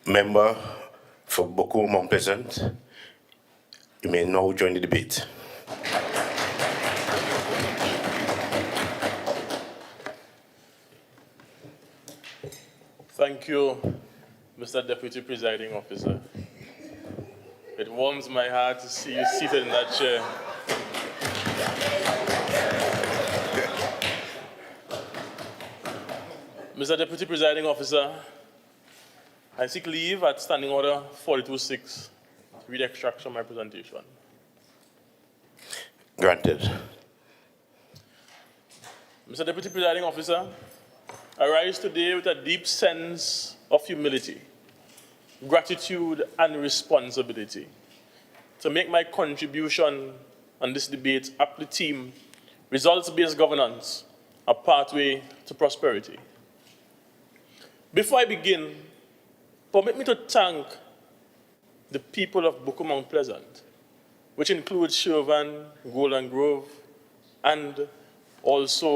Member for Boko Mount Pleasant, you may now join the debate. Thank you, Mr. Deputy Presiding Officer. It warms my heart to see you seated in that chair. Mr. Deputy Presiding Officer, I seek leave at Standing Order 42-6 to read extracts from my presentation. Granted. Mr. Deputy Presiding Officer, I rise today with a deep sense of humility, gratitude, and responsibility to make my contribution on this debate aptly themed Results-Based Governance, a Pathway to Prosperity. Before I begin, permit me to thank the people of Boko Mount Pleasant, which includes Shervan, Golden Grove, and also,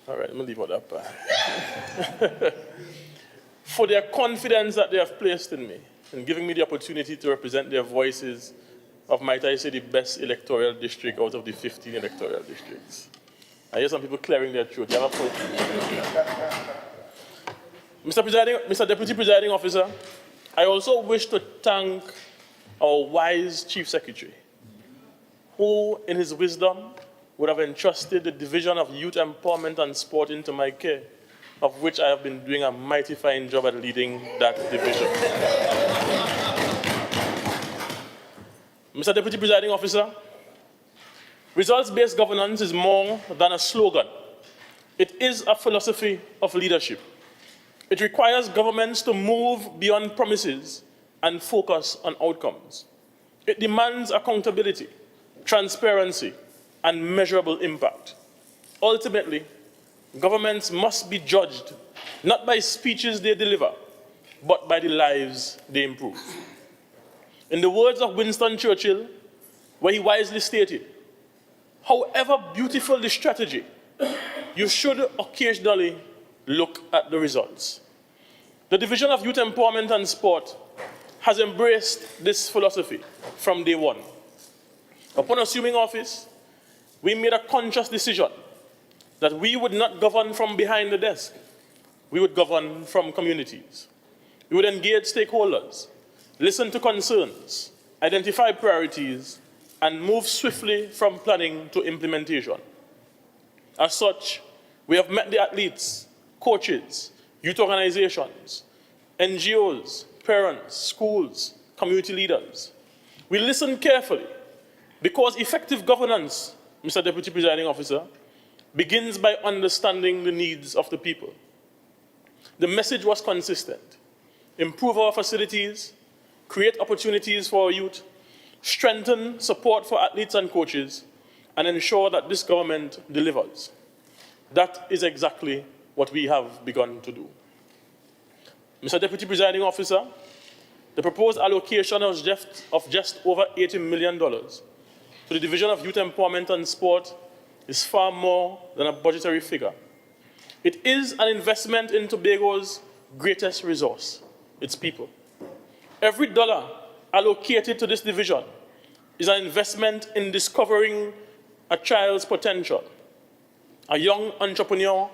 all right, let me leave that part. For their confidence that they have placed in me and giving me the opportunity to represent their voices of, might I say, the best electoral district out of the 15 electoral districts. I hear some people clearing their throat. You have a Mr. Deputy Presiding Officer, I also wish to thank our wise Chief Secretary, who, in his wisdom, would have entrusted the Division of Youth Empowerment and Sport into my care, of which I have been doing a mighty fine job at leading that division. Mr. Deputy Presiding Officer, results-based governance is more than a slogan. It is a philosophy of leadership. It requires governments to move beyond promises and focus on outcomes. It demands accountability, transparency, and measurable impact. Ultimately, governments must be judged not by speeches they deliver, but by the lives they improve. In the words of Winston Churchill, where he wisely stated, however beautiful the strategy, you should occasionally look at the results. The Division of Youth Empowerment and Sport has embraced this philosophy from day one. Upon assuming office, we made a conscious decision that we would not govern from behind the desk. We would govern from communities. We would engage stakeholders, listen to concerns, identify priorities, and move swiftly from planning to implementation. As such, we have met the athletes, coaches, youth organizations, NGOs, parents, schools, community leaders. We listen carefully because effective governance, Mr. Deputy Presiding Officer, begins by understanding the needs of the people. The message was consistent. Improve our facilities, create opportunities for our youth, strengthen support for athletes and coaches, and ensure that this government delivers. That is exactly what we have begun to do. Mr. Deputy Presiding Officer, the proposed allocation of just over $80 million to the Division of Youth Empowerment and Sport is far more than a budgetary figure. It is an investment in Tobago's greatest resource, its people. Every dollar allocated to this division is an investment in discovering a child's potential, a young entrepreneur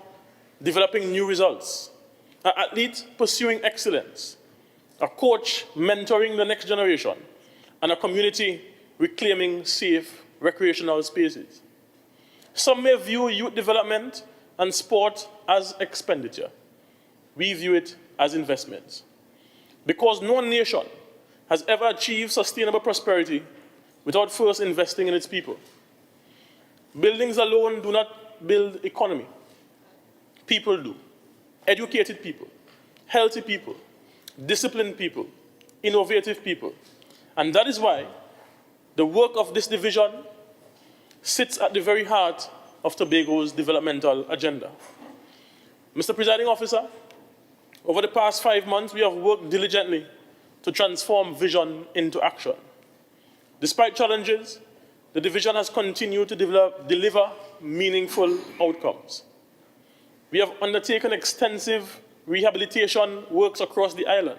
developing new results, an athlete pursuing excellence, a coach mentoring the next generation, and a community reclaiming safe recreational spaces. Some may view youth development and sport as expenditure. We view it as investments. Because no nation has ever achieved sustainable prosperity without first investing in its people. Buildings alone do not build economy. People do. Educated people, healthy people, disciplined people, innovative people. And that is why the work of this division sits at the very heart of Tobago's developmental agenda. Mr. Presiding Officer, over the past 5 months, we have worked diligently to transform vision into action. Despite challenges, the division has continued to deliver meaningful outcomes. We have undertaken extensive rehabilitation works across the island,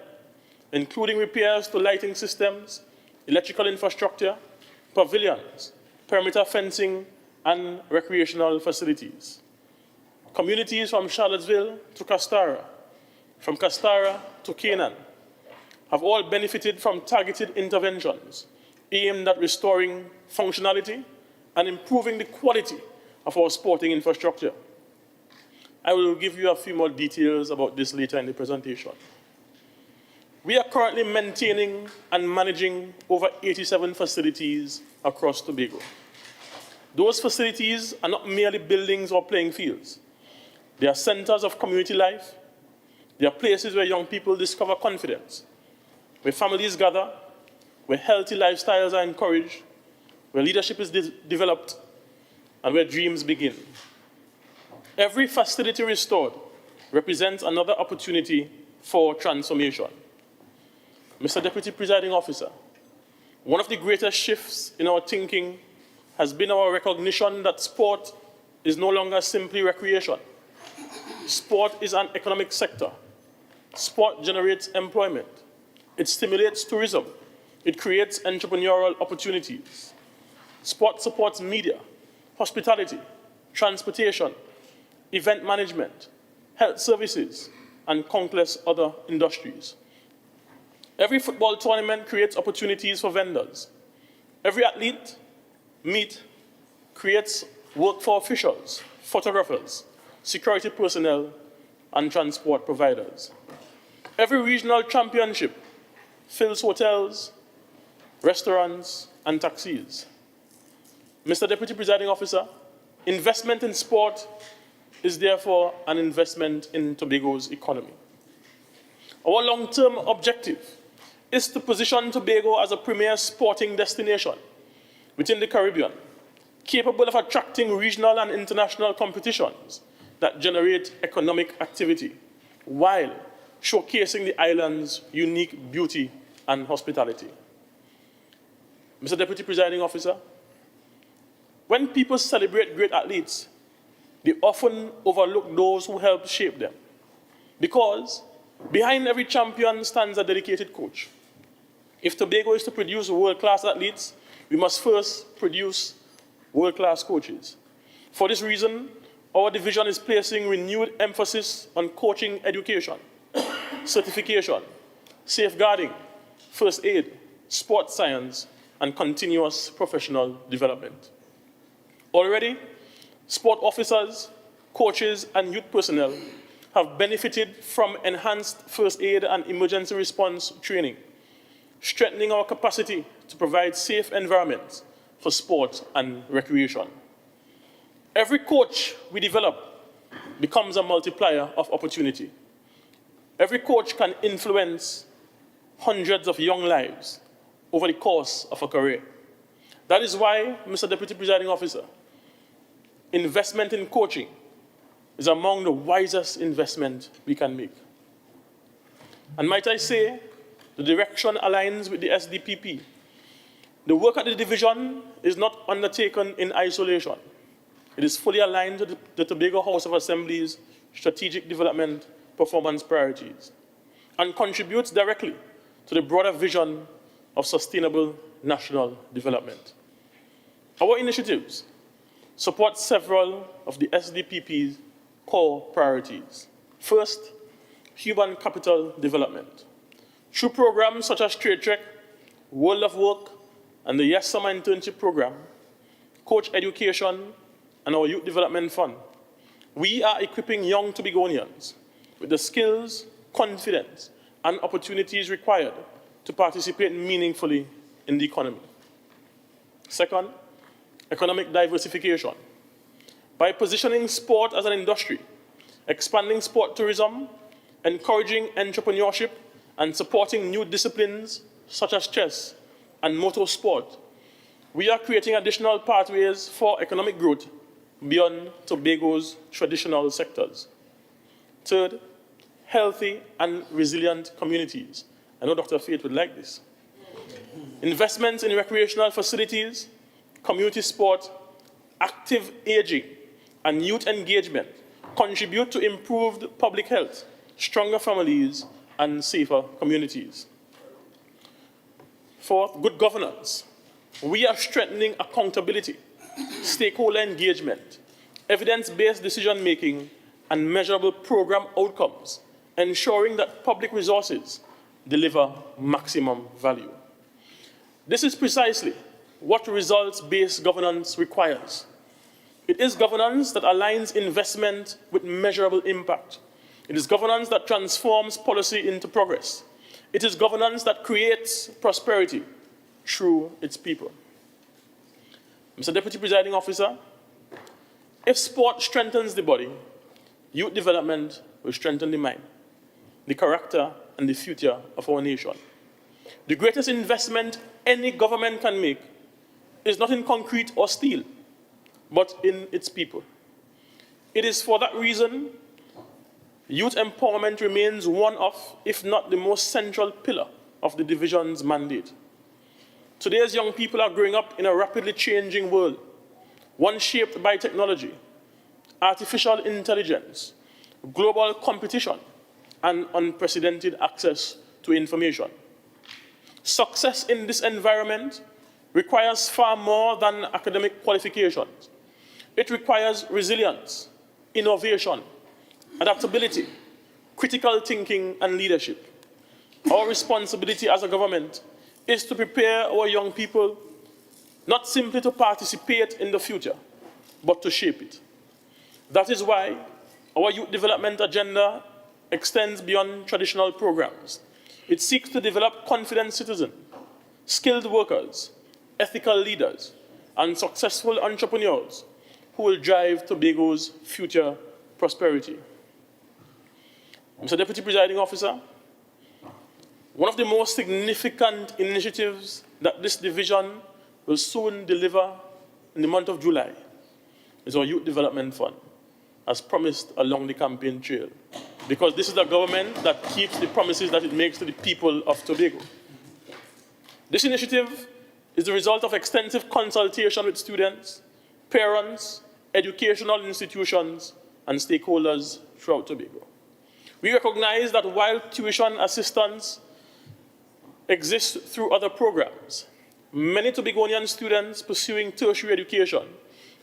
including repairs to lighting systems, electrical infrastructure, pavilions, perimeter fencing, and recreational facilities. Communities from Charlottesville to Castara, from Castara to Canaan, have all benefited from targeted interventions aimed at restoring functionality and improving the quality of our sporting infrastructure. I will give you a few more details about this later in the presentation. We are currently maintaining and managing over 87 facilities across Tobago. Those facilities are not merely buildings or playing fields. They are centers of community life. They are places where young people discover confidence, where families gather, where healthy lifestyles are encouraged, where leadership is developed, and where dreams begin. Every facility restored represents another opportunity for transformation. Mr. Deputy Presiding Officer, one of the greatest shifts in our thinking has been our recognition that sport is no longer simply recreation. Sport is an economic sector. Sport generates employment. It stimulates tourism. It creates entrepreneurial opportunities. Sport supports media, hospitality, transportation, event management, health services, and countless other industries. Every football tournament creates opportunities for vendors. Every athlete meet creates work for officials, photographers, security personnel, and transport providers. Every regional championship fills hotels, restaurants, and taxis. Mr. Deputy Presiding Officer, investment in sport is therefore an investment in Tobago's economy. Our long-term objective is to position Tobago as a premier sporting destination within the Caribbean, capable of attracting regional and international competitions that generate economic activity, while showcasing the island's unique beauty and hospitality. Mr. Deputy Presiding Officer, when people celebrate great athletes, they often overlook those who helped shape them, because behind every champion stands a dedicated coach. If Tobago is to produce world-class athletes, we must first produce world-class coaches. For this reason, our division is placing renewed emphasis on coaching education, certification, safeguarding, first aid, sports science, and continuous professional development. Already, sport officers, coaches, and youth personnel have benefited from enhanced first aid and emergency response training, strengthening our capacity to provide safe environments for sport and recreation. Every coach we develop becomes a multiplier of opportunity. Every coach can influence hundreds of young lives over the course of a career. That is why, Mr. Deputy Presiding Officer, investment in coaching is among the wisest investment we can make. And might I say, the direction aligns with the SDPP. The work at the division is not undertaken in isolation. It is fully aligned with the Tobago House of Assembly's strategic development performance priorities and contributes directly to the broader vision of sustainable national development. Our initiatives support several of the SDPP's core priorities. First, human capital development. Through programs such as Trade Trek, World of Work, and the Yes Summer Internship Program, Coach Education, and our Youth Development Fund, we are equipping young Tobagonians with the skills, confidence, and opportunities required to participate meaningfully in the economy. Second, economic diversification. By positioning sport as an industry, expanding sport tourism, encouraging entrepreneurship, and supporting new disciplines such as chess and motorsport, we are creating additional pathways for economic growth beyond Tobago's traditional sectors. Third, healthy and resilient communities. I know Dr. Faith would like this. Investments in recreational facilities, community sport, active aging, and youth engagement contribute to improved public health, stronger families, and safer communities. Fourth, good governance. We are strengthening accountability, stakeholder engagement, evidence-based decision-making, and measurable program outcomes, ensuring that public resources deliver maximum value. This is precisely what results-based governance requires. It is governance that aligns investment with measurable impact. It is governance that transforms policy into progress. It is governance that creates prosperity through its people. Mr. Deputy Presiding Officer, if sport strengthens the body, youth development will strengthen the mind, the character, and the future of our nation. The greatest investment any government can make is not in concrete or steel, but in its people. It is for that reason youth empowerment remains one of, if not the most central pillar of the division's mandate. Today's young people are growing up in a rapidly changing world, one shaped by technology, artificial intelligence, global competition, and unprecedented access to information. Success in this environment requires far more than academic qualifications. It requires resilience, innovation, adaptability, critical thinking, and leadership. Our responsibility as a government is to prepare our young people not simply to participate in the future, but to shape it. That is why our youth development agenda extends beyond traditional programs. It seeks to develop confident citizens, skilled workers, ethical leaders, and successful entrepreneurs who will drive Tobago's future prosperity. Mr. Deputy Presiding Officer, one of the most significant initiatives that this division will soon deliver in the month of July is our Youth Development Fund, as promised along the campaign trail, because this is a government that keeps the promises that it makes to the people of Tobago. This initiative is the result of extensive consultation with students, parents, educational institutions, and stakeholders throughout Tobago. We recognize that while tuition assistance exists through other programs, many Tobagonian students pursuing tertiary education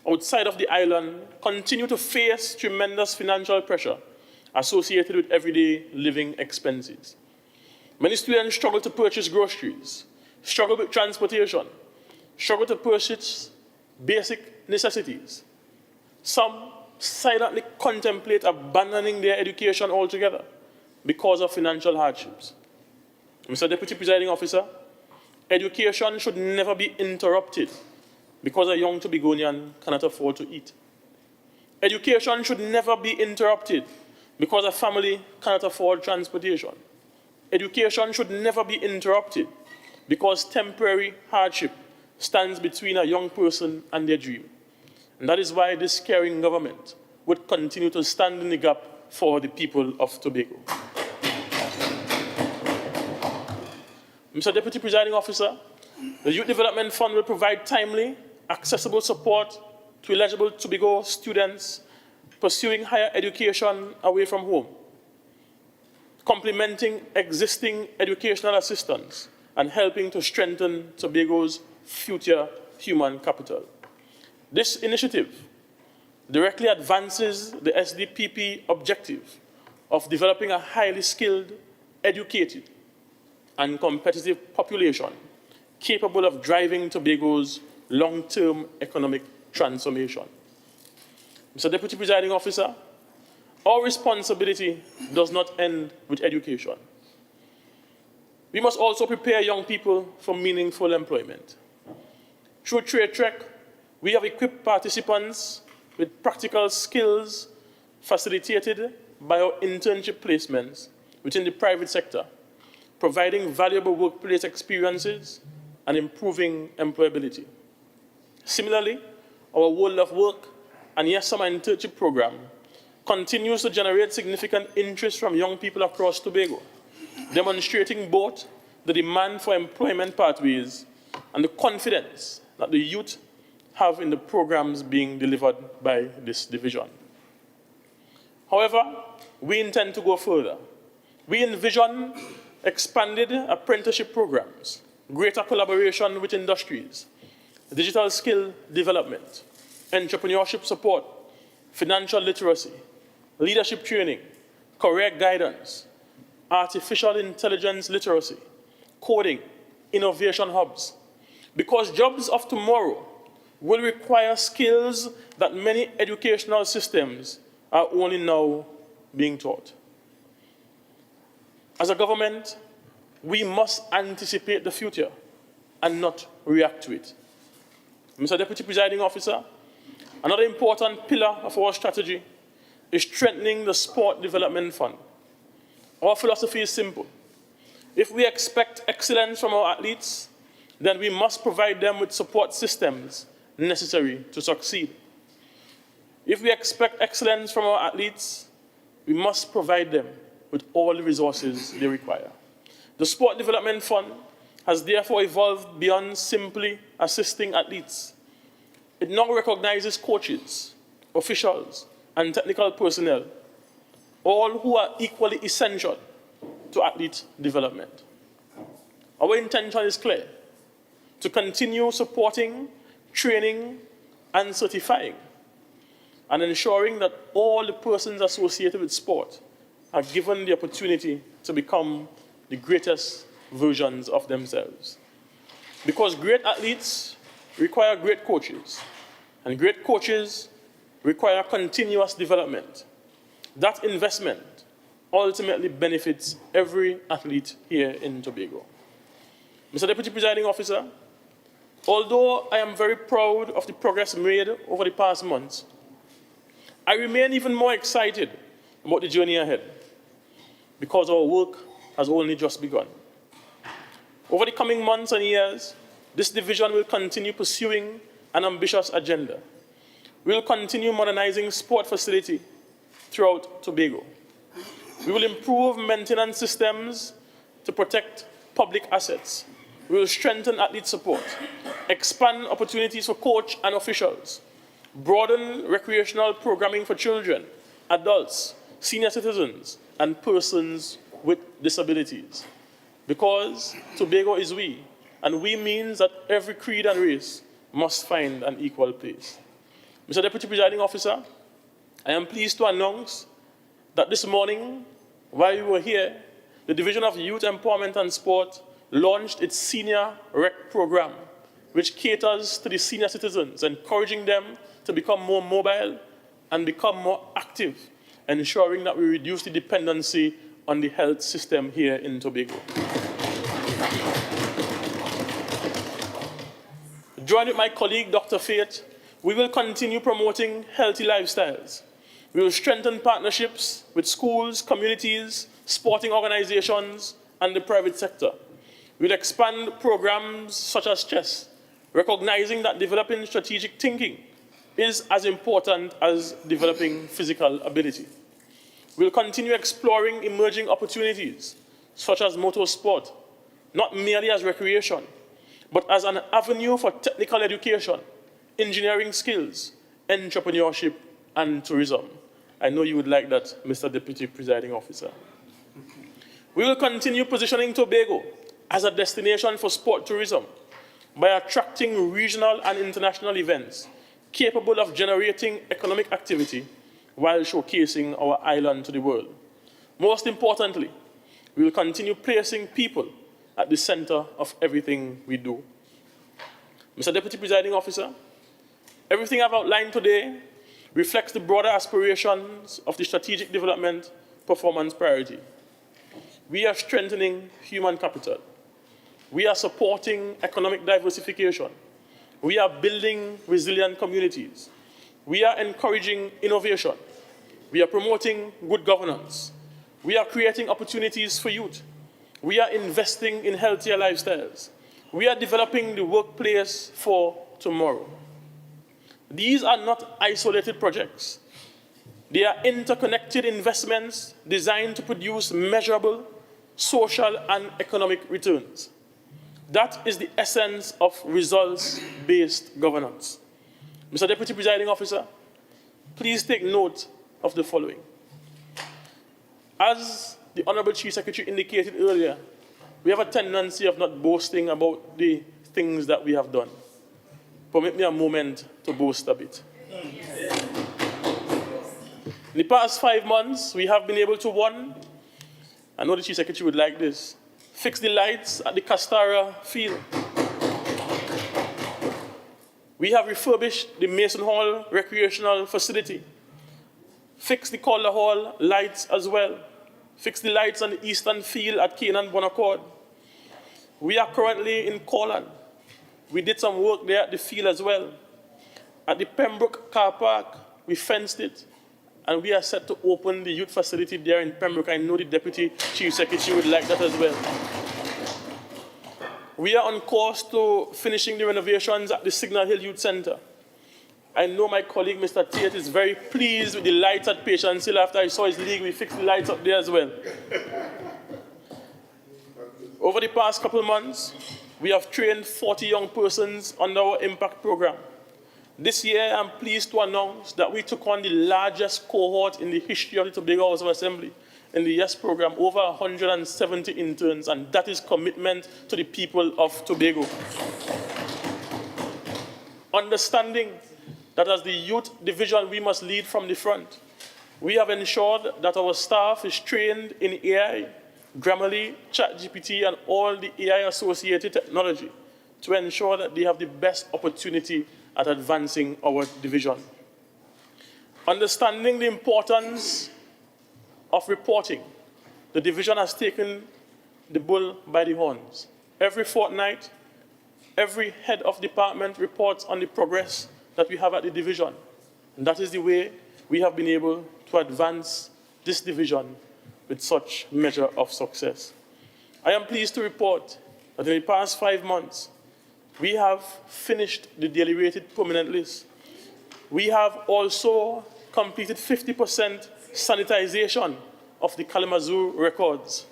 outside of the island continue to face tremendous financial pressure associated with everyday living expenses. Many students struggle to purchase groceries, struggle with transportation, struggle to purchase basic necessities. Some silently contemplate abandoning their education altogether because of financial hardships. Mr. Deputy Presiding Officer, education should never be interrupted because a young Tobagonian cannot afford to eat. Education should never be interrupted because a family cannot afford transportation. Education should never be interrupted because temporary hardship stands between a young person and their dream. And that is why this caring government would continue to stand in the gap for the people of Tobago. Mr. Deputy Presiding Officer, the Youth Development Fund will provide timely, accessible support to eligible Tobago students pursuing higher education away from home, complementing existing educational assistance and helping to strengthen Tobago's future human capital. This initiative directly advances the SDPP objective of developing a highly skilled, educated, and competitive population capable of driving Tobago's long-term economic transformation. Mr. Deputy Presiding Officer, our responsibility does not end with education. We must also prepare young people for meaningful employment. Through Trade Trek, we have equipped participants with practical skills facilitated by our internship placements within the private sector, providing valuable workplace experiences and improving employability. Similarly, our World of Work and Yes Summer internship program continues to generate significant interest from young people across Tobago, demonstrating both the demand for employment pathways and the confidence that the youth have in the programs being delivered by this division. However, we intend to go further. We envision expanded apprenticeship programs, greater collaboration with industries, digital skill development, entrepreneurship support, financial literacy, leadership training, career guidance, artificial intelligence literacy, coding, innovation hubs. Because jobs of tomorrow will require skills that many educational systems are only now being taught. As a government, we must anticipate the future and not react to it. Mr. Deputy Presiding Officer, another important pillar of our strategy is strengthening the Sport Development Fund. Our philosophy is simple. If we expect excellence from our athletes, then we must provide them with support systems necessary to succeed. If we expect excellence from our athletes, we must provide them with all the resources they require. The Sport Development Fund has therefore evolved beyond simply assisting athletes. It now recognizes coaches, officials, and technical personnel, all who are equally essential to athlete development. Our intention is clear: to continue supporting, training, and certifying, and ensuring that all the persons associated with sport are given the opportunity to become the greatest versions of themselves. Because great athletes require great coaches, and great coaches require continuous development. That investment ultimately benefits every athlete here in Tobago. Mr. Deputy Presiding Officer, although I am very proud of the progress made over the past months, I remain even more excited about the journey ahead, because our work has only just begun. Over the coming months and years, this division will continue pursuing an ambitious agenda. We will continue modernizing sport facilities throughout Tobago. We will improve maintenance systems to protect public assets. We will strengthen athlete support, expand opportunities for coach and officials, broaden recreational programming for children, adults, senior citizens, and persons with disabilities. Because Tobago is we, and we means that every creed and race must find an equal place. Mr. Deputy Presiding Officer, I am pleased to announce that this morning, while we were here, the Division of Youth Empowerment and Sport launched its Senior Rec program, which caters to the senior citizens, encouraging them to become more mobile and become more active, ensuring that we reduce the dependency on the health system here in Tobago. Joined with my colleague, Dr. Faith, we will continue promoting healthy lifestyles. We will strengthen partnerships with schools, communities, sporting organizations, and the private sector. We will expand programs such as chess, recognizing that developing strategic thinking is as important as developing physical ability. We will continue exploring emerging opportunities, such as motorsport, not merely as recreation, but as an avenue for technical education, engineering skills, entrepreneurship, and tourism. I know you would like that, Mr. Deputy Presiding Officer. We will continue positioning Tobago as a destination for sport tourism by attracting regional and international events capable of generating economic activity while showcasing our island to the world. Most importantly, we will continue placing people at the center of everything we do. Mr. Deputy Presiding Officer, everything I've outlined today reflects the broader aspirations of the Strategic Development Performance Priority. We are strengthening human capital. We are supporting economic diversification. We are building resilient communities. We are encouraging innovation. We are promoting good governance. We are creating opportunities for youth. We are investing in healthier lifestyles. We are developing the workplace for tomorrow. These are not isolated projects. They are interconnected investments designed to produce measurable social and economic returns. That is the essence of results-based governance. Mr. Deputy Presiding Officer, please take note of the following. As the Honorable Chief Secretary indicated earlier, we have a tendency of not boasting about the things that we have done. Permit me a moment to boast a bit. In the past 5 months, we have been able to, one, I know the Chief Secretary would like this, fix the lights at the Castara field. We have refurbished the Mason Hall recreational facility, fixed the Calder Hall lights as well, fixed the lights on the eastern field at Canaan Bonaccord. We are currently in Corland. We did some work there at the field as well. At the Pembroke car park, we fenced it, and we are set to open the youth facility there in Pembroke. I know the Deputy Chief Secretary would like that as well. We are on course to finishing the renovations at the Signal Hill Youth Center. I know my colleague, Mr. Tate, is very pleased with the lights at Patience Hill. After I saw his league, we fixed the lights up there as well. Over the past couple of months, we have trained 40 young persons under our Impact program. This year, I'm pleased to announce that we took on the largest cohort in the history of the Tobago House of Assembly in the YES program, over 170 interns, and that is commitment to the people of Tobago. Understanding that as the youth division, we must lead from the front. We have ensured that our staff is trained in AI, Grammarly, ChatGPT, and all the AI-associated technology to ensure that they have the best opportunity at advancing our division. Understanding the importance of reporting, the division has taken the bull by the horns. Every fortnight, every head of department reports on the progress that we have at the division. And that is the way we have been able to advance this division with such measure of success. I am pleased to report that in the past 5 months, we have finished the daily rated permanent list. We have also completed 50% sanitization of the Kalamazoo records.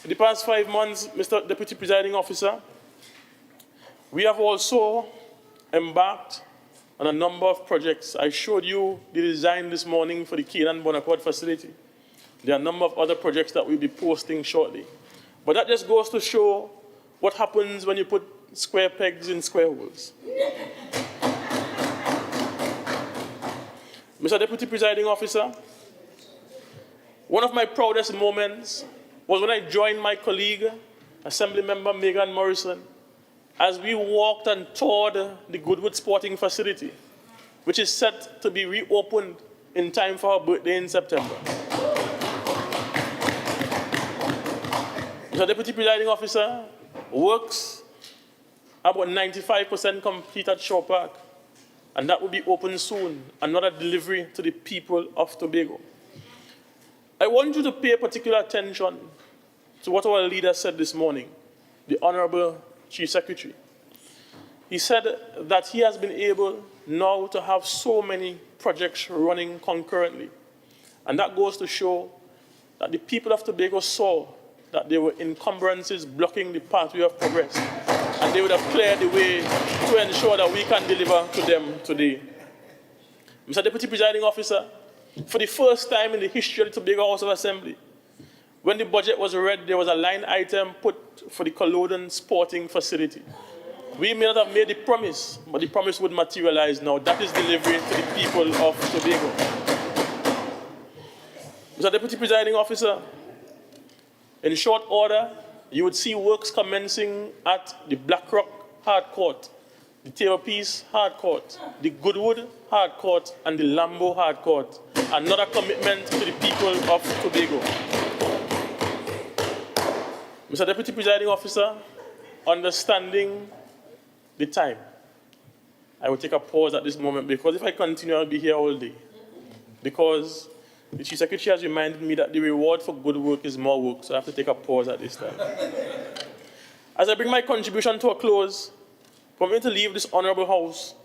In the past 5 months, Mr. Deputy Presiding Officer, we have also embarked on a number of projects. I showed you the design this morning for the Canaan Bonaccord facility. There are a number of other projects that we'll be posting shortly. But that just goes to show what happens when you put square pegs in square holes. Mr. Deputy Presiding Officer, one of my proudest moments was when I joined my colleague, Assembly Member Megan Morrison, as we walked and toured the Goodwood Sporting Facility, which is set to be reopened in time for her birthday in September. Mr. Deputy Presiding Officer, works about 95% complete at Shaw Park, and that will be open soon, another delivery to the people of Tobago. I want you to pay particular attention to what our leader said this morning, the Honorable Chief Secretary. He said that he has been able now to have so many projects running concurrently. And that goes to show that the people of Tobago saw that there were encumbrances blocking the pathway of progress, and they would have cleared the way to ensure that we can deliver to them today. Mr. Deputy Presiding Officer, for the first time in the history of the Tobago House of Assembly, when the budget was read, there was a line item put for the Culloden Sporting Facility. We may not have made the promise, but the promise would materialize now. That is delivery to the people of Tobago. Mr. Deputy Presiding Officer, in short order, you would see works commencing at the Blackrock Hard Court, the Tailpiece Hard Court, the Goodwood Hard Court, and the Lambo Hard Court. Another commitment to the people of Tobago. Mr. Deputy Presiding Officer, understanding the time, I will take a pause at this moment, because if I continue, I'll be here all day. Because the Chief Secretary has reminded me that the reward for good work is more work, so I have to take a pause at this time. As I bring my contribution to a close, permit me to leave this honorable house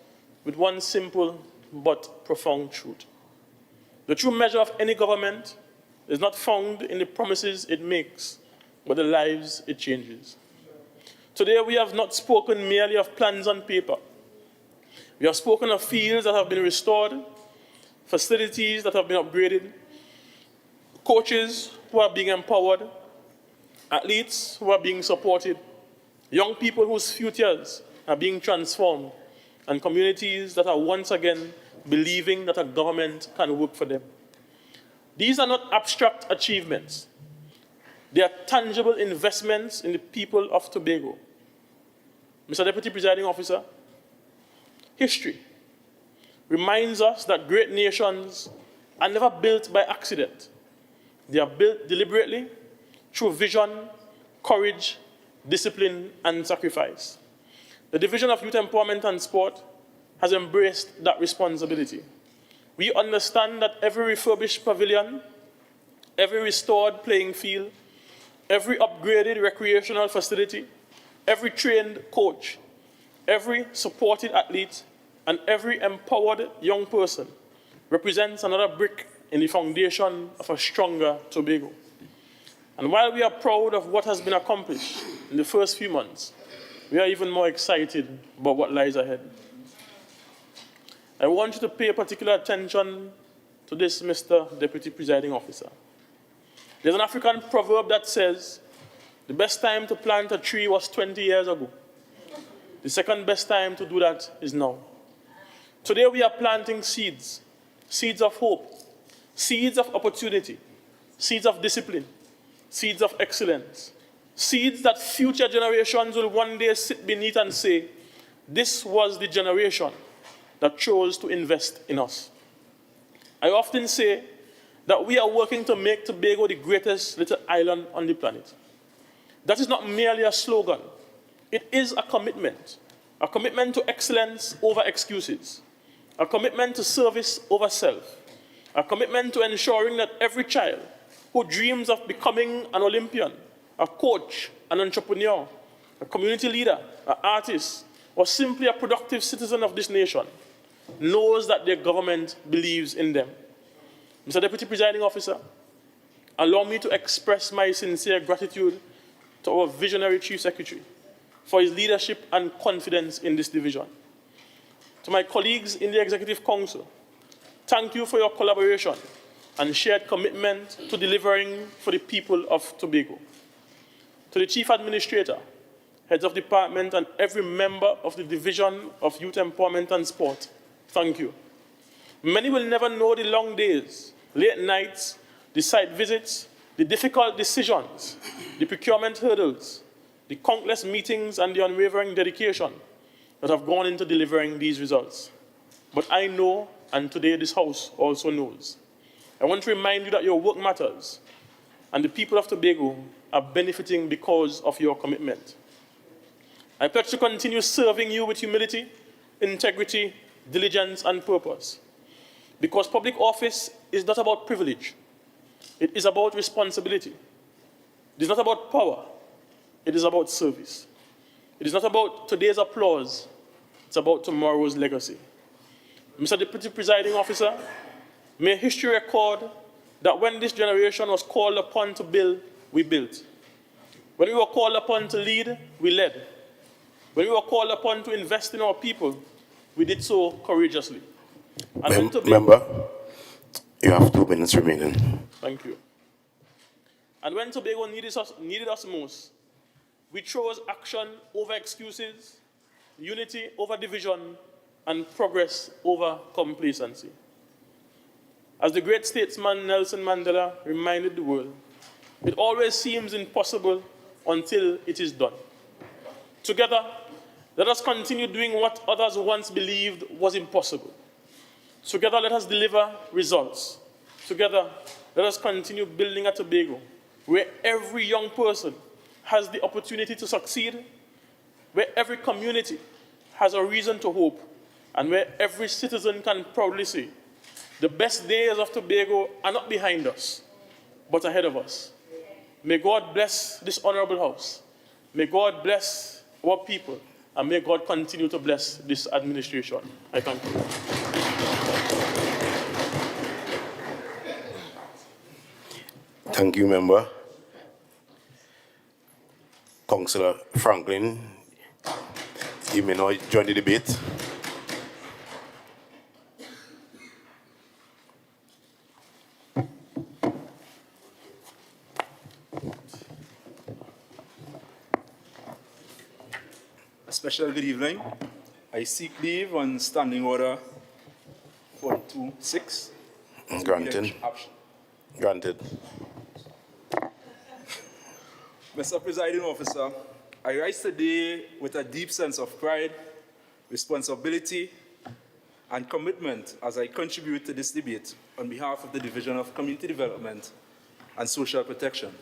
with one simple but profound truth. The true measure of any government is not found in the promises it makes, but the lives it changes. Today, we have not spoken merely of plans on paper. We have spoken of fields that have been restored, facilities that have been upgraded, coaches who are being empowered, athletes who are being supported, young people whose futures are being transformed, and communities that are once again believing that a government can work for them. These are not abstract achievements. They are tangible investments in the people of Tobago. Mr. Deputy Presiding Officer, history reminds us that great nations are never built by accident. They are built deliberately through vision, courage, discipline, and sacrifice. The Division of Youth Empowerment and Sport has embraced that responsibility. We understand that every refurbished pavilion, every restored playing field, every upgraded recreational facility, every trained coach, every supported athlete, and every empowered young person represents another brick in the foundation of a stronger Tobago. And while we are proud of what has been accomplished in the first few months, we are even more excited about what lies ahead. I want you to pay particular attention to this, Mr. Deputy Presiding Officer. There's an African proverb that says, the best time to plant a tree was 20 years ago. The second best time to do that is now. Today we are planting seeds, seeds of hope, seeds of opportunity, seeds of discipline, seeds of excellence, seeds that future generations will one day sit beneath and say, this was the generation that chose to invest in us. I often say that we are working to make Tobago the greatest little island on the planet. That is not merely a slogan. It is a commitment to excellence over excuses, a commitment to service over self, a commitment to ensuring that every child who dreams of becoming an Olympian, a coach, an entrepreneur, a community leader, an artist, or simply a productive citizen of this nation knows that their government believes in them. Mr. Deputy Presiding Officer, allow me to express my sincere gratitude to our visionary Chief Secretary for his leadership and confidence in this division. To my colleagues in the Executive Council, thank you for your collaboration and shared commitment to delivering for the people of Tobago. To the Chief Administrator, heads of department, and every member of the Division of Youth Empowerment and Sport, thank you. Many will never know the long days, late nights, the site visits, the difficult decisions, the procurement hurdles, the countless meetings, and the unwavering dedication that have gone into delivering these results. But I know, and today this House also knows, I want to remind you that your work matters, and the people of Tobago are benefiting because of your commitment. I pledge to continue serving you with humility, integrity, diligence, and purpose. Because public office is not about privilege. It is about responsibility. It is not about power. It is about service. It is not about today's applause. It's about tomorrow's legacy. Mr. Deputy Presiding Officer, may history record that when this generation was called upon to build, we built. When we were called upon to lead, we led. When we were called upon to invest in our people, we did so courageously. And Member, you have 2 minutes remaining. Thank you. And when Tobago needed us most, we chose action over excuses, unity over division, and progress over complacency. As the great statesman Nelson Mandela reminded the world, it always seems impossible until it is done. Together, let us continue doing what others once believed was impossible. Together, let us deliver results. Together, let us continue building a Tobago where every young person has the opportunity to succeed, where every community has a reason to hope, and where every citizen can proudly say, the best days of Tobago are not behind us, but ahead of us. May God bless this honorable House. May God bless our people, and may God continue to bless this administration. I thank you. Thank you, Member. Councillor Franklin, you may now join the debate. Special good evening. I seek leave on Standing Order 42-6. Granted. Granted. Mr. Presiding Officer, I rise today with a deep sense of pride, responsibility, and commitment as I contribute to this debate on behalf of the Division of Community Development and Social Protection.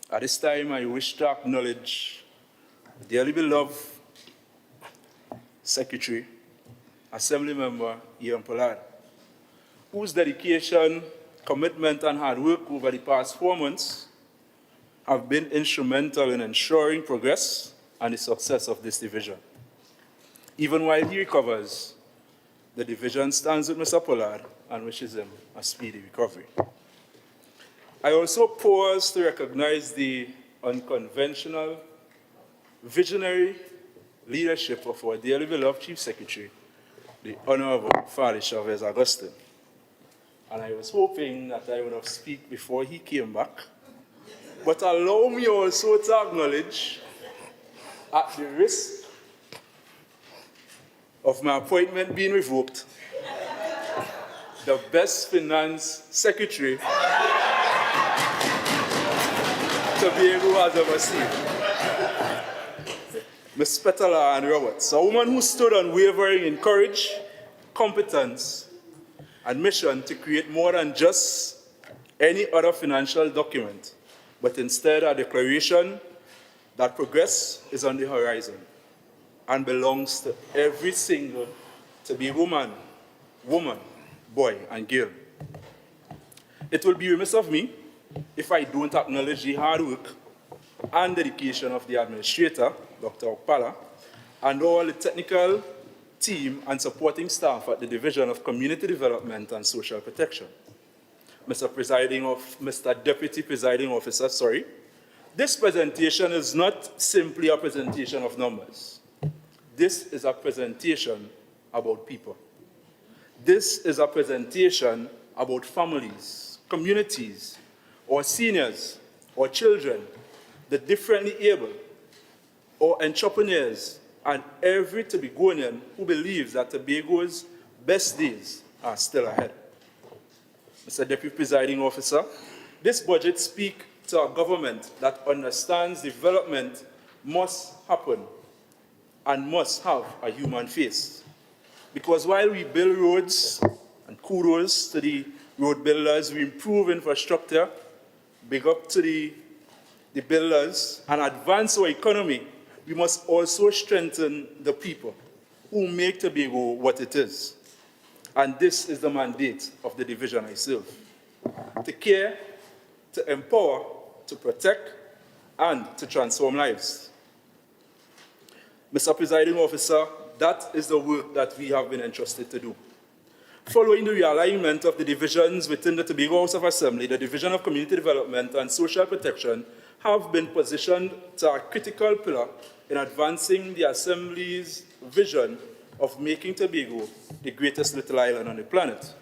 At this time, I wish to acknowledge the dearly beloved Secretary, Assembly Member Ian Pollard, whose dedication, commitment, and hard work over the past 4 months have been instrumental in ensuring progress and the success of this division. Even while he recovers, the division stands with Mr. Pollard and wishes him a speedy recovery. I also pause to recognize the unconventional, visionary leadership of our dearly beloved Chief Secretary, the Honorable Fali Chavez Augustine. And I was hoping that I would have speak before he came back. But allow me also to acknowledge, at the risk of my appointment being revoked, the best finance secretary Tobago has ever seen. Ms. Petala and Roberts, a woman who stood unwavering in courage, competence, and mission to create more than just any other financial document, but instead a declaration that progress is on the horizon and belongs to every single Tobago man, woman, boy, and girl. It will be remiss of me if I don't acknowledge the hard work and dedication of the administrator, Dr. Okpala, and all the technical team and supporting staff at the Division of Community Development and Social Protection. Mr. Deputy Presiding Officer, this presentation is not simply a presentation of numbers. This is a presentation about people. This is a presentation about families, communities, or seniors, or children, the differently able, or entrepreneurs, and every Tobagonian who believes that Tobago's best days are still ahead. Mr. Deputy Presiding Officer, this budget speaks to a government that understands development must happen and must have a human face. Because while we build roads, and kudos to the road builders, we improve infrastructure, big up to the builders, and advance our economy, we must also strengthen the people who make Tobago what it is. And this is the mandate of the division I serve: to care, to empower, to protect, and to transform lives. Mr. Presiding Officer, that is the work that we have been entrusted to do. Following the realignment of the divisions within the Tobago House of Assembly, the Division of Community Development and Social Protection have been positioned to a critical pillar in advancing the Assembly's vision of making Tobago the greatest little island on the planet.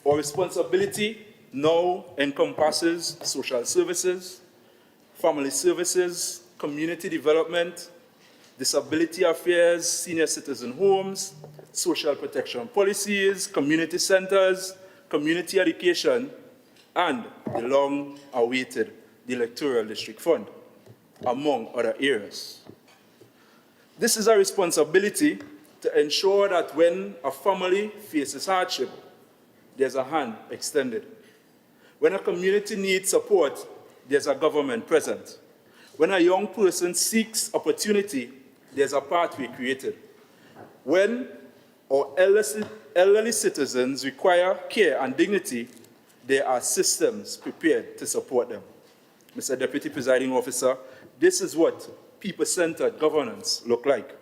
Our responsibility now encompasses social services, family services, community development, disability affairs, senior citizen homes, social protection policies, community centers, community education, and the long-awaited Electoral District Fund, among other areas. This is a responsibility to ensure that when a family faces hardship, there's a hand extended. When a community needs support, there's a government present. When a young person seeks opportunity, there's a pathway created. When our elderly citizens require care and dignity, there are systems prepared to support them. Mr. Deputy Presiding Officer, this is what people-centered governance looks like.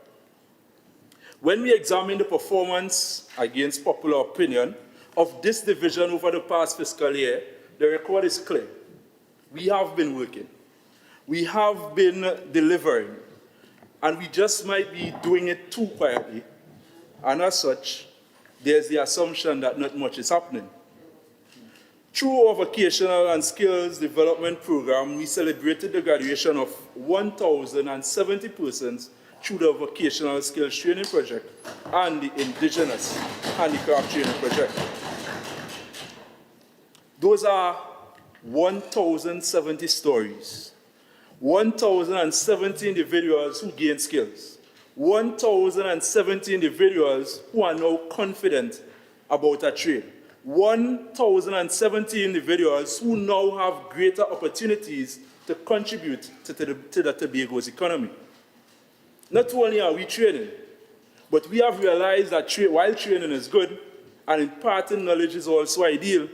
When we examine the performance against popular opinion of this division over the past fiscal year, the record is clear. We have been working. We have been delivering. And we just might be doing it too quietly. And as such, there's the assumption that not much is happening. Through our vocational and skills development program, we celebrated the graduation of 1,070 persons through the Vocational Skills Training Project and the Indigenous Handicraft Training Project. Those are 1,070 stories, 1,070 individuals who gain skills, 1,070 individuals who are now confident about a trade, 1,070 individuals who now have greater opportunities to contribute to the Tobago's economy. Not only are we training, but we have realized that while training is good and imparting knowledge is also ideal,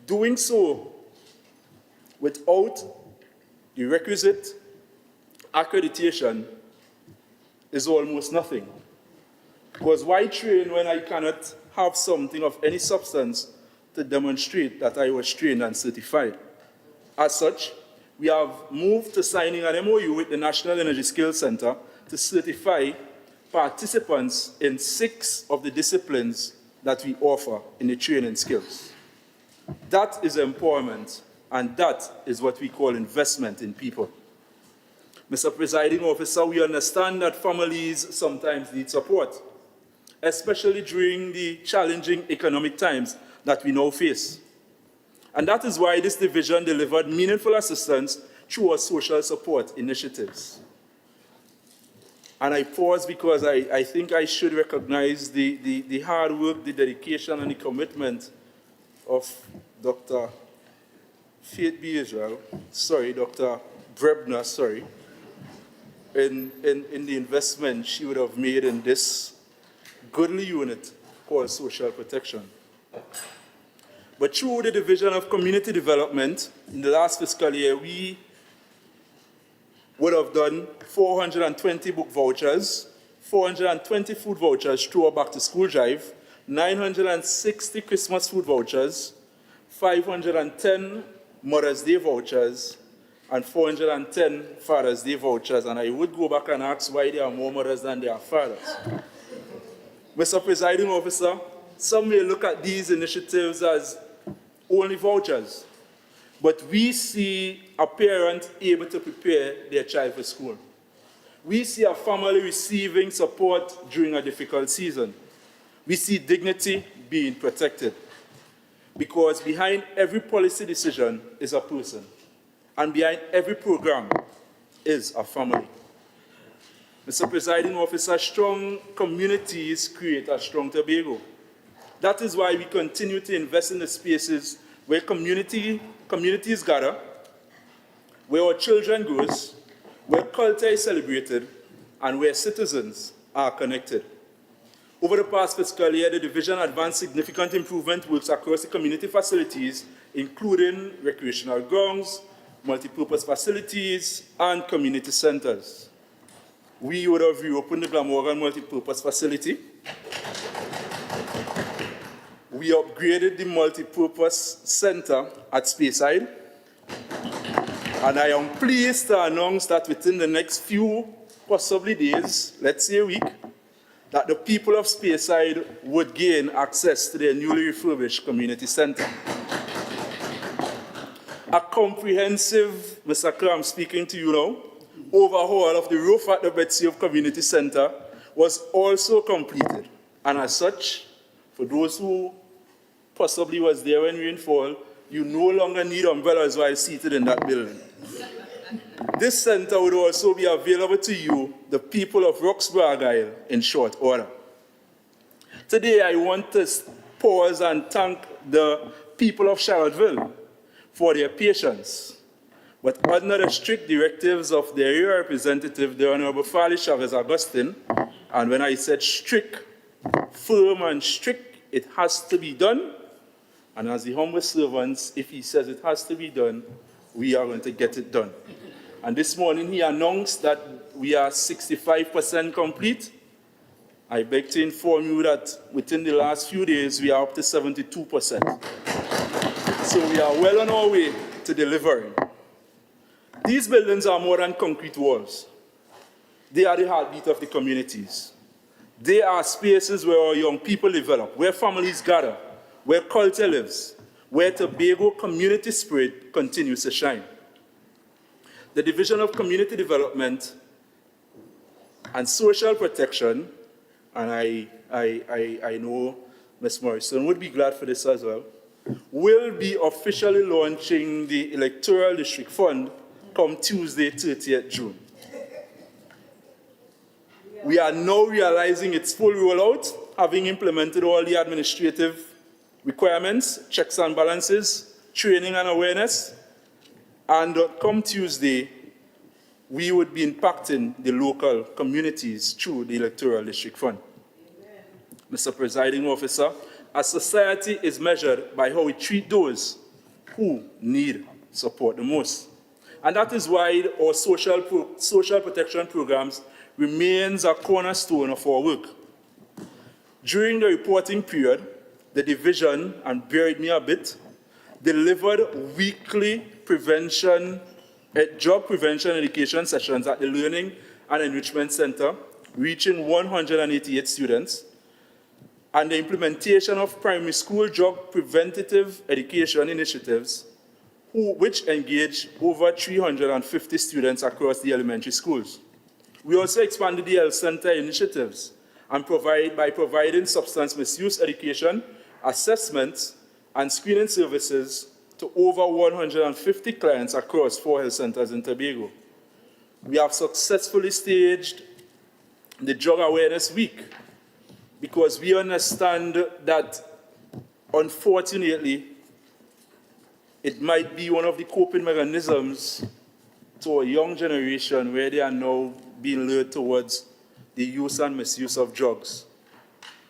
doing so without the requisite accreditation is almost nothing. Because why train when I cannot have something of any substance to demonstrate that I was trained and certified? As such, we have moved to signing an MOU with the National Energy Skills Center to certify participants in 6 of the disciplines that we offer in the training skills. That is empowerment, and that is what we call investment in people. Mr. Presiding Officer, we understand that families sometimes need support, especially during the challenging economic times that we now face. And that is why this division delivered meaningful assistance through our social support initiatives. And I pause because I think I should recognize the hard work, the dedication, and the commitment of Dr. Faith B. Israel, Dr. Brebner, in the investment she would have made in this goodly unit called social protection. But through the Division of Community Development, in the last fiscal year, we would have done 420 book vouchers, 420 food vouchers through our back-to-school drive, 960 Christmas food vouchers, 510 Mother's Day vouchers, and 410 Father's Day vouchers. And I would go back and ask why there are more mothers than there are fathers. Mr. Presiding Officer, some may look at these initiatives as only vouchers, but we see a parent able to prepare their child for school. We see a family receiving support during a difficult season. We see dignity being protected, because behind every policy decision is a person, and behind every program is a family. Mr. Presiding Officer, strong communities create a strong Tobago. That is why we continue to invest in the spaces where communities gather, where our children grow, where culture is celebrated, and where citizens are connected. Over the past fiscal year, the division advanced significant improvement works across the community facilities, including recreational grounds, multipurpose facilities, and community centers. We would have reopened the Glamorgan multipurpose facility. We upgraded the multipurpose center at Speyside. And I am pleased to announce that within the next few, possibly days, let's say a week, that the people of Speyside would gain access to their newly refurbished community center. A comprehensive, Mr. Cram, speaking to you now, overhaul of the roof at the Betsy of Community Center was also completed. And as such, for those who possibly was there when rainfall, you no longer need umbrellas while seated in that building. This center would also be available to you, the people of Roxborough Argyle, in short order. Today, I want to pause and thank the people of Charlottesville for their patience. But under the strict directives of their area representative, the Honorable Farley Chavez Augustine, and when I said strict, firm and strict, it has to be done. And as the humble servants, if he says it has to be done, we are going to get it done. And this morning he announced that we are 65% complete. I beg to inform you that within the last few days, we are up to 72%. So we are well on our way to delivering. These buildings are more than concrete walls. They are the heartbeat of the communities. They are spaces where our young people develop, where families gather, where culture lives, where Tobago community spirit continues to shine. The Division of Community Development and social protection, and I know Ms. Morrison would be glad for this as well, will be officially launching the Electoral District Fund come Tuesday, 30th June. We are now realizing its full rollout, having implemented all the administrative requirements, checks and balances, training and awareness, and come Tuesday, we would be impacting the local communities through the Electoral District Fund. Amen. Mr. Presiding Officer, a society is measured by how we treat those who need support the most. And that is why our social protection programs remains a cornerstone of our work. During the reporting period, the division, and bear with me a bit, delivered weekly job prevention education sessions at the Learning and Enrichment Center, reaching 188 students, and the implementation of primary school job preventative education initiatives, which engage over 350 students across the elementary schools. We also expanded the health center initiatives and by providing substance misuse education, assessments, and screening services to over 150 clients across 4 health centers in Tobago. We have successfully staged the Drug Awareness Week because we understand that, unfortunately, it might be one of the coping mechanisms to a young generation where they are now being lured towards the use and misuse of drugs.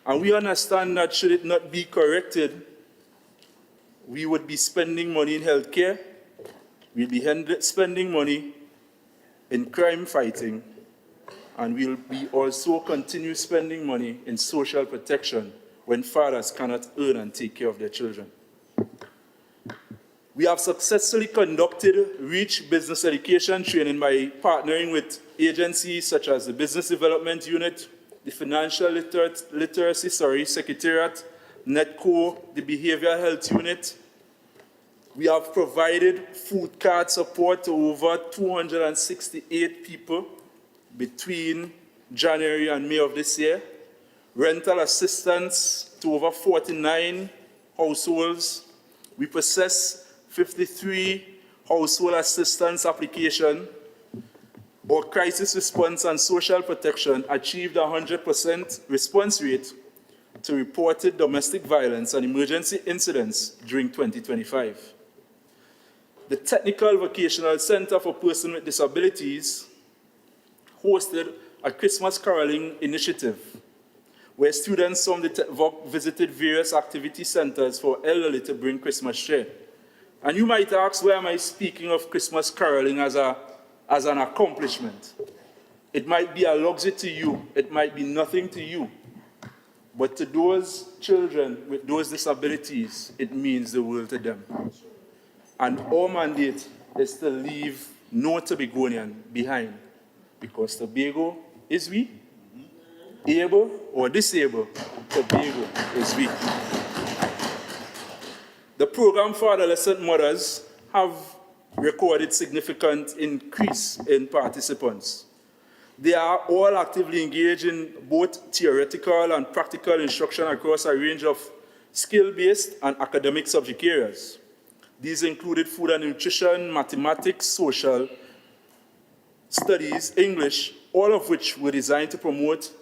And we understand that should it not be corrected, we would be spending money in healthcare, we'll be spending money in crime fighting, and we'll be also continue spending money in social protection when fathers cannot earn and take care of their children. We have successfully conducted REACH business education training by partnering with agencies such as the Business Development Unit, the Financial Literacy Secretariat, NETCO, the Behavioral Health Unit. We have provided food card support to over 268 people between January and May of this year, rental assistance to over 49 households. We processed 53 household assistance applications. Our crisis response and social protection achieved a 100% response rate to reported domestic violence and emergency incidents during 2025. The Technical Vocational Center for Persons with Disabilities hosted a Christmas caroling initiative where students from the TECVOC visited various activity centers for elderly to bring Christmas cheer. And you might ask, why am I speaking of Christmas caroling as an accomplishment? It might be a luxury to you, it might be nothing to you, but to those children with those disabilities, it means the world to them. And our mandate is to leave no Tobagonian behind, because Tobago is we, able or disabled, Tobago is we. The program for adolescent mothers have recorded significant increase in participants. They are all actively engaged in both theoretical and practical instruction across a range of skill-based and academic subject areas. These included food and nutrition, mathematics, social studies, English, all of which were designed to promote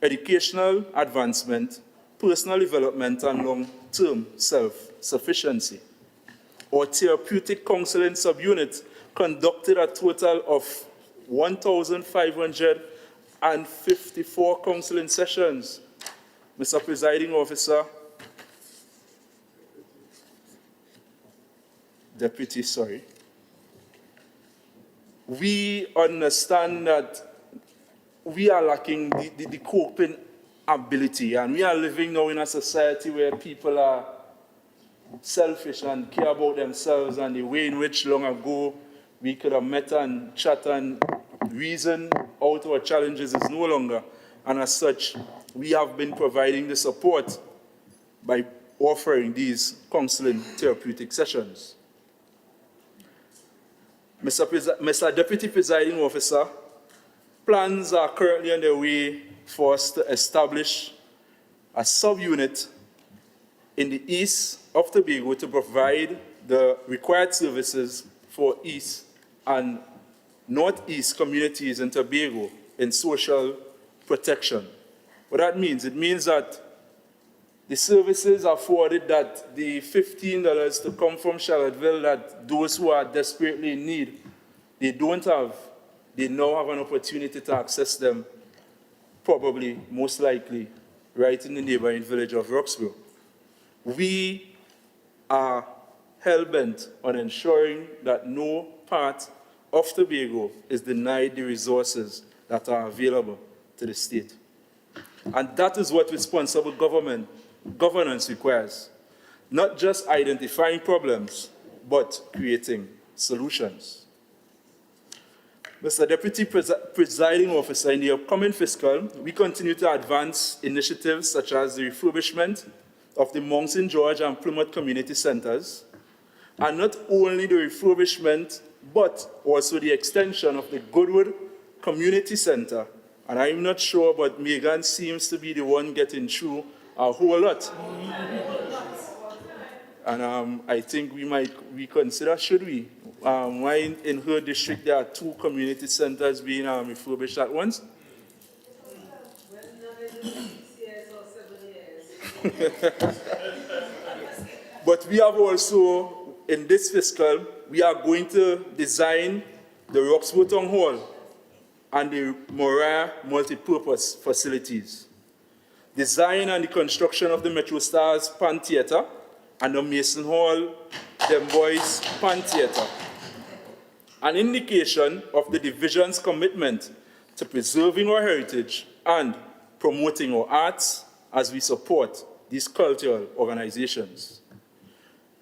educational advancement, personal development, and long-term self-sufficiency. Our therapeutic counseling subunit conducted a total of 1,554 counseling sessions. Mr. Presiding Officer, Deputy, sorry. We understand that we are lacking the coping ability, and we are living now in a society where people are selfish and care about themselves, and the way in which long ago we could have met and chat and reason out our challenges is no longer. And as such, we have been providing the support by offering these counseling therapeutic sessions. Mr. Deputy Presiding Officer, Plans are currently underway for us to establish a subunit in the east of Tobago to provide the required services for east and northeast communities in Tobago in social protection. What that means, it means that the services are afforded, that the $15 to come from Charlottesville that those who are desperately in need, they don't have, they now have an opportunity to access them, probably, most likely, right in the neighboring village of Roxborough. We are hell-bent on ensuring that no part of Tobago is denied the resources that are available to the state. And that is what responsible governance requires. Not just identifying problems, but creating solutions. Mr. Deputy Presiding Officer, in the upcoming fiscal, we continue to advance initiatives such as the refurbishment of the Mount St. George and Plymouth community centers, and not only the refurbishment, but also the extension of the Goodwood Community Center. And I'm not sure, but Megan seems to be the one getting through a whole lot. And I think we might reconsider, should we? Why in her district there are 2 community centers being refurbished at once? But we have also, in this fiscal, we are going to design the Roxborough Town Hall and the Moriah multipurpose facilities. Design and the construction of the Metro Stars Pan Theatre and the Mason Hall Dem Boys Pan Theatre. An indication of the division's commitment to preserving our heritage and promoting our arts as we support these cultural organizations.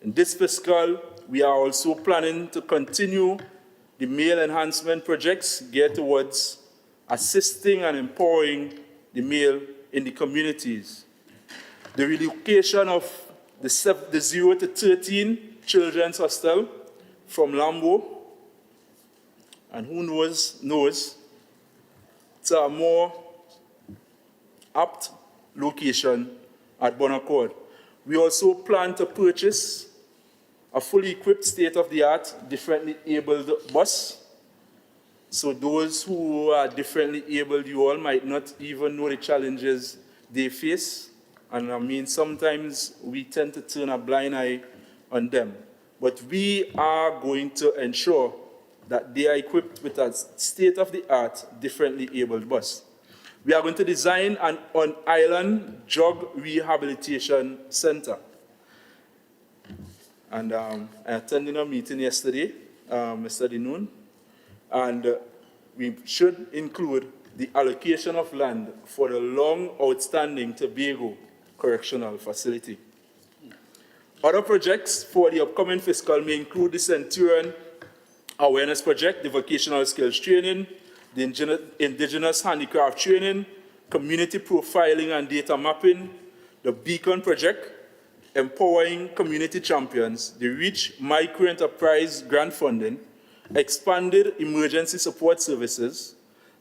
In this fiscal, we are also planning to continue the male enhancement projects geared towards assisting and empowering the male in the communities. The relocation of the 0 to 13 children's hostel from Lambo, and who knows, to a more apt location at Bonaccord. We also plan to purchase a fully equipped, state-of-the-art, differently abled bus. So those who are differently abled, you all might not even know the challenges they face. And I mean, sometimes we tend to turn a blind eye on them. But we are going to ensure that they are equipped with a state-of-the-art, differently abled bus. We are going to design an on-island drug rehabilitation center. And I attended a meeting yesterday, yesterday noon, and we should include the allocation of land for the long outstanding Tobago Correctional Facility. Other projects for the upcoming fiscal may include the Centurion Awareness Project, the Vocational Skills Training, the Indigenous Handicraft Training, Community Profiling and Data Mapping, the Beacon Project, Empowering Community Champions, the REACH Microenterprise Grant Funding, Expanded Emergency Support Services,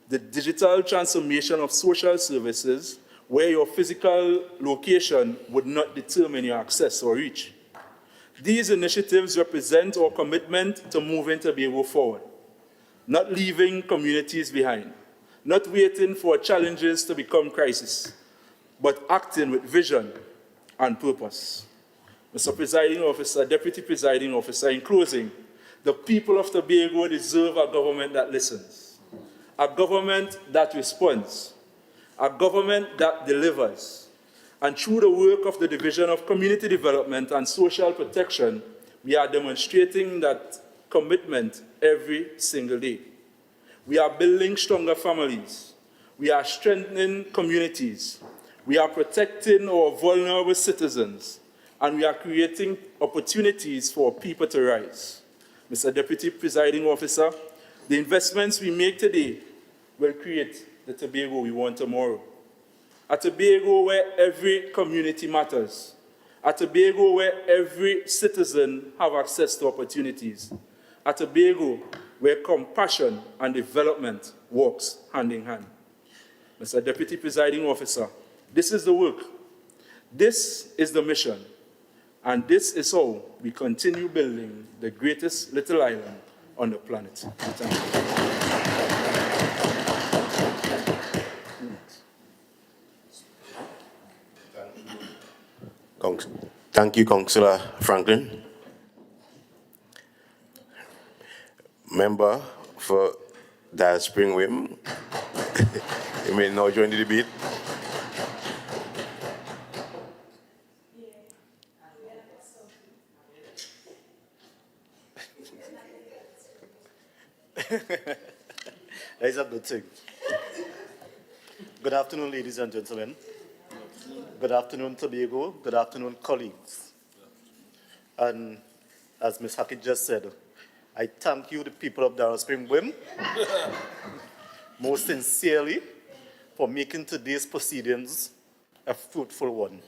the Digital Transformation of Social Services, where your physical location would not determine your access or reach. These initiatives represent our commitment to moving Tobago forward, not leaving communities behind, not waiting for challenges to become crises, but acting with vision and purpose. Mr. Presiding Officer, Deputy Presiding Officer, in closing, the people of Tobago deserve a government that listens, a government that responds, a government that delivers. And through the work of the Division of Community Development and Social Protection, we are demonstrating that commitment every single day. We are building stronger families. We are strengthening communities. We are protecting our vulnerable citizens, and we are creating opportunities for people to rise. Mr. Deputy Presiding Officer, the investments we make today will create the Tobago we want tomorrow. A Tobago where every community matters. A Tobago where every citizen has access to opportunities. A Tobago where compassion and development walks hand in hand. Mr. Deputy Presiding Officer, this is the work, this is the mission, and this is how we continue building the greatest little island on the planet. Thank you. Thank you, Councillor Franklin. Member for Dial Spring Whim, you may now join the debate. That is a good thing. Good afternoon, ladies and gentlemen. Good afternoon, Tobago. Good afternoon, colleagues. And as Ms. Hackett just said, I thank you, the people of Darrell Spring Whim, most sincerely for making today's proceedings a fruitful one.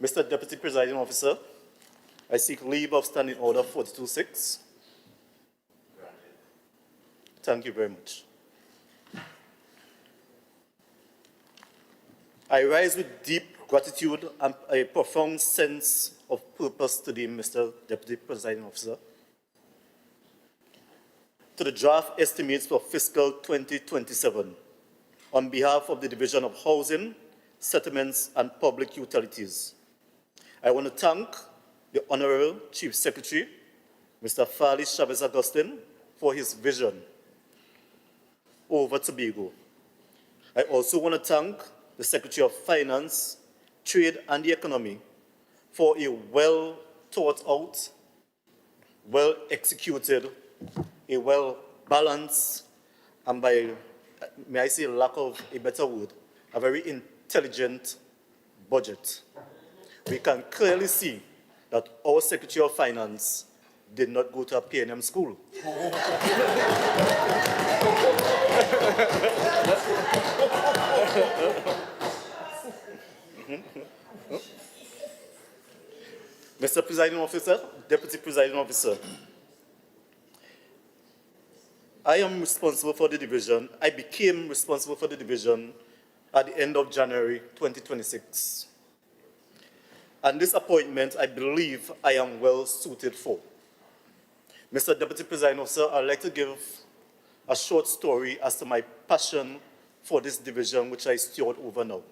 Mr. Deputy Presiding Officer, I seek leave of Standing Order 42-6. Thank you very much. I rise with deep gratitude and a profound sense of purpose today, Mr. Deputy Presiding Officer, to the draft estimates for fiscal 2027 on behalf of the Division of Housing, Settlements and Public Utilities. I want to thank the Honorable Chief Secretary, Mr. Fali Chavez Agustin, for his vision over Tobago. I also want to thank the Secretary of Finance, Trade and the Economy for a well thought out, well executed, a well balanced, and by, may I say, lack of a better word, a very intelligent budget. We can clearly see that our Secretary of Finance did not go to a P&M school. Mr. Presiding Officer, Deputy Presiding Officer, I am responsible for the division. I became responsible for the division at the end of January 2026. And this appointment, I believe I am well suited for. Mr. Deputy Presiding Officer, I'd like to give a short story as to my passion for this division, which I steward over now.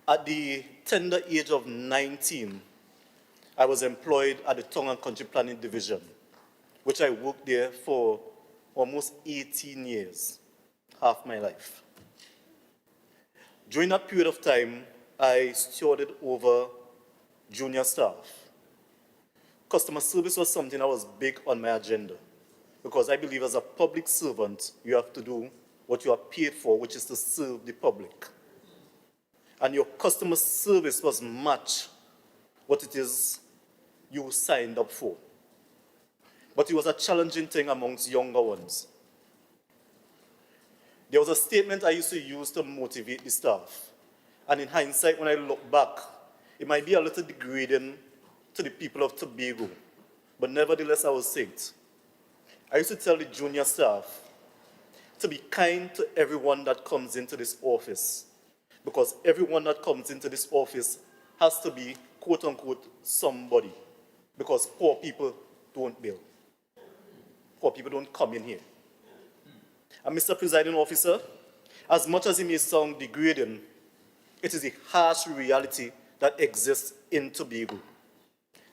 At the tender age of 19, I was employed at the Tongue and Country Planning Division, which I worked there for almost 18 years, half my life. During that period of time, I stewarded over junior staff. Customer service was something that was big on my agenda because I believe as a public servant, you have to do what you are paid for, which is to serve the public. And your customer service was match what it is you signed up for. But it was a challenging thing amongst younger ones. There was a statement I used to use to motivate the staff. And in hindsight, when I look back, it might be a little degrading to the people of Tobago, but nevertheless, I will say it. I used to tell the junior staff to be kind to everyone that comes into this office, because everyone that comes into this office has to be, quote unquote, somebody, because poor people don't bill. Poor people don't come in here. And Mr. Presiding Officer, as much as it may sound degrading, it is a harsh reality that exists in Tobago.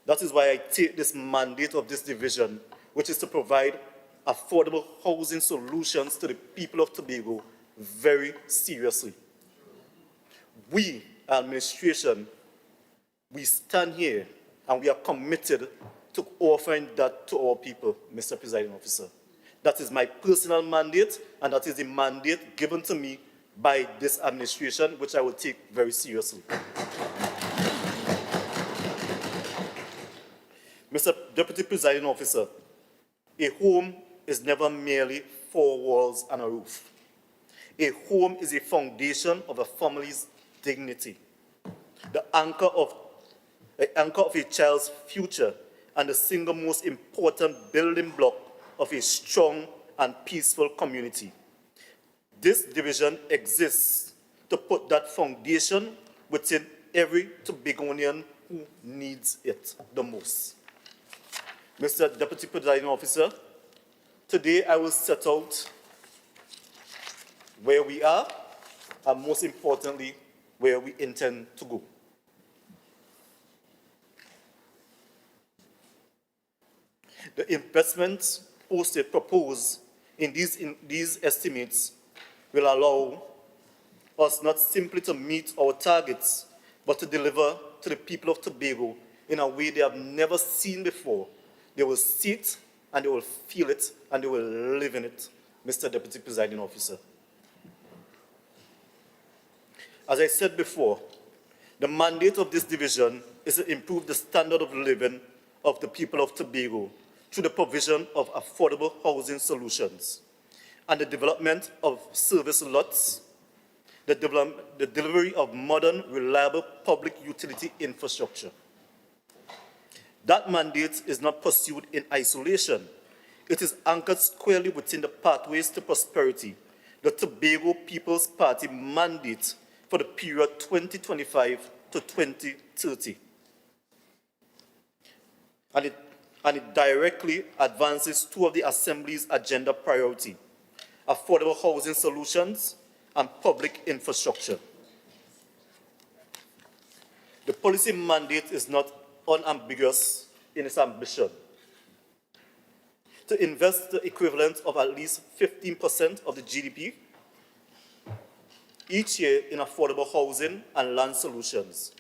That is why I take this mandate of this division, which is to provide affordable housing solutions to the people of Tobago, very seriously. We, administration, we stand here and we are committed to offering that to our people, Mr. Presiding Officer. That is my personal mandate, and that is the mandate given to me by this administration, which I will take very seriously. Mr. Deputy Presiding Officer, a home is never merely 4 walls and a roof. A home is a foundation of a family's dignity, the anchor of the anchor of a child's future, and the single most important building block of a strong and peaceful community. This division exists to put that foundation within every Tobagonian who needs it the most. Mr. Deputy Presiding Officer, today I will set out where we are and most importantly, where we intend to go. The investments proposed in these estimates will allow us not simply to meet our targets, but to deliver to the people of Tobago in a way they have never seen before. They will see it, and they will feel it, and they will live in it, Mr. Deputy Presiding Officer. As I said before, the mandate of this division is to improve the standard of living of the people of Tobago through the provision of affordable housing solutions and the development of service lots, the delivery of modern, reliable public utility infrastructure. That mandate is not pursued in isolation. It is anchored squarely within the Pathways to Prosperity, the Tobago People's Party mandate for the period 2025 to 2030. And it directly advances two of the Assembly's agenda priority: affordable housing solutions and public infrastructure. The policy mandate is not unambiguous in its ambition to invest the equivalent of at least 15% of the GDP each year in affordable housing and land solutions,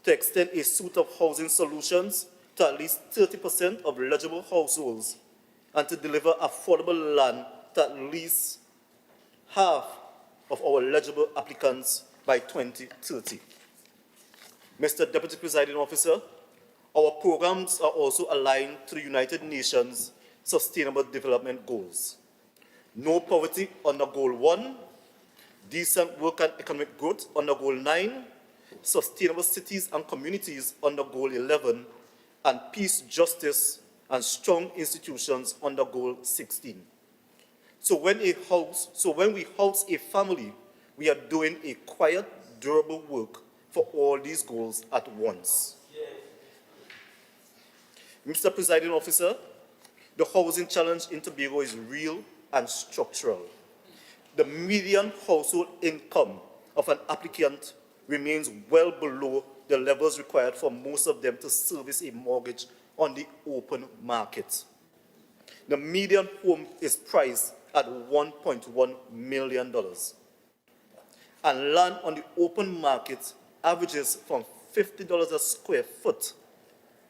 to extend a suite of housing solutions to at least 30% of eligible households, and to deliver affordable land to at least half of our eligible applicants by 2030. Mr. Deputy Presiding Officer, our programs are also aligned to the United Nations Sustainable Development Goals. No poverty under Goal 1, decent work and economic growth under Goal 9, sustainable cities and communities under Goal 11, and peace, justice, and strong institutions under Goal 16. So when we house a family, we are doing a quiet, durable work for all these goals at once. Mr. Presiding Officer, the housing challenge in Tobago is real and structural. The median household income of an applicant remains well below the levels required for most of them to service a mortgage on the open market. The median home is priced at $1.1 million. And land on the open market averages from $50 a square foot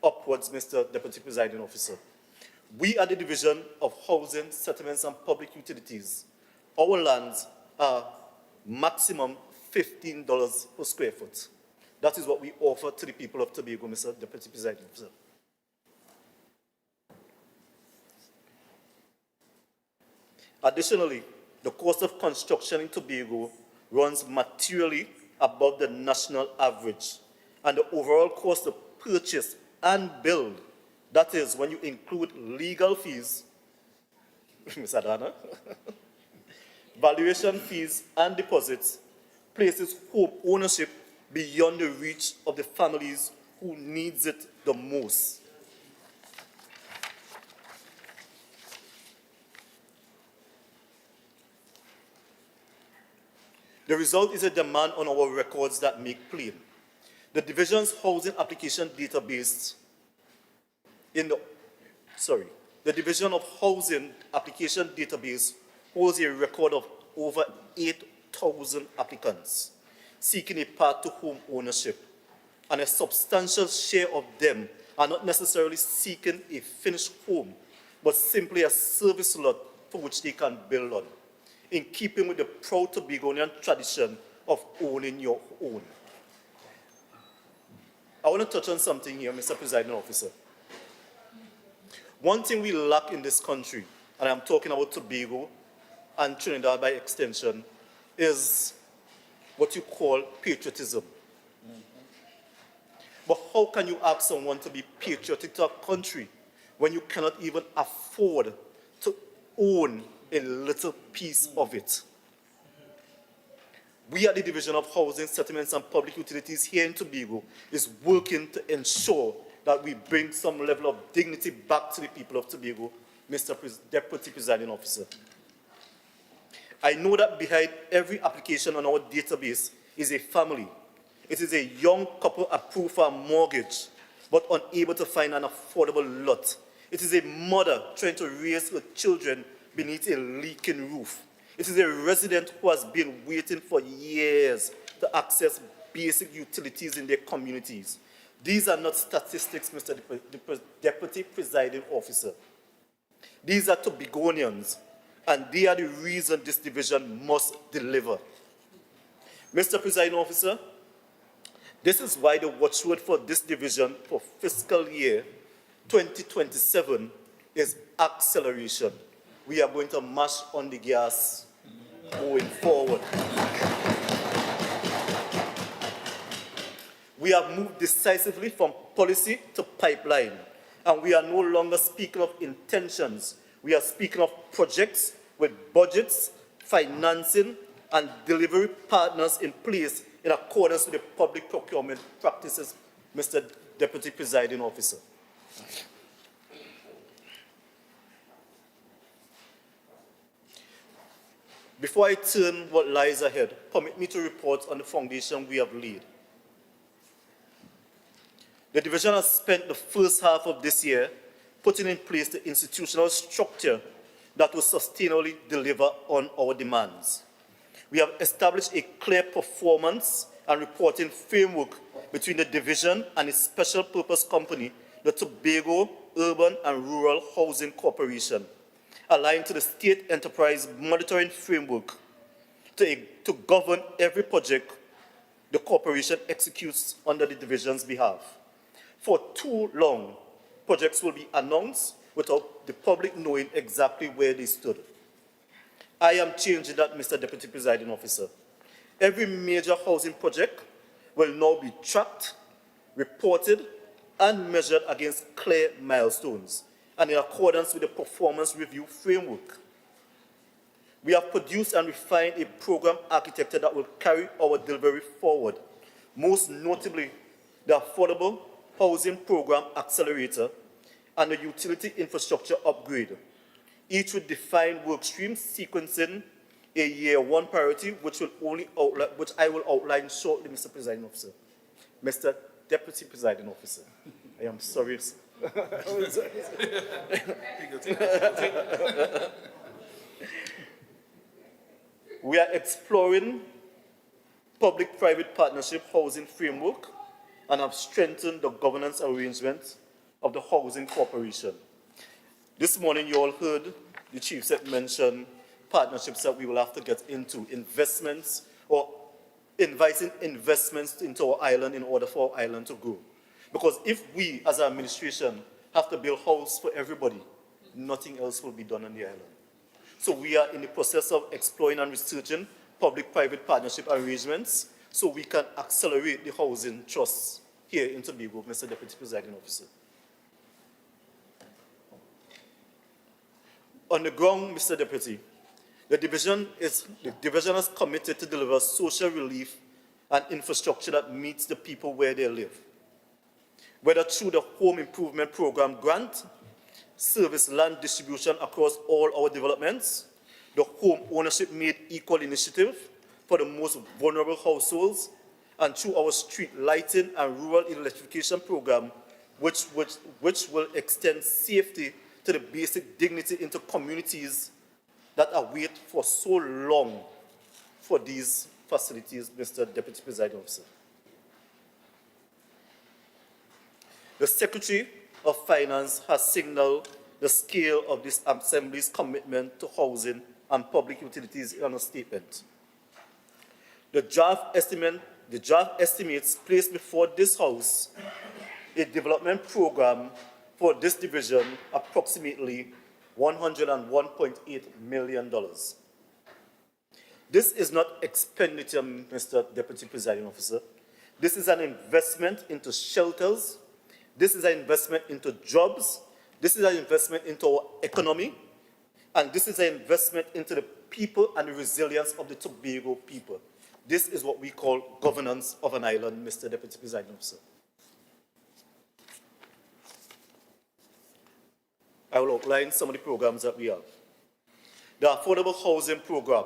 upwards, Mr. Deputy Presiding Officer. We at the Division of Housing, Settlements and Public Utilities, our lands are maximum $15 per square foot. That is what we offer to the people of Tobago, Mr. Deputy Presiding Officer. Additionally, the cost of construction in Tobago runs materially above the national average, and the overall cost to purchase and build, that is, when you include legal fees, Ms. Adana, valuation fees and deposits, places home ownership beyond the reach of the families who needs it the most. The result is a demand on our records that make plain. The division's housing application database the Division of Housing Application Database holds a record of over 8,000 applicants seeking a path to home ownership, and a substantial share of them are not necessarily seeking a finished home, but simply a service lot for which they can build on, in keeping with the proud Tobagonian tradition of owning your own. I want to touch on something here, Mr. Presiding Officer. One thing we lack in this country, and I'm talking about Tobago and Trinidad by extension, is what you call patriotism. But how can you ask someone to be patriotic to a country when you cannot even afford to own a little piece of it? We at the Division of Housing, Settlements and Public Utilities here in Tobago is working to ensure that we bring some level of dignity back to the people of Tobago, Mr. Deputy Presiding Officer. I know that behind every application on our database is a family. It is a young couple approved for a mortgage, but unable to find an affordable lot. It is a mother trying to raise her children beneath a leaking roof. It is a resident who has been waiting for years to access basic utilities in their communities. These are not statistics, Mr. Deputy Presiding Officer. These are Tobagonians, and they are the reason this division must deliver. Mr. Presiding Officer, this is why the watchword for this division for fiscal year 2027 is acceleration. We are going to mash on the gas going forward. We have moved decisively from policy to pipeline, and we are no longer speaking of intentions. We are speaking of projects with budgets, financing, and delivery partners in place in accordance with the public procurement practices, Mr. Deputy Presiding Officer. Before I turn what lies ahead, permit me to report on the foundation we have laid. The division has spent the first half of this year putting in place the institutional structure that will sustainably deliver on our demands. We have established a clear performance and reporting framework between the division and its special purpose company, the Tobago Urban and Rural Housing Corporation, aligned to the state enterprise monitoring framework to govern every project the corporation executes under the division's behalf. For too long, projects will be announced without the public knowing exactly where they stood. I am changing that, Mr. Deputy Presiding Officer. Every major housing project will now be tracked, reported, and measured against clear milestones and in accordance with the performance review framework. We have produced and refined a program architecture that will carry our delivery forward, most notably the Affordable Housing Program Accelerator and the Utility Infrastructure Upgrade, each with defined work streams sequencing a year one priority, which I will outline shortly, Mr. Presiding Officer. Mr. Deputy Presiding Officer, I am sorry. We are exploring public-private partnership housing framework and have strengthened the governance arrangements of the Housing Corporation. This morning, you all heard the Chief Sec mention partnerships that we will have to get into, investments or inviting investments into our island in order for our island to grow. Because if we, as an administration, have to build house for everybody, nothing else will be done on the island. So we are in the process of exploring and researching public-private partnership arrangements so we can accelerate the housing trusts here in Tobago, Mr. Deputy Presiding Officer. On the ground, Mr. Deputy, the division is committed to deliver social relief and infrastructure that meets the people where they live. Whether through the Home Improvement Program grant, service land distribution across all our developments, the Home Ownership Made Equal initiative for the most vulnerable households, and through our street lighting and rural electrification program, which will extend safety to the basic dignity into communities that await for so long for these facilities, Mr. Deputy Presiding Officer. The Secretary of Finance has signaled the scale of this Assembly's commitment to housing and public utilities in a statement. The draft estimates placed before this House a development program for this division approximately $101.8 million. This is not expenditure, Mr. Deputy Presiding Officer. This is an investment into shelters. This is an investment into jobs. This is an investment into our economy. And this is an investment into the people and the resilience of the Tobago people. This is what we call governance of an island, Mr. Deputy Presiding Officer. I will outline some of the programs that we have. The Affordable Housing Program.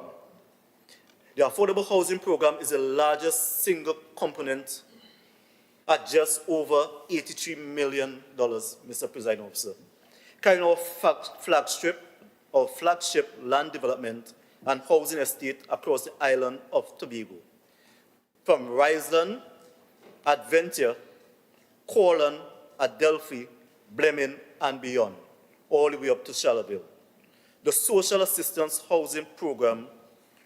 The Affordable Housing Program is the largest single component at just over $83 million, Mr. Presiding Officer, carrying out flagship land development and housing estate across the island of Tobago, from Riseland, Adventure, Corland, Adelphi, Bremen, and beyond, all the way up to Charlottesville. The Social Assistance Housing Program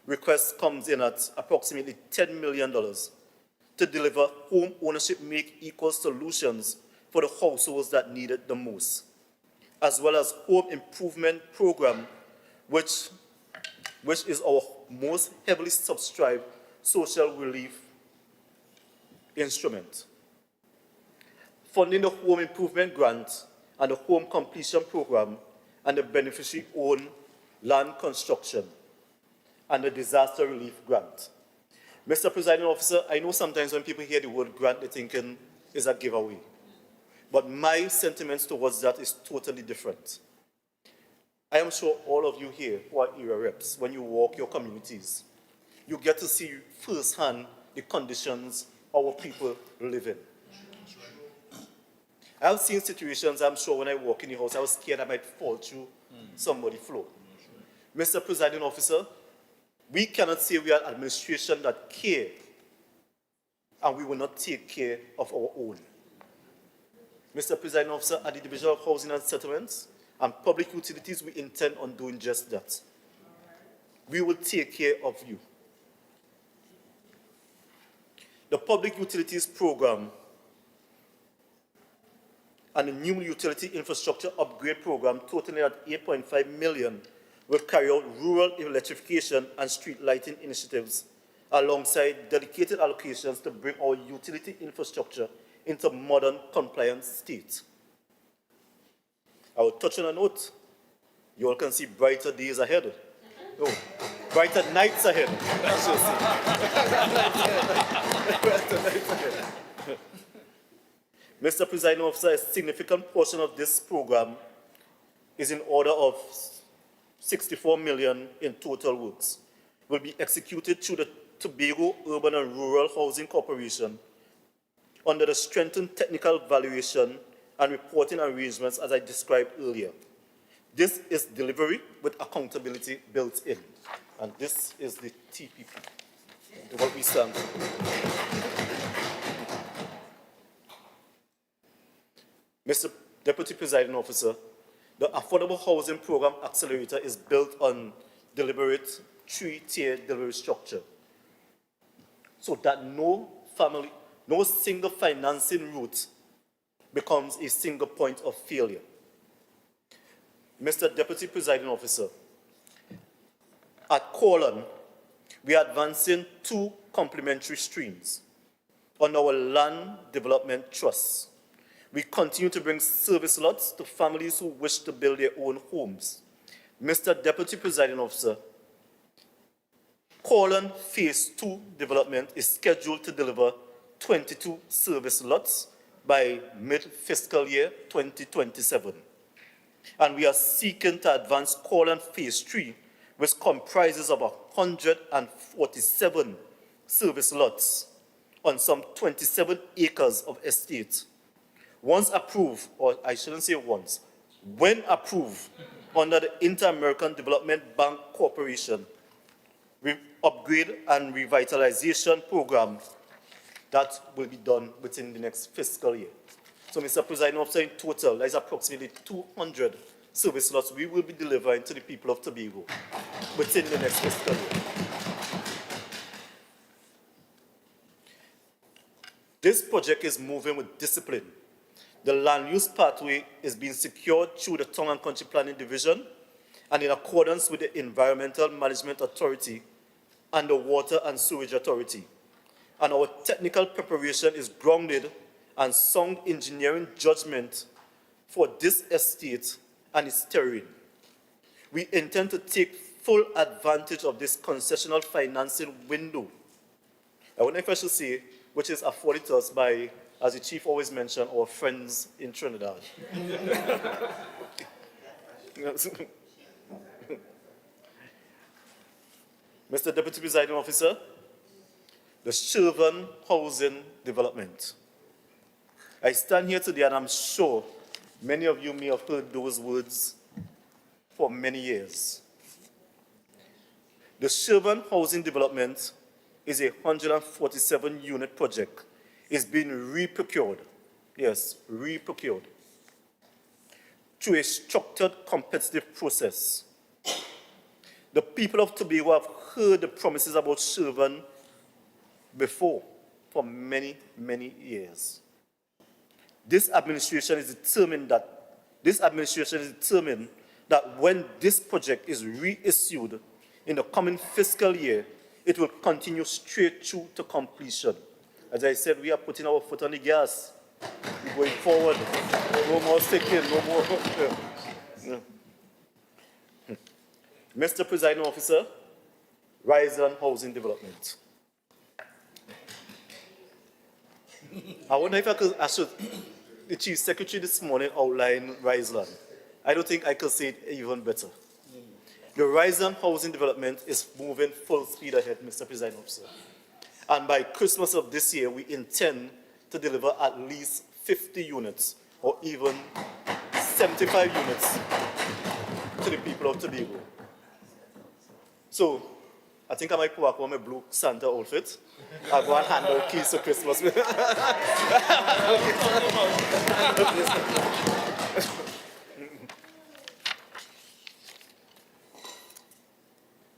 request comes in at approximately $10 million to deliver home ownership make equal solutions for the households that need it the most, as well as home improvement program, which is our most heavily subscribed social relief instrument. Funding the home improvement grant and the home completion program and the beneficiary-owned land construction and the disaster relief grant. Mr. Presiding Officer, I know sometimes when people hear the word grant, they're thinking it's a giveaway. But my sentiments towards that is totally different. I am sure all of you here who are area reps, when you walk your communities, you get to see firsthand the conditions our people live in. I've seen situations, I'm sure when I walk in the house, I was scared I might fall through somebody's floor. Mr. Presiding Officer, we cannot say we are an administration that care and we will not take care of our own. Mr. Presiding Officer, at the Division of Housing and Settlements and Public Utilities, we intend on doing just that. We will take care of you. The Public Utilities Program and the new utility infrastructure upgrade program, totaling at $8.5 million, will carry out rural electrification and street lighting initiatives alongside dedicated allocations to bring our utility infrastructure into modern compliant state. I will touch on a note. You all can see brighter days ahead. No, brighter nights ahead. Brighter nights ahead. Mr. Presiding Officer, a significant portion of this program is in order of $64 million in total works, will be executed through the Tobago Urban and Rural Housing Corporation under the strengthened technical valuation and reporting arrangements as I described earlier. This is delivery with accountability built in, and this is the TPP, what we stand for. Mr. Deputy Presiding Officer, the Affordable Housing Program Accelerator is built on deliberate three-tier delivery structure so that no single financing route becomes a single point of failure. Mr. Deputy Presiding Officer, at Corland, we are advancing two complementary streams on our land development trust. We continue to bring service lots to families who wish to build their own homes. Mr. Deputy Presiding Officer, Corland Phase 2 development is scheduled to deliver 22 service lots by mid-fiscal year 2027. And we are seeking to advance Corland Phase 3, which comprises of 147 service lots on some 27 acres of estate. Once approved, or I shouldn't say once, when approved under the Inter-American Development Bank Corporation upgrade and revitalization program, that will be done within the next fiscal year. So, Mr. Presiding Officer, in total, there is approximately 200 service lots we will be delivering to the people of Tobago within the next fiscal year. This project is moving with discipline. The land use pathway is being secured through the Town and Country Planning Division and in accordance with the Environmental Management Authority and the Water and Sewage Authority. and our technical preparation is grounded on sound engineering judgment for this estate and its terrain. We intend to take full advantage of this concessional financing window. I wonder if I should say, which is afforded to us by, as the chief always mentioned, our friends in Trinidad. Mr. Deputy Presiding Officer, the Shervan Housing Development. I stand here today and I'm sure many of you may have heard those words for many years. The Shervan Housing Development is a 147-unit project. It's being re-procured. Yes, re-procured. Through a structured competitive process. The people of Tobago have heard the promises about Shervan before for many, many years. This administration is determined that when this project is reissued in the coming fiscal year, it will continue straight through to completion. As I said, we are putting our foot on the gas. We're going forward. No more sticking, no more. Mr. Presiding Officer, Riseland Housing Development. I wonder if I should, the Chief Secretary this morning outlined Riseland. I don't think I could say it even better. The Riseland Housing Development is moving full speed ahead, Mr. Presiding Officer. And by Christmas of this year, we intend to deliver at least 50 units or even 75 units to the people of Tobago. So, I think I might put on my blue Santa outfit. I'll go and handle keys for Christmas.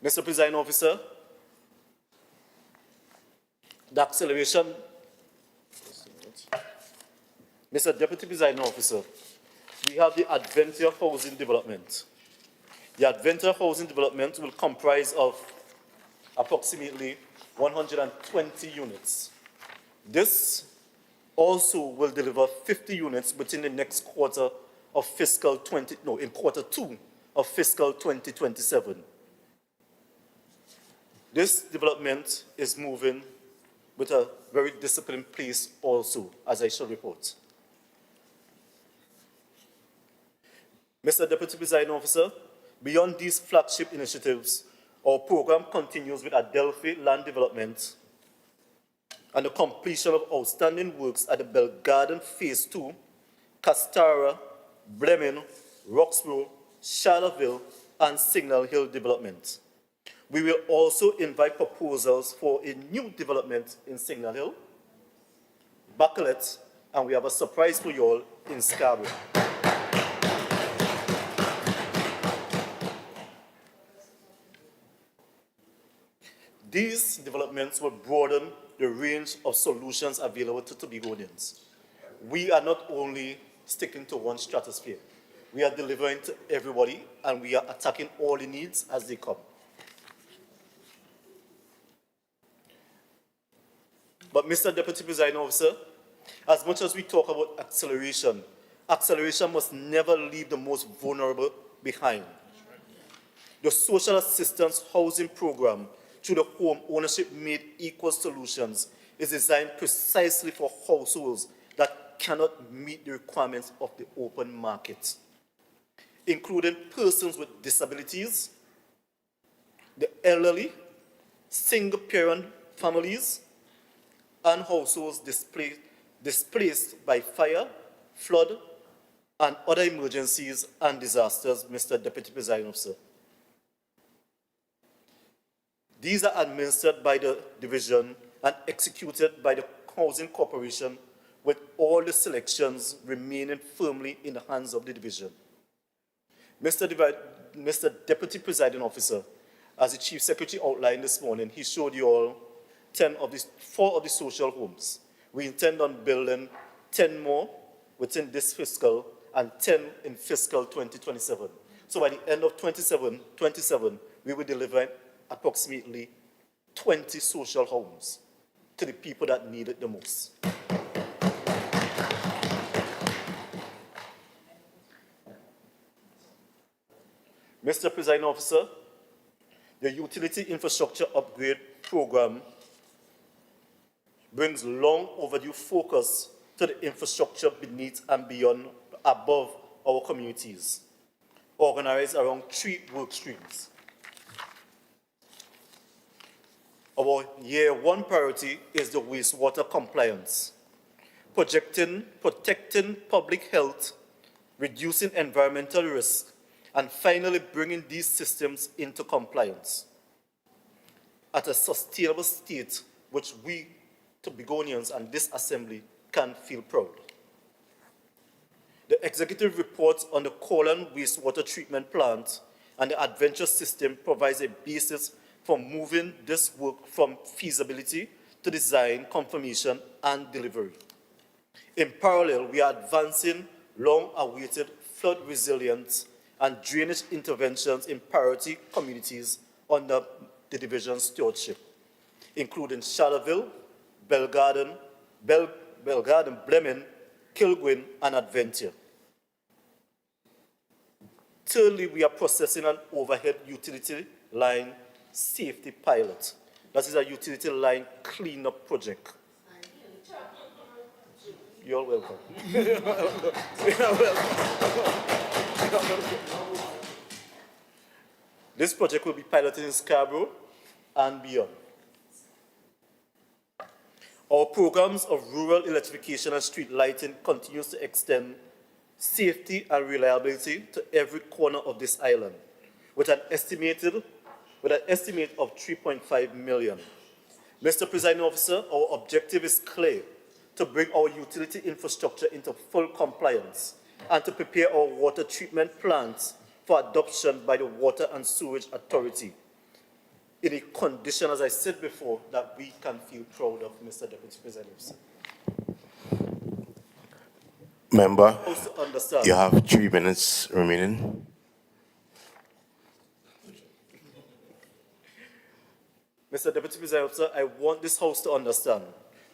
Mr. Presiding Officer, the acceleration. Mr. Deputy Presiding Officer, we have the Adventure Housing Development. The Adventure Housing Development will comprise of approximately 120 units. This also will deliver 50 units within the next quarter of in quarter 2 of fiscal 2027. This development is moving with a very disciplined pace also, as I shall report. Mr. Deputy Presiding Officer, beyond these flagship initiatives, our program continues with Adelphi land development and the completion of outstanding works at the Bell Garden Phase 2, Castara, Bremen, Roxborough, Charlottesville, and Signal Hill development. We will also invite proposals for a new development in Signal Hill, Bacalet, and we have a surprise for you all in Scarborough. These developments will broaden the range of solutions available to Tobagonians. We are not only sticking to one stratosphere. We are delivering to everybody, and we are attacking all the needs as they come. But Mr. Deputy Presiding Officer, as much as we talk about acceleration, acceleration must never leave the most vulnerable behind. The social assistance housing program through the Home Ownership Made Equal Solutions is designed precisely for households that cannot meet the requirements of the open market, including persons with disabilities, the elderly, single-parent families, and households displaced by fire, flood, and other emergencies and disasters, Mr. Deputy Presiding Officer. These are administered by the division and executed by the Housing Corporation, with all the selections remaining firmly in the hands of the division. Mr. Deputy Presiding Officer, as the Chief Secretary outlined this morning, he showed you all 4 of the social homes. We intend on building 10 more within this fiscal and 10 in fiscal 2027. So by the end of 27, we will deliver approximately 20 social homes. to the people that need it the most. Mr. Presiding Officer, the Utility Infrastructure Upgrade Program brings long overdue focus to the infrastructure beneath and beyond, above our communities, organized around 3 work streams. Our year 1 priority is the wastewater compliance, protecting public health, reducing environmental risk, and finally bringing these systems into compliance at a sustainable state which we, Tobagonians, and this Assembly can feel proud. The executive report on the Colon wastewater treatment plant and the Adventure system provides a basis for moving this work from feasibility to design, confirmation, and delivery. In parallel, we are advancing long-awaited flood resilience and drainage interventions in priority communities under the division's stewardship, including Shadowville, Belgarden, Bremen, Kilgwin, and Adventure. Thirdly, we are processing an overhead utility line safety pilot. That is a utility line cleanup project. You're welcome. This project will be piloted in Scarborough and beyond. Our programs of rural electrification and street lighting continues to extend safety and reliability to every corner of this island, with an estimate of 3.5 million. Mr. Presiding Officer, our objective is clear: to bring our utility infrastructure into full compliance and to prepare our water treatment plants for adoption by the Water and Sewerage Authority in a condition, as I said before, that we can feel proud of, Mr. Deputy President. Member, Understand. you have 3 minutes remaining. Mr. Deputy President, I want this House to understand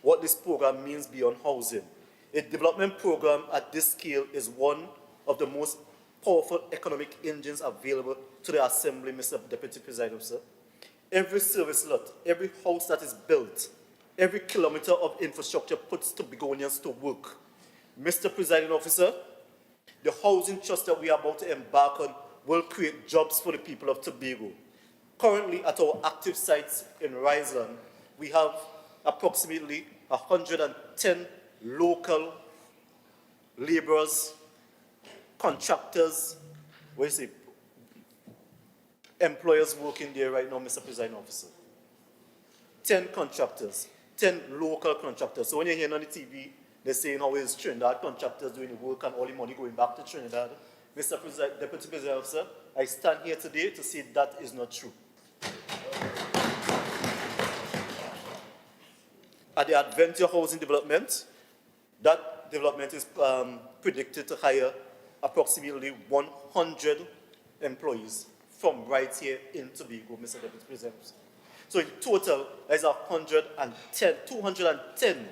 what this program means beyond housing. A development program at this scale is one of the most powerful economic engines available to the Assembly, Mr. Deputy President, sir. Every service lot, every house that is built, every kilometer of infrastructure puts Tobagonians to work. Mr. Presiding Officer, the housing trust that we are about to embark on will create jobs for the people of Tobago. Currently, at our active sites in Riseland, we have approximately 110 local laborers, contractors, employers working there right now, Mr. Presiding Officer. 10 contractors, 10 local contractors. So when you hear on the TV, they're saying how is Trinidad contractors doing the work and all the money going back to Trinidad. Mr. Deputy Presiding Officer, I stand here today to say that is not true. At the Adventure Housing Development, that development is predicted to hire approximately 100 employees from right here in Tobago, Mr. Deputy President. So in total, there's 210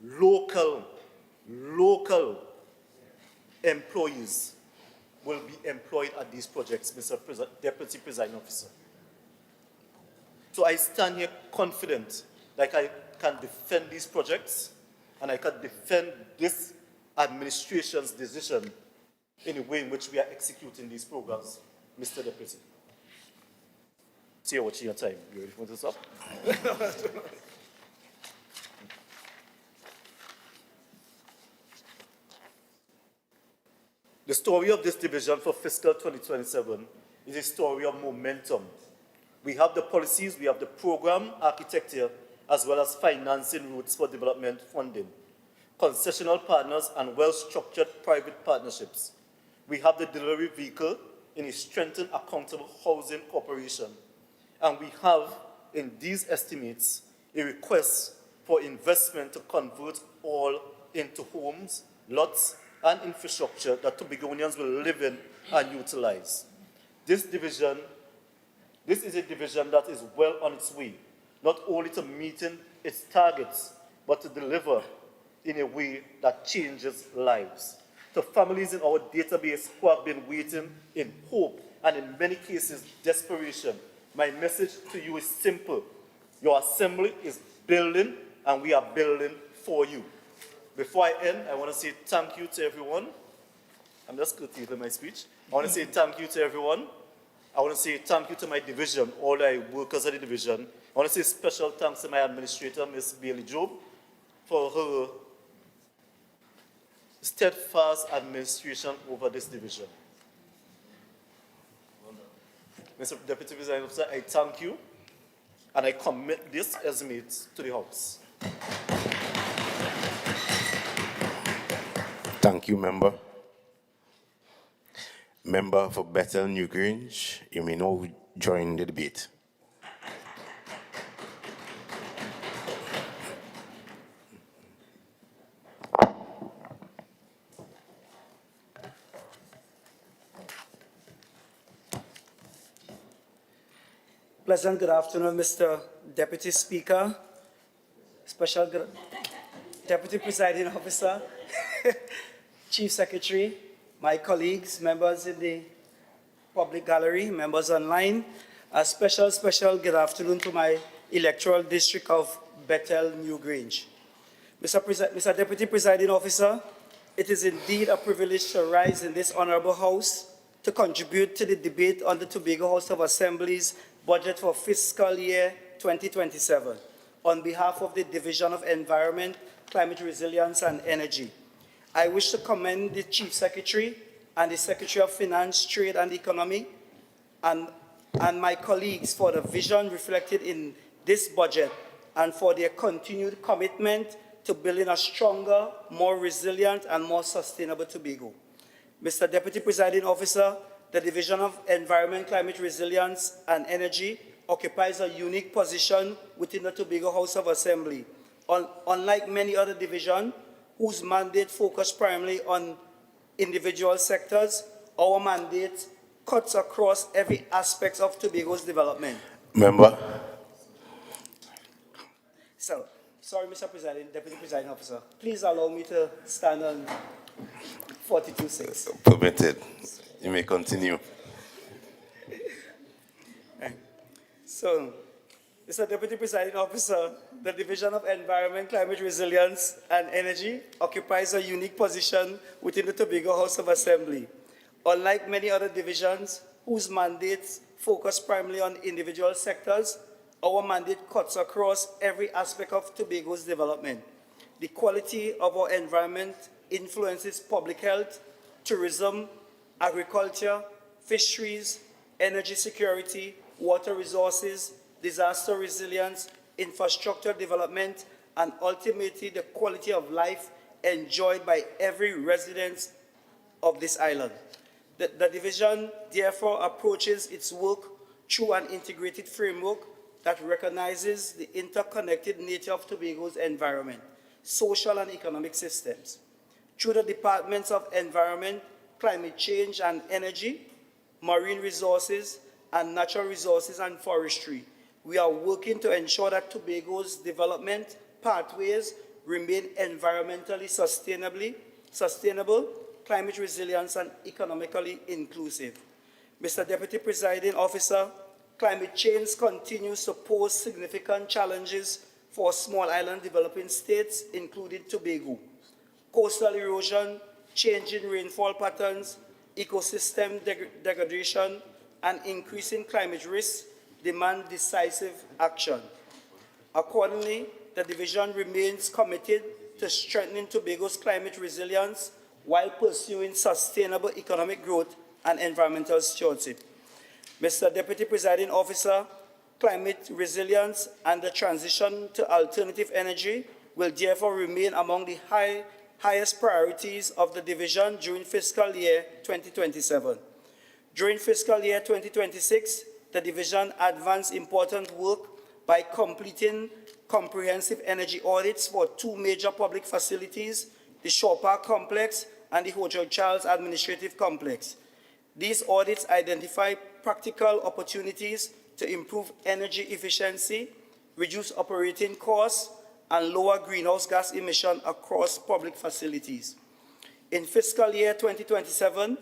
local employees will be employed at these projects, Mr. Deputy Presiding Officer. So I stand here confident that I can defend these projects and I can defend this administration's decision in the way in which we are executing these programs, Mr. Deputy. See you watching your time. You ready for this up? The story of this division for fiscal 2027 is a story of momentum. We have the policies, we have the program architecture, as well as financing routes for development funding, concessional partners, and well-structured private partnerships. We have the delivery vehicle in a strengthened accountable housing corporation. And we have, in these estimates, a request for investment to convert all into homes, lots, and infrastructure that Tobagonians will live in and utilize. This is a division that is well on its way not only to meeting its targets, but to deliver in a way that changes lives. To families in our database who have been waiting in hope and in many cases desperation, my message to you is simple. Your assembly is building and we are building for you. Before I end, I want to say thank you to everyone. I'm just curtailing my speech. I want to say thank you to everyone. I want to say thank you to my division, all the workers of the division. I want to say special thanks to my administrator, Ms. Bailey Job, for her steadfast administration over this division. Mr. Deputy Presiding Officer, I thank you, and I commit this estimate to the House. Thank you, member. Member for Bethel New Grange, you may now join the debate. Pleasant good afternoon, Mr. Deputy Speaker, Deputy Presiding Officer, Chief Secretary, my colleagues, members in the public gallery, members online. A special good afternoon to my electoral district of Bethel New Grange. Mr. Deputy Presiding Officer, it is indeed a privilege to rise in this honorable house to contribute to the debate on the Tobago House of Assembly's budget for fiscal year 2027 on behalf of the Division of Environment, Climate Resilience and Energy. I wish to commend the Chief Secretary and the Secretary of Finance, Trade and Economy and my colleagues for the vision reflected in this budget and for their continued commitment to building a stronger, more resilient and more sustainable Tobago. Mr. Deputy Presiding Officer, the Division of Environment, Climate Resilience and Energy occupies a unique position within the Tobago House of Assembly. Unlike many other divisions whose mandate focus primarily on individual sectors, our mandate cuts across every aspect of Tobago's development. Member. So, sorry, Mr. Deputy Presiding Officer, please allow me to stand on 42.6. Permitted. You may continue. So, Mr. Deputy Presiding Officer, the Division of Environment, Climate Resilience and Energy occupies a unique position within the Tobago House of Assembly. Unlike many other divisions whose mandates focus primarily on individual sectors, our mandate cuts across every aspect of Tobago's development. The quality of our environment influences public health, tourism, agriculture, fisheries, energy security, water resources, disaster resilience, infrastructure development, and ultimately the quality of life enjoyed by every resident of this island. The division therefore approaches its work through an integrated framework that recognizes the interconnected nature of Tobago's environment, social and economic systems. Through the Departments of Environment, Climate Change and Energy, Marine Resources, and Natural Resources and Forestry, we are working to ensure that Tobago's development pathways remain environmentally sustainable, climate resilience, and economically inclusive. Mr. Deputy Presiding Officer, climate change continues to pose significant challenges for small island developing states, including Tobago. Coastal erosion, changing rainfall patterns, ecosystem degradation, and increasing climate risks demand decisive action. Accordingly, the division remains committed to strengthening Tobago's climate resilience while pursuing sustainable economic growth and environmental stewardship. Mr. Deputy Presiding Officer, climate resilience and the transition to alternative energy will therefore remain among the highest priorities of the division during fiscal year 2027. During fiscal year 2026, the division advanced important work by completing comprehensive energy audits for two major public facilities, the Shore Park Complex and the Hotel Charles Administrative Complex. These audits identify practical opportunities to improve energy efficiency, reduce operating costs, and lower greenhouse gas emission across public facilities. In fiscal year 2027,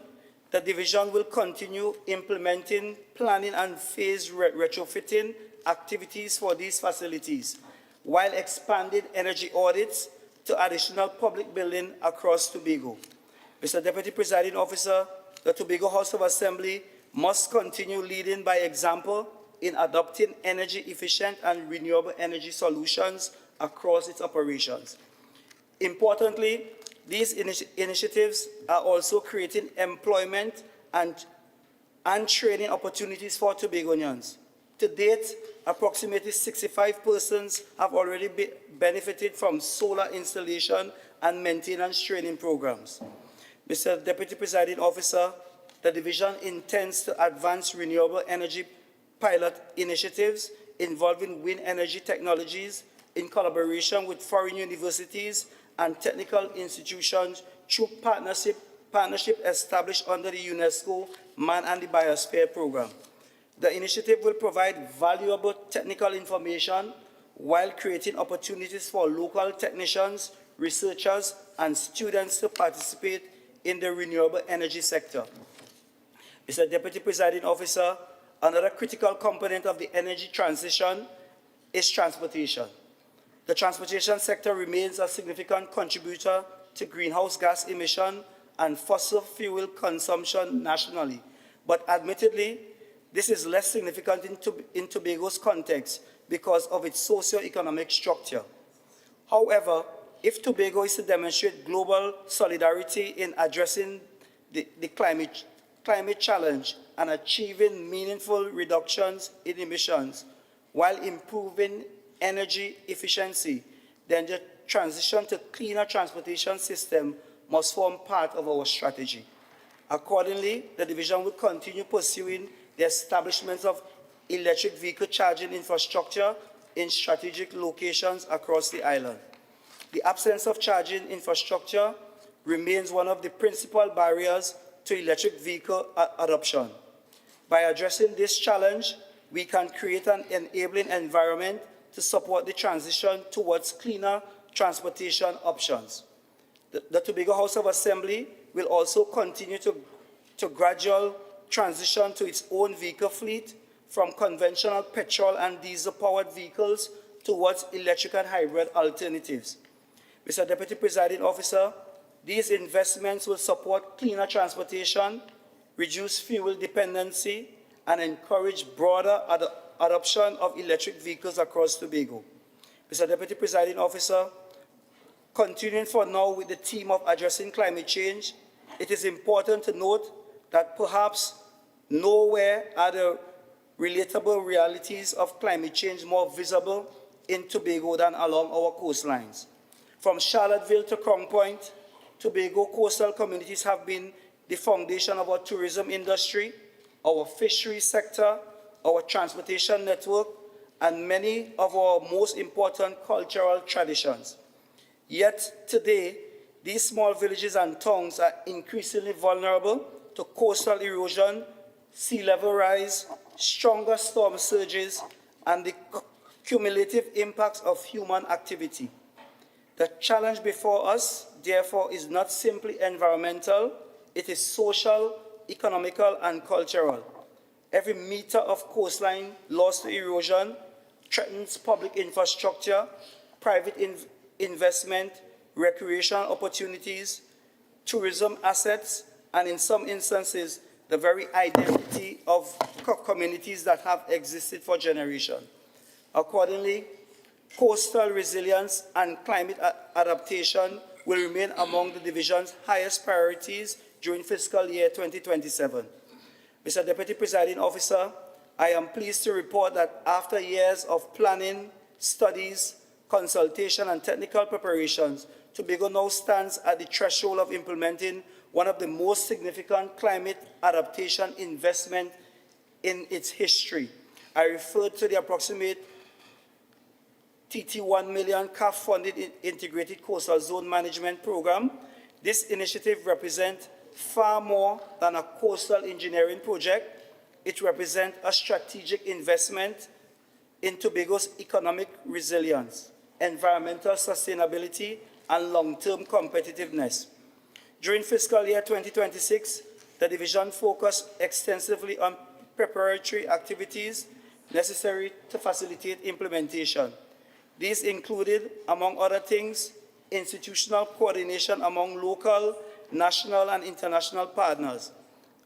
the division will continue implementing planning and phased retrofitting activities for these facilities, while expanding energy audits to additional public buildings across Tobago. Mr. Deputy Presiding Officer, the Tobago House of Assembly must continue leading by example in adopting energy-efficient and renewable energy solutions across its operations. Importantly, these initiatives are also creating employment and training opportunities for Tobagonians. To date, approximately 65 persons have already benefited from solar installation and maintenance training programs. Mr. Deputy Presiding Officer, the division intends to advance renewable energy pilot initiatives involving wind energy technologies in collaboration with foreign universities and technical institutions through partnership established under the UNESCO Man and the Biosphere program. The initiative will provide valuable technical information while creating opportunities for local technicians, researchers, and students to participate in the renewable energy sector. Mr. Deputy Presiding Officer, another critical component of the energy transition is transportation. The transportation sector remains a significant contributor to greenhouse gas emission and fossil fuel consumption nationally, but admittedly, this is less significant in Tobago's context because of its socio-economic structure. However, if Tobago is to demonstrate global solidarity in addressing the climate challenge and achieving meaningful reductions in emissions while improving energy efficiency, then the transition to cleaner transportation system must form part of our strategy. Accordingly, the division will continue pursuing the establishment of electric vehicle charging infrastructure in strategic locations across the island. The absence of charging infrastructure remains one of the principal barriers to electric vehicle adoption. By addressing this challenge, we can create an enabling environment to support the transition towards cleaner transportation options. The Tobago House of Assembly will also continue to gradual transition to its own vehicle fleet from conventional petrol and diesel-powered vehicles towards electric and hybrid alternatives. Mr. Deputy Presiding Officer, these investments will support cleaner transportation, reduce fuel dependency, and encourage broader adoption of electric vehicles across Tobago. Mr. Deputy Presiding Officer, continuing for now with the theme of addressing climate change, it is important to note that perhaps nowhere are the relatable realities of climate change more visible in Tobago than along our coastlines. From Charlottesville to Crown Point, Tobago coastal communities have been the foundation of our tourism industry, our fisheries sector, our transportation network, and many of our most important cultural traditions. Yet today, these small villages and towns are increasingly vulnerable to coastal erosion, sea level rise, stronger storm surges, and the cumulative impacts of human activity. The challenge before us, therefore, is not simply environmental, it is social, economical, and cultural. Every meter of coastline lost to erosion threatens public infrastructure, private investment, recreational opportunities, tourism assets, and in some instances, the very identity of communities that have existed for generations. Accordingly, coastal resilience and climate adaptation will remain among the division's highest priorities during fiscal year 2027. Mr. Deputy Presiding Officer, I am pleased to report that after years of planning, studies, consultation, and technical preparations, Tobago now stands at the threshold of implementing one of the most significant climate adaptation investment in its history. I refer to the approximate TT1 million CAF-funded Integrated Coastal Zone Management Program. This initiative represents far more than a coastal engineering project. It represents a strategic investment in Tobago's economic resilience, environmental sustainability, and long-term competitiveness. During fiscal year 2026, the division focused extensively on preparatory activities necessary to facilitate implementation. These included, among other things, institutional coordination among local, national, and international partners.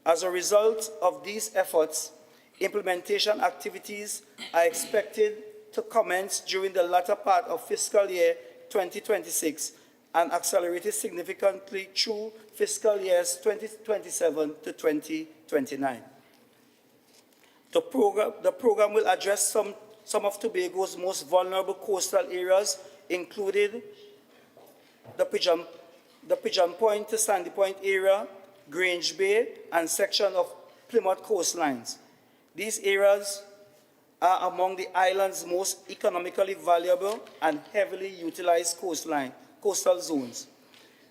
As a result of these efforts, implementation activities are expected to commence during the latter part of fiscal year 2026 and accelerated significantly through fiscal years 2027 to 2029. The program will address some of Tobago's most vulnerable coastal areas, including the Pigeon Point to Sandy Point area, Grange Bay, and section of Plymouth coastlines. These areas are among the island's most economically valuable and heavily utilized coastal zones.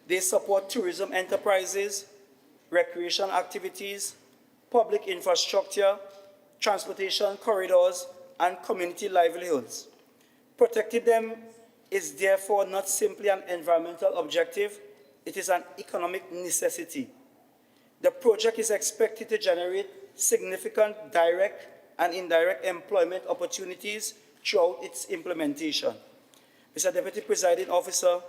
They support tourism enterprises, recreation activities, public infrastructure, transportation corridors, and community livelihoods. Protecting them is therefore not simply an environmental objective, it is an economic necessity. The project is expected to generate significant direct and indirect employment opportunities throughout its implementation. Mr. Deputy Presiding Officer,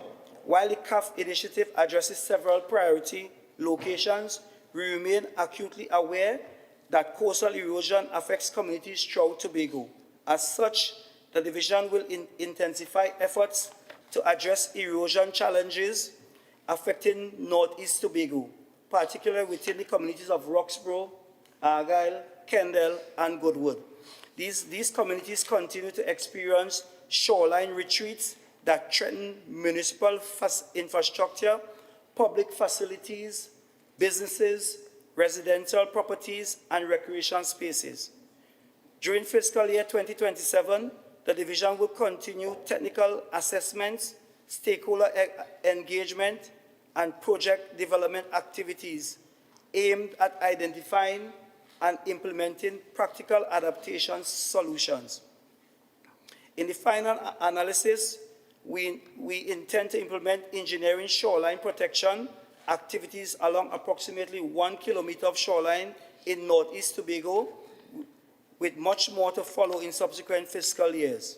while the CAF initiative addresses several priority locations, we remain acutely aware that coastal erosion affects communities throughout Tobago. As such, the division will intensify efforts to address erosion challenges affecting Northeast Tobago, particularly within the communities of Roxborough, Argyle, Kendall, and Goodwood. These communities continue to experience shoreline retreats that threaten municipal infrastructure, public facilities, businesses, residential properties, and recreation spaces. During fiscal year 2027, the division will continue technical assessments, stakeholder engagement, and project development activities aimed at identifying and implementing practical adaptation solutions. In the final analysis, we intend to implement engineering shoreline protection activities along approximately 1 kilometer of shoreline in Northeast Tobago, with much more to follow in subsequent fiscal years.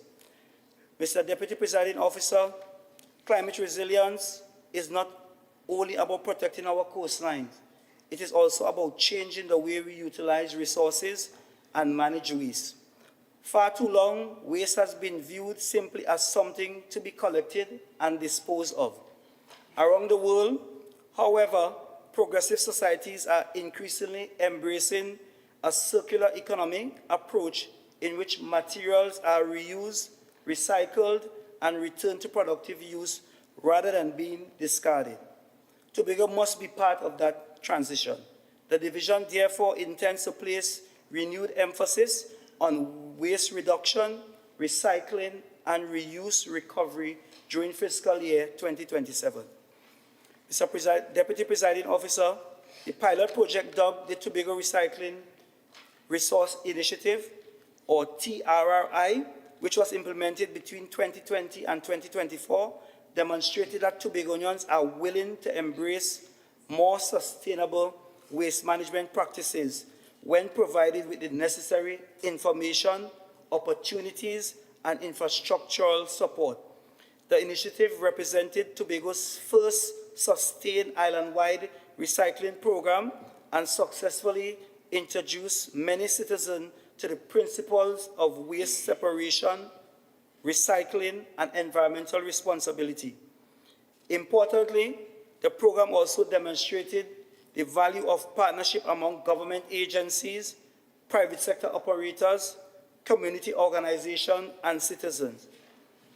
Mr. Deputy Presiding Officer, climate resilience is not only about protecting our coastlines, it is also about changing the way we utilize resources and manage waste. Far too long, waste has been viewed simply as something to be collected and disposed of. Around the world, however, progressive societies are increasingly embracing a circular economic approach in which materials are reused, recycled, and returned to productive use rather than being discarded. Tobago must be part of that transition. The division therefore intends to place renewed emphasis on waste reduction, recycling, and reuse recovery during fiscal year 2027. Mr. Deputy Presiding Officer, the pilot project dubbed the Tobago Recycling Resource Initiative, or TRRI, which was implemented between 2020 and 2024, demonstrated that Tobagonians are willing to embrace more sustainable waste management practices when provided with the necessary information, opportunities, and infrastructural support. The initiative represented Tobago's first sustained island-wide recycling program and successfully introduced many citizens to the principles of waste separation, recycling, and environmental responsibility. Importantly, the program also demonstrated the value of partnership among government agencies, private sector operators, community organizations, and citizens.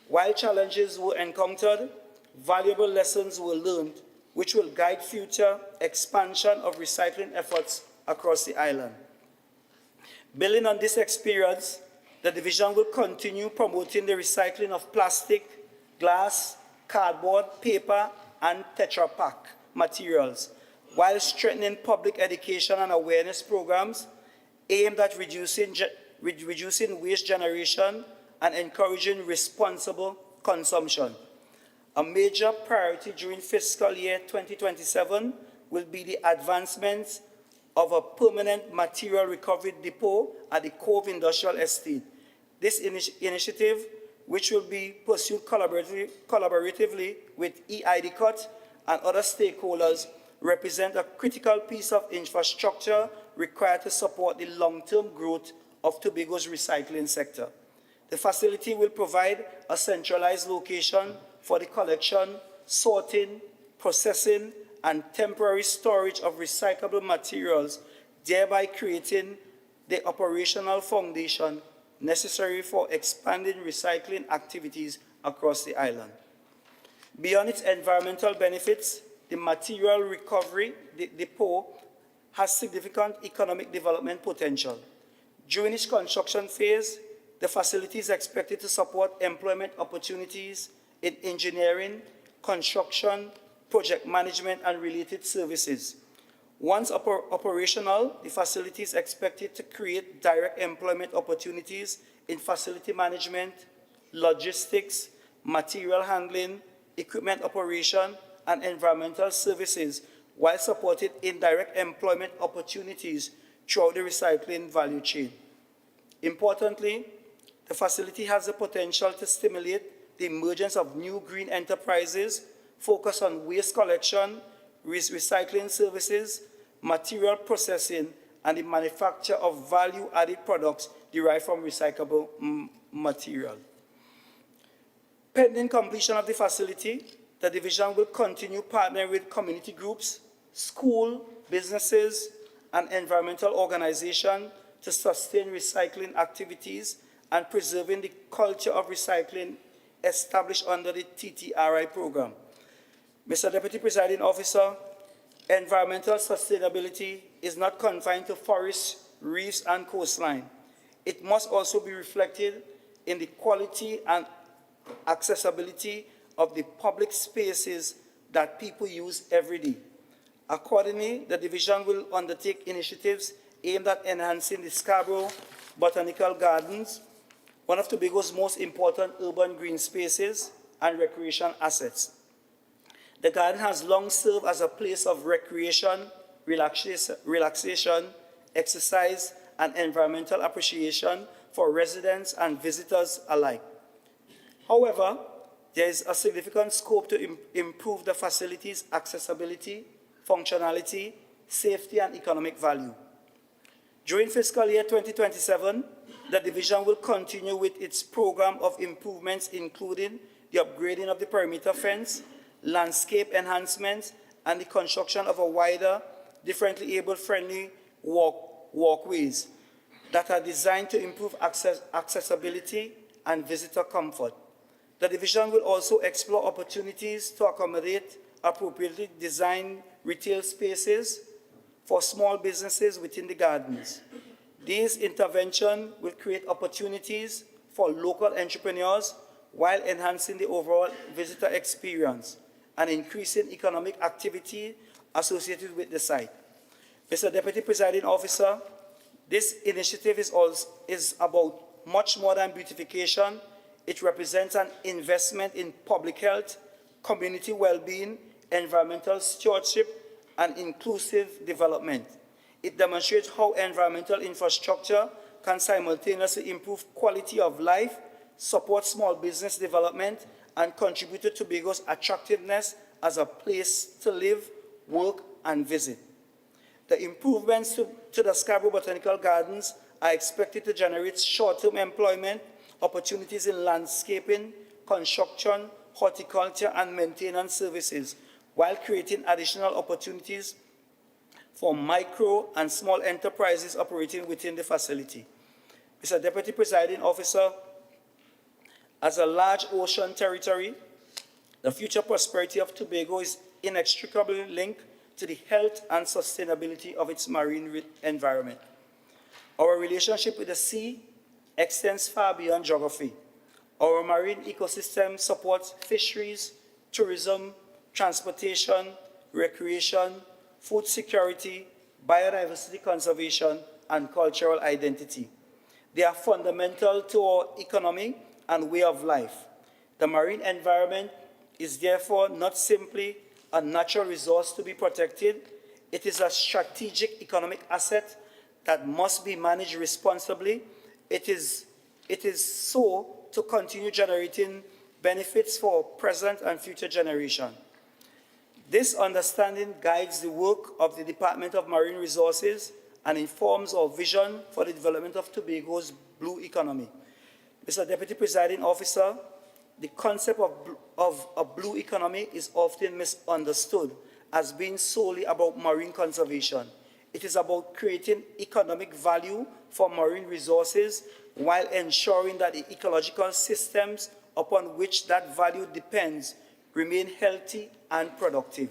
While challenges were encountered, valuable lessons were learned, which will guide future expansion of recycling efforts across the island. Building on this experience, the division will continue promoting the recycling of plastic, glass, cardboard, paper, and Tetra Pak materials, while strengthening public education and awareness programs aimed at reducing with reducing waste generation and encouraging responsible consumption. A major priority during fiscal year 2027 will be the advancement of a permanent material recovery depot at the Cove Industrial Estate. This initiative, which will be pursued collaboratively with EIDCOT and other stakeholders, represent a critical piece of infrastructure required to support the long-term growth of Tobago's recycling sector. The facility will provide a centralized location for the collection, sorting, processing, and temporary storage of recyclable materials, thereby creating the operational foundation necessary for expanding recycling activities across the island. Beyond its environmental benefits, the material recovery depot has significant economic development potential. During its construction phase, the facility is expected to support employment opportunities in engineering, construction, project management, and related services. Once operational, the facility is expected to create direct employment opportunities in facility management, logistics, material handling, equipment operation, and environmental services, while supporting indirect employment opportunities throughout the recycling value chain. Importantly, the facility has the potential to stimulate the emergence of new green enterprises focused on waste collection, recycling services, material processing, and the manufacture of value-added products derived from recyclable material. Pending completion of the facility, the division will continue partnering with community groups, school, businesses, and environmental organizations to sustain recycling activities and preserving the culture of recycling established under the TTRI program. Mr. Deputy Presiding Officer, environmental sustainability is not confined to forests, reefs, and coastline. It must also be reflected in the quality and accessibility of the public spaces that people use every day. Accordingly, the division will undertake initiatives aimed at enhancing the Scarborough Botanical Gardens, one of Tobago's most important urban green spaces and recreation assets. The garden has long served as a place of recreation, relaxation, exercise, and environmental appreciation for residents and visitors alike. However, there is a significant scope to improve the facility's accessibility, functionality, safety, and economic value. During fiscal year 2027, the division will continue with its program of improvements, including the upgrading of the perimeter fence, landscape enhancements, and the construction of a wider, differently able-friendly walkways that are designed to improve accessibility and visitor comfort. The division will also explore opportunities to accommodate appropriately designed retail spaces for small businesses within the gardens. These interventions will create opportunities for local entrepreneurs while enhancing the overall visitor experience and increasing economic activity associated with the site. Mr. Deputy Presiding Officer, this initiative is about much more than beautification. It represents an investment in public health, community well-being, environmental stewardship, and inclusive development. It demonstrates how environmental infrastructure can simultaneously improve quality of life, support small business development, and contribute to Tobago's attractiveness as a place to live, work, and visit. The improvements to the Scarborough Botanical Gardens are expected to generate short-term employment opportunities in landscaping, construction, horticulture, and maintenance services, while creating additional opportunities for micro and small enterprises operating within the facility. Mr. Deputy Presiding Officer, as a large ocean territory, the future prosperity of Tobago is inextricably linked to the health and sustainability of its marine environment. Our relationship with the sea extends far beyond geography. Our marine ecosystem supports fisheries, tourism, transportation, recreation, food security, biodiversity conservation, and cultural identity. They are fundamental to our economy and way of life. The marine environment is therefore not simply a natural resource to be protected, it is a strategic economic asset that must be managed responsibly. It is so to continue generating benefits for present and future generations. This understanding guides the work of the Department of Marine Resources and informs our vision for the development of Tobago's blue economy. Mr. Deputy Presiding Officer, the concept of a blue economy is often misunderstood as being solely about marine conservation. It is about creating economic value for marine resources while ensuring that the ecological systems upon which that value depends remain healthy and productive.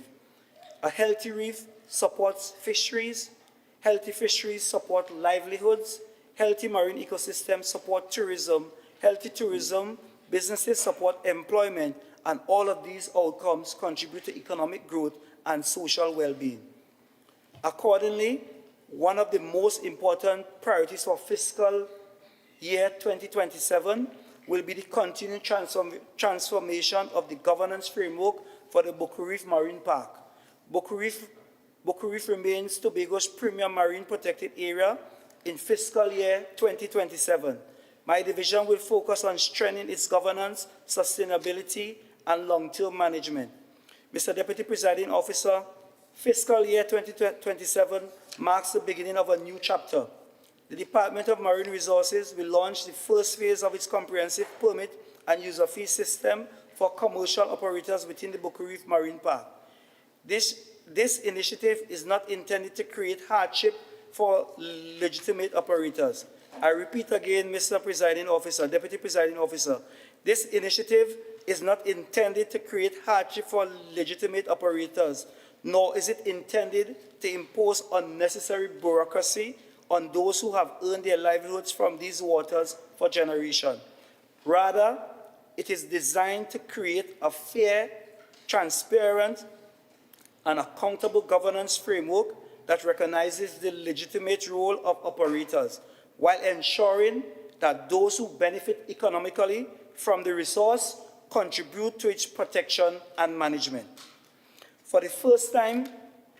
A healthy reef supports fisheries, healthy fisheries support livelihoods, healthy marine ecosystems support tourism, healthy tourism, businesses support employment, and all of these outcomes contribute to economic growth and social well-being. Accordingly, one of the most important priorities for fiscal year 2027 will be the continued transformation of the governance framework for the Boku Reef Marine Park. Boku Reef remains Tobago's premier marine protected area in fiscal year 2027. My division will focus on strengthening its governance, sustainability, and long-term management. Mr. Deputy Presiding Officer, fiscal year 2027 marks the beginning of a new chapter. The Department of Marine Resources will launch the first phase of its comprehensive permit and user fee system for commercial operators within the Boku Reef Marine Park. This initiative is not intended to create hardship for legitimate operators. I repeat again, Mr. Presiding Officer, Deputy Presiding Officer, this initiative is not intended to create hardship for legitimate operators, nor is it intended to impose unnecessary bureaucracy on those who have earned their livelihoods from these waters for generations. Rather, it is designed to create a fair, transparent, and accountable governance framework that recognizes the legitimate role of operators, while ensuring that those who benefit economically from the resource contribute to its protection and management. For the first time,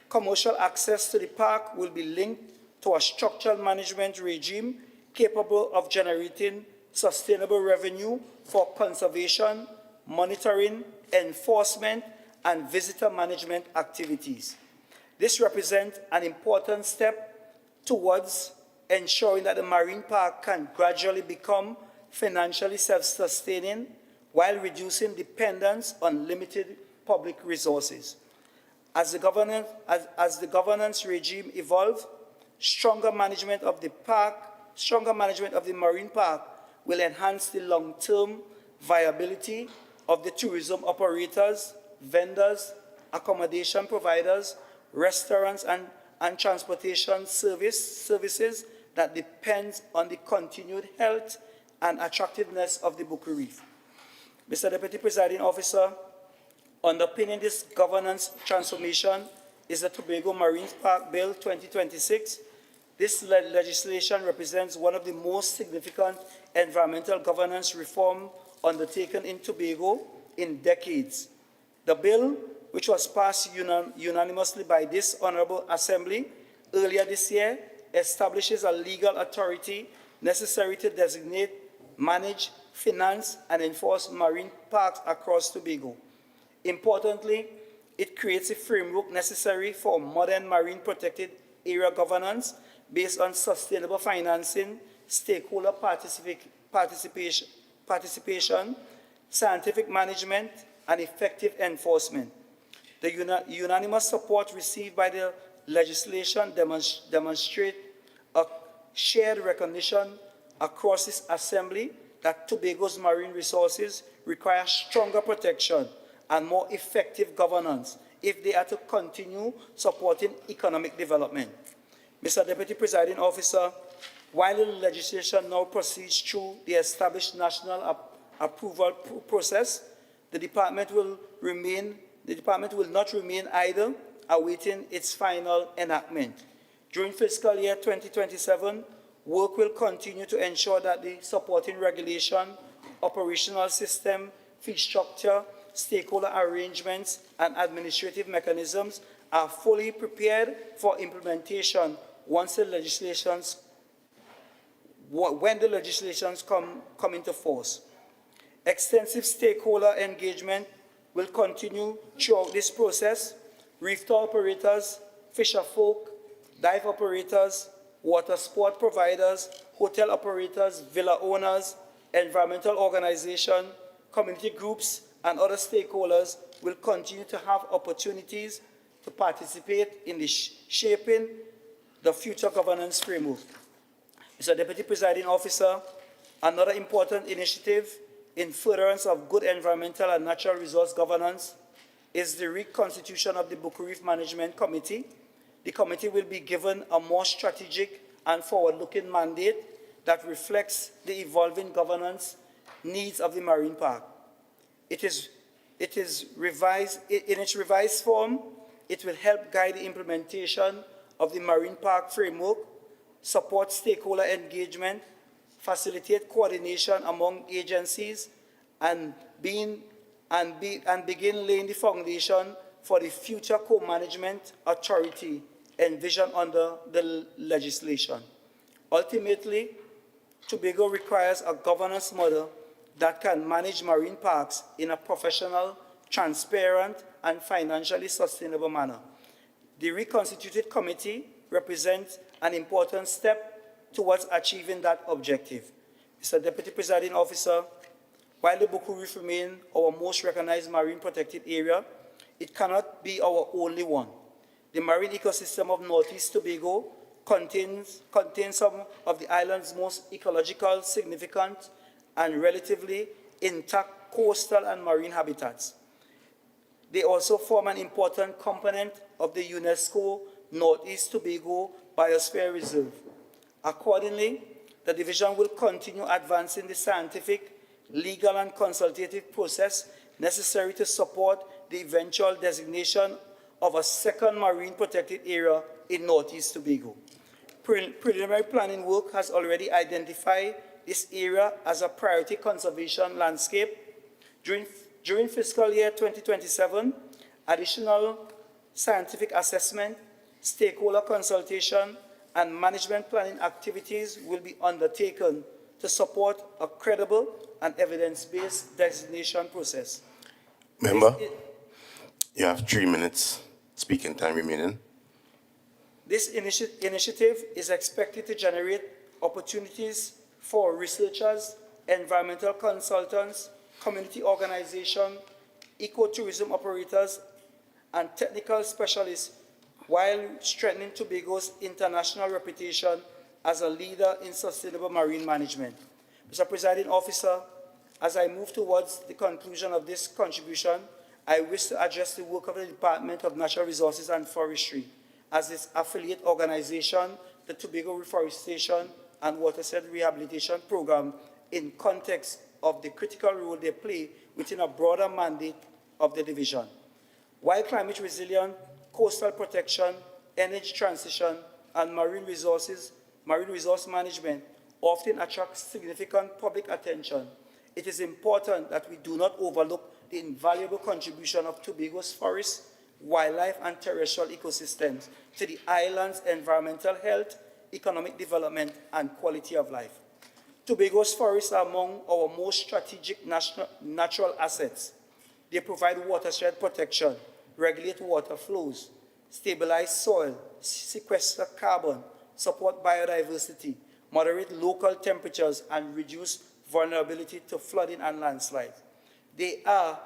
commercial access to the park will be linked to a structural management regime capable of generating sustainable revenue for conservation, monitoring, enforcement, and visitor management activities. This represents an important step towards ensuring that the marine park can gradually become financially self-sustaining while reducing dependence on limited public resources. As the governance regime evolves, stronger management of the marine park will enhance the long-term viability of the tourism operators, vendors, accommodation providers, restaurants, and transportation services that depend on the continued health and attractiveness of the Boku Reef. Mr. Deputy Presiding Officer, underpinning this governance transformation is the Tobago Marine Park Bill 2026. This legislation represents one of the most significant environmental governance reform undertaken in Tobago in decades. The bill, which was passed unanimously by this Honorable Assembly earlier this year, establishes a legal authority necessary to designate, manage, finance, and enforce marine parks across Tobago. Importantly, it creates a framework necessary for modern marine protected area governance based on sustainable financing, stakeholder participation, scientific management, and effective enforcement. The unanimous support received by the legislation demonstrates a shared recognition across this Assembly that Tobago's marine resources require stronger protection and more effective governance if they are to continue supporting economic development. Mr. Deputy Presiding Officer, while the legislation now proceeds through the established national approval process, the department will not remain idle, awaiting its final enactment. During fiscal year 2027, Work will continue to ensure that the supporting regulation, operational system, fee structure, stakeholder arrangements, and administrative mechanisms are fully prepared for implementation when the legislations come into force. Extensive stakeholder engagement will continue throughout this process. Reef tour operators, fisher folk, dive operators, water sport providers, hotel operators, villa owners, environmental organizations, community groups, and other stakeholders will continue to have opportunities to participate in the shaping the future governance framework. Mr. Deputy Presiding Officer, another important initiative in furtherance of good environmental and natural resource governance is the reconstitution of the Buku Reef Management Committee. The committee will be given a more strategic and forward-looking mandate that reflects the evolving governance needs of the marine park. In its revised form, it will help guide the implementation of the marine park framework, support stakeholder engagement, facilitate coordination among agencies, and begin laying the foundation for the future co-management authority envisioned under the legislation. Ultimately, Tobago requires a governance model that can manage marine parks in a professional, transparent, and financially sustainable manner. The reconstituted committee represents an important step towards achieving that objective. Mr. Deputy Presiding Officer, while the Buku Reef remains our most recognized marine protected area, it cannot be our only one. The marine ecosystem of Northeast Tobago contains some of the island's most ecological significant and relatively intact coastal and marine habitats. They also form an important component of the UNESCO Northeast Tobago Biosphere Reserve. Accordingly, the division will continue advancing the scientific, legal, and consultative process necessary to support the eventual designation of a second marine protected area in Northeast Tobago. Preliminary planning work has already identified this area as a priority conservation landscape. During fiscal year 2027, additional scientific assessment, stakeholder consultation, and management planning activities will be undertaken to support a credible and evidence-based designation process. Member, you have 3 minutes speaking time remaining. This initiative is expected to generate opportunities for researchers, environmental consultants, community organizations, ecotourism operators, and technical specialists, while strengthening Tobago's international reputation as a leader in sustainable marine management. Mr. Presiding Officer, as I move towards the conclusion of this contribution, I wish to address the work of the Department of Natural Resources and Forestry as its affiliate organization, the Tobago Reforestation and Watershed Rehabilitation Program, in context of the critical role they play within a broader mandate of the division. While climate resilience, coastal protection, energy transition, and marine resource management often attract significant public attention, it is important that we do not overlook the invaluable contribution of Tobago's forests, wildlife, and terrestrial ecosystems to the island's environmental health, economic development, and quality of life. Tobago's forests are among our most strategic natural assets. They provide watershed protection, regulate water flows, stabilize soil, sequester carbon, support biodiversity, moderate local temperatures, and reduce vulnerability to flooding and landslides. They are,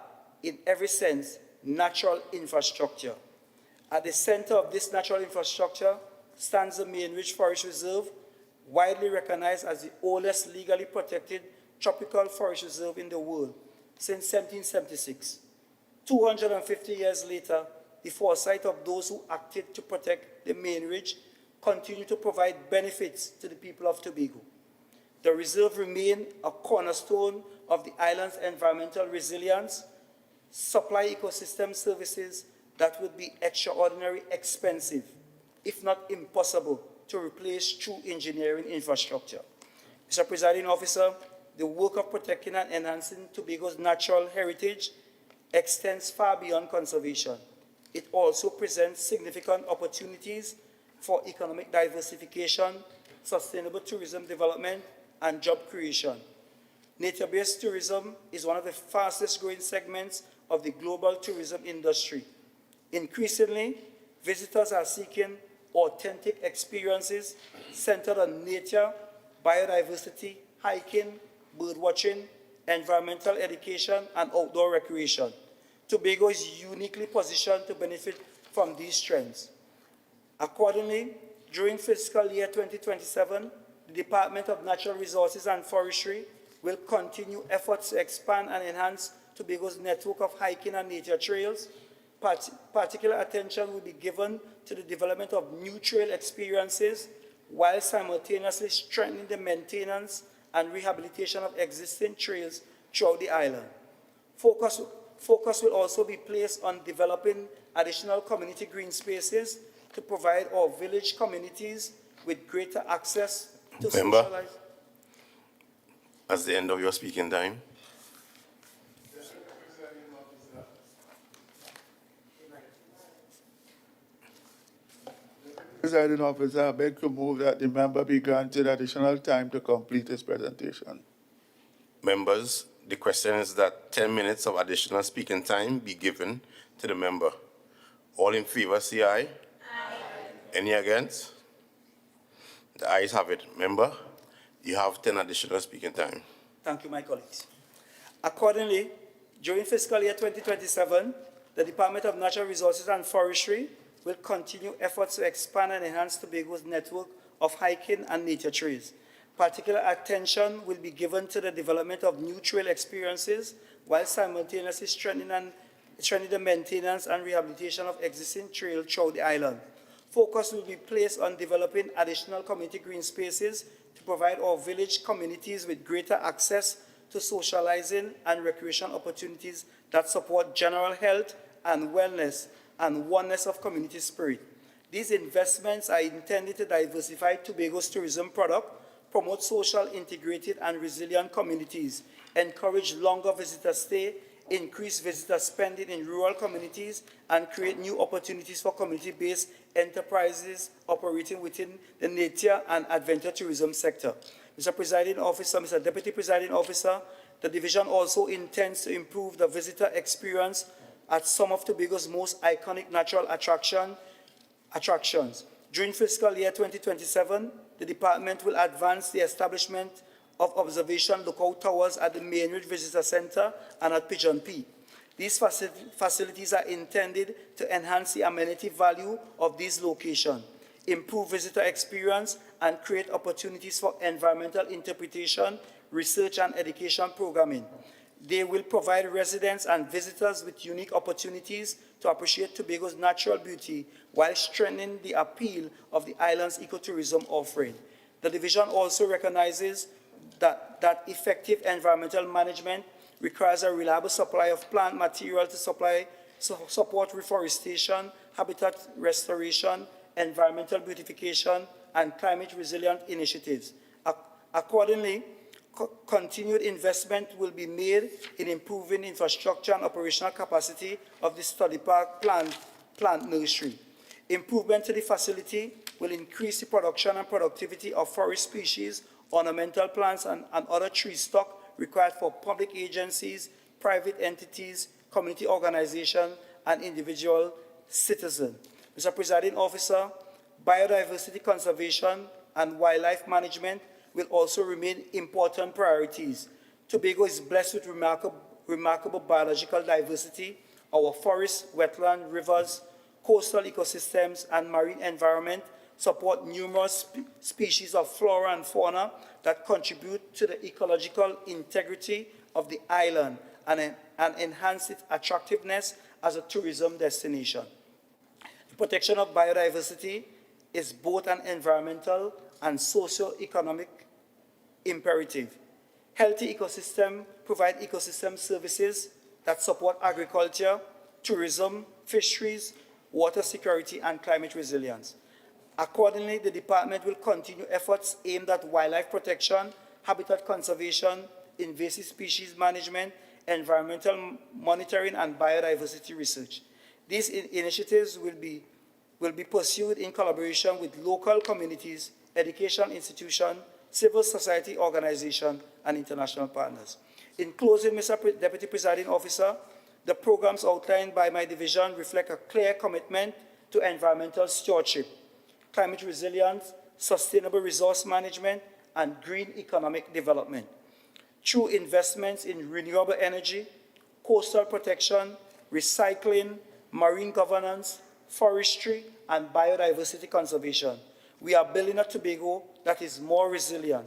in every sense, natural infrastructure. At the center of this natural infrastructure stands the Main Ridge Forest Reserve, widely recognized as the oldest legally protected tropical forest reserve in the world since 1776. 250 years later, the foresight of those who acted to protect the Main Ridge continue to provide benefits to the people of Tobago. The reserve remains a cornerstone of the island's environmental resilience, supply ecosystem services that would be extraordinarily expensive, if not impossible, to replace through engineering infrastructure. Mr. Presiding Officer, the work of protecting and enhancing Tobago's natural heritage extends far beyond conservation. It also presents significant opportunities for economic diversification, sustainable tourism development, and job creation. Nature-based tourism is one of the fastest growing segments of the global tourism industry. Increasingly, visitors are seeking authentic experiences centered on nature, biodiversity, hiking, birdwatching, environmental education, and outdoor recreation. Tobago is uniquely positioned to benefit from these trends. Accordingly, during fiscal year 2027, the Department of Natural Resources and Forestry will continue efforts to expand and enhance Tobago's network of hiking and nature trails. Particular attention will be given to the development of new trail experiences while simultaneously strengthening the maintenance and rehabilitation of existing trails throughout the island. Focus will also be placed on developing additional community green spaces to provide our village communities with greater access to socialize. That's the end of your speaking time. Presiding Officer, I beg to move that the member be granted additional time to complete his presentation. Members, the question is that 10 minutes of additional speaking time be given to the member. All in favor, say aye. Aye. Any against? The ayes have it. Member, you have 10 additional speaking time. Thank you, my colleagues. Accordingly, during fiscal year 2027, the Department of Natural Resources and Forestry will continue efforts to expand and enhance Tobago's network of hiking and nature trails. Particular attention will be given to the development of new trail experiences while simultaneously strengthening the maintenance and rehabilitation of existing trails throughout the island. Focus will be placed on developing additional community green spaces to provide our village communities with greater access to socializing and recreation opportunities that support general health and wellness and oneness of community spirit. These investments are intended to diversify Tobago's tourism product, promote social, integrated, and resilient communities, encourage longer visitor stay, increase visitor spending in rural communities, and create new opportunities for community-based enterprises operating within the nature and adventure tourism sector. Mr. Presiding Officer, Mr. Deputy Presiding Officer, the division also intends to improve the visitor experience at some of Tobago's most iconic natural attractions. During fiscal year 2027, the department will advance the establishment of observation lookout towers at the Main Ridge Visitor Center and at Pigeon Peak. These facilities are intended to enhance the amenity value of these locations, improve visitor experience, and create opportunities for environmental interpretation, research, and education programming. They will provide residents and visitors with unique opportunities to appreciate Tobago's natural beauty while strengthening the appeal of the island's ecotourism offering. The division also recognizes that effective environmental management requires a reliable supply of plant material to support reforestation, habitat restoration, environmental beautification, and climate-resilient initiatives. Accordingly, continued investment will be made in improving infrastructure and operational capacity of the study park plant nursery. Improvement to the facility will increase the production and productivity of forest species, ornamental plants, and other tree stock required for public agencies, private entities, community organizations, and individual citizens. Mr. Presiding Officer, biodiversity conservation and wildlife management will also remain important priorities. Tobago is blessed with remarkable biological diversity. Our forests, wetlands, rivers, coastal ecosystems, and marine environment support numerous species of flora and fauna that contribute to the ecological integrity of the island and enhance its attractiveness as a tourism destination. The protection of biodiversity is both an environmental and socio-economic imperative. Healthy ecosystems provide ecosystem services that support agriculture, tourism, fisheries, water security, and climate resilience. Accordingly, the department will continue efforts aimed at wildlife protection, habitat conservation, invasive species management, environmental monitoring, and biodiversity research. These initiatives will be pursued in collaboration with local communities, education institutions, civil society organizations, and international partners. In closing, Mr. Deputy Presiding Officer, the programs outlined by my division reflect a clear commitment to environmental stewardship, climate resilience, sustainable resource management, and green economic development. Through investments in renewable energy, coastal protection, recycling, marine governance, forestry, and biodiversity conservation, we are building a Tobago that is more resilient,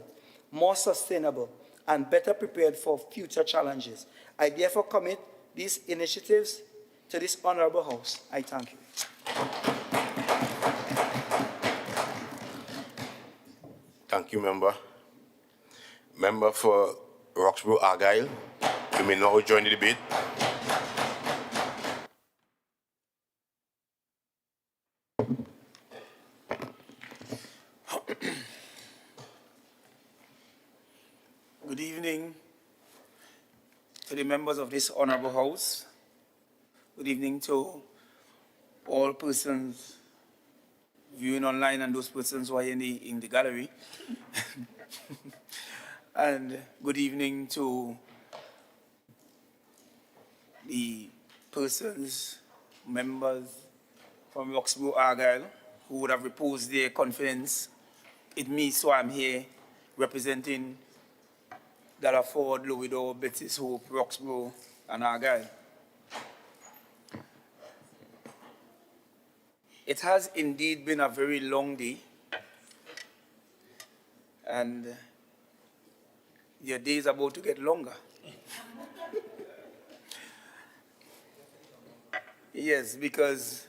more sustainable, and better prepared for future challenges. I therefore commit these initiatives to this honorable House. I thank you. Thank you, Member. Member for Roxborough Argyle, you may now join the debate. Good evening to the members of this honorable House. Good evening to all persons viewing online and those persons who are in the gallery. And good evening to the persons, members from Roxborough Argyle who would have reposed their confidence in me, so I'm here representing Ford, Louisville, Betty's Hope, Roxborough, and Argyle. It has indeed been a very long day, and your day is about to get longer. Yes, because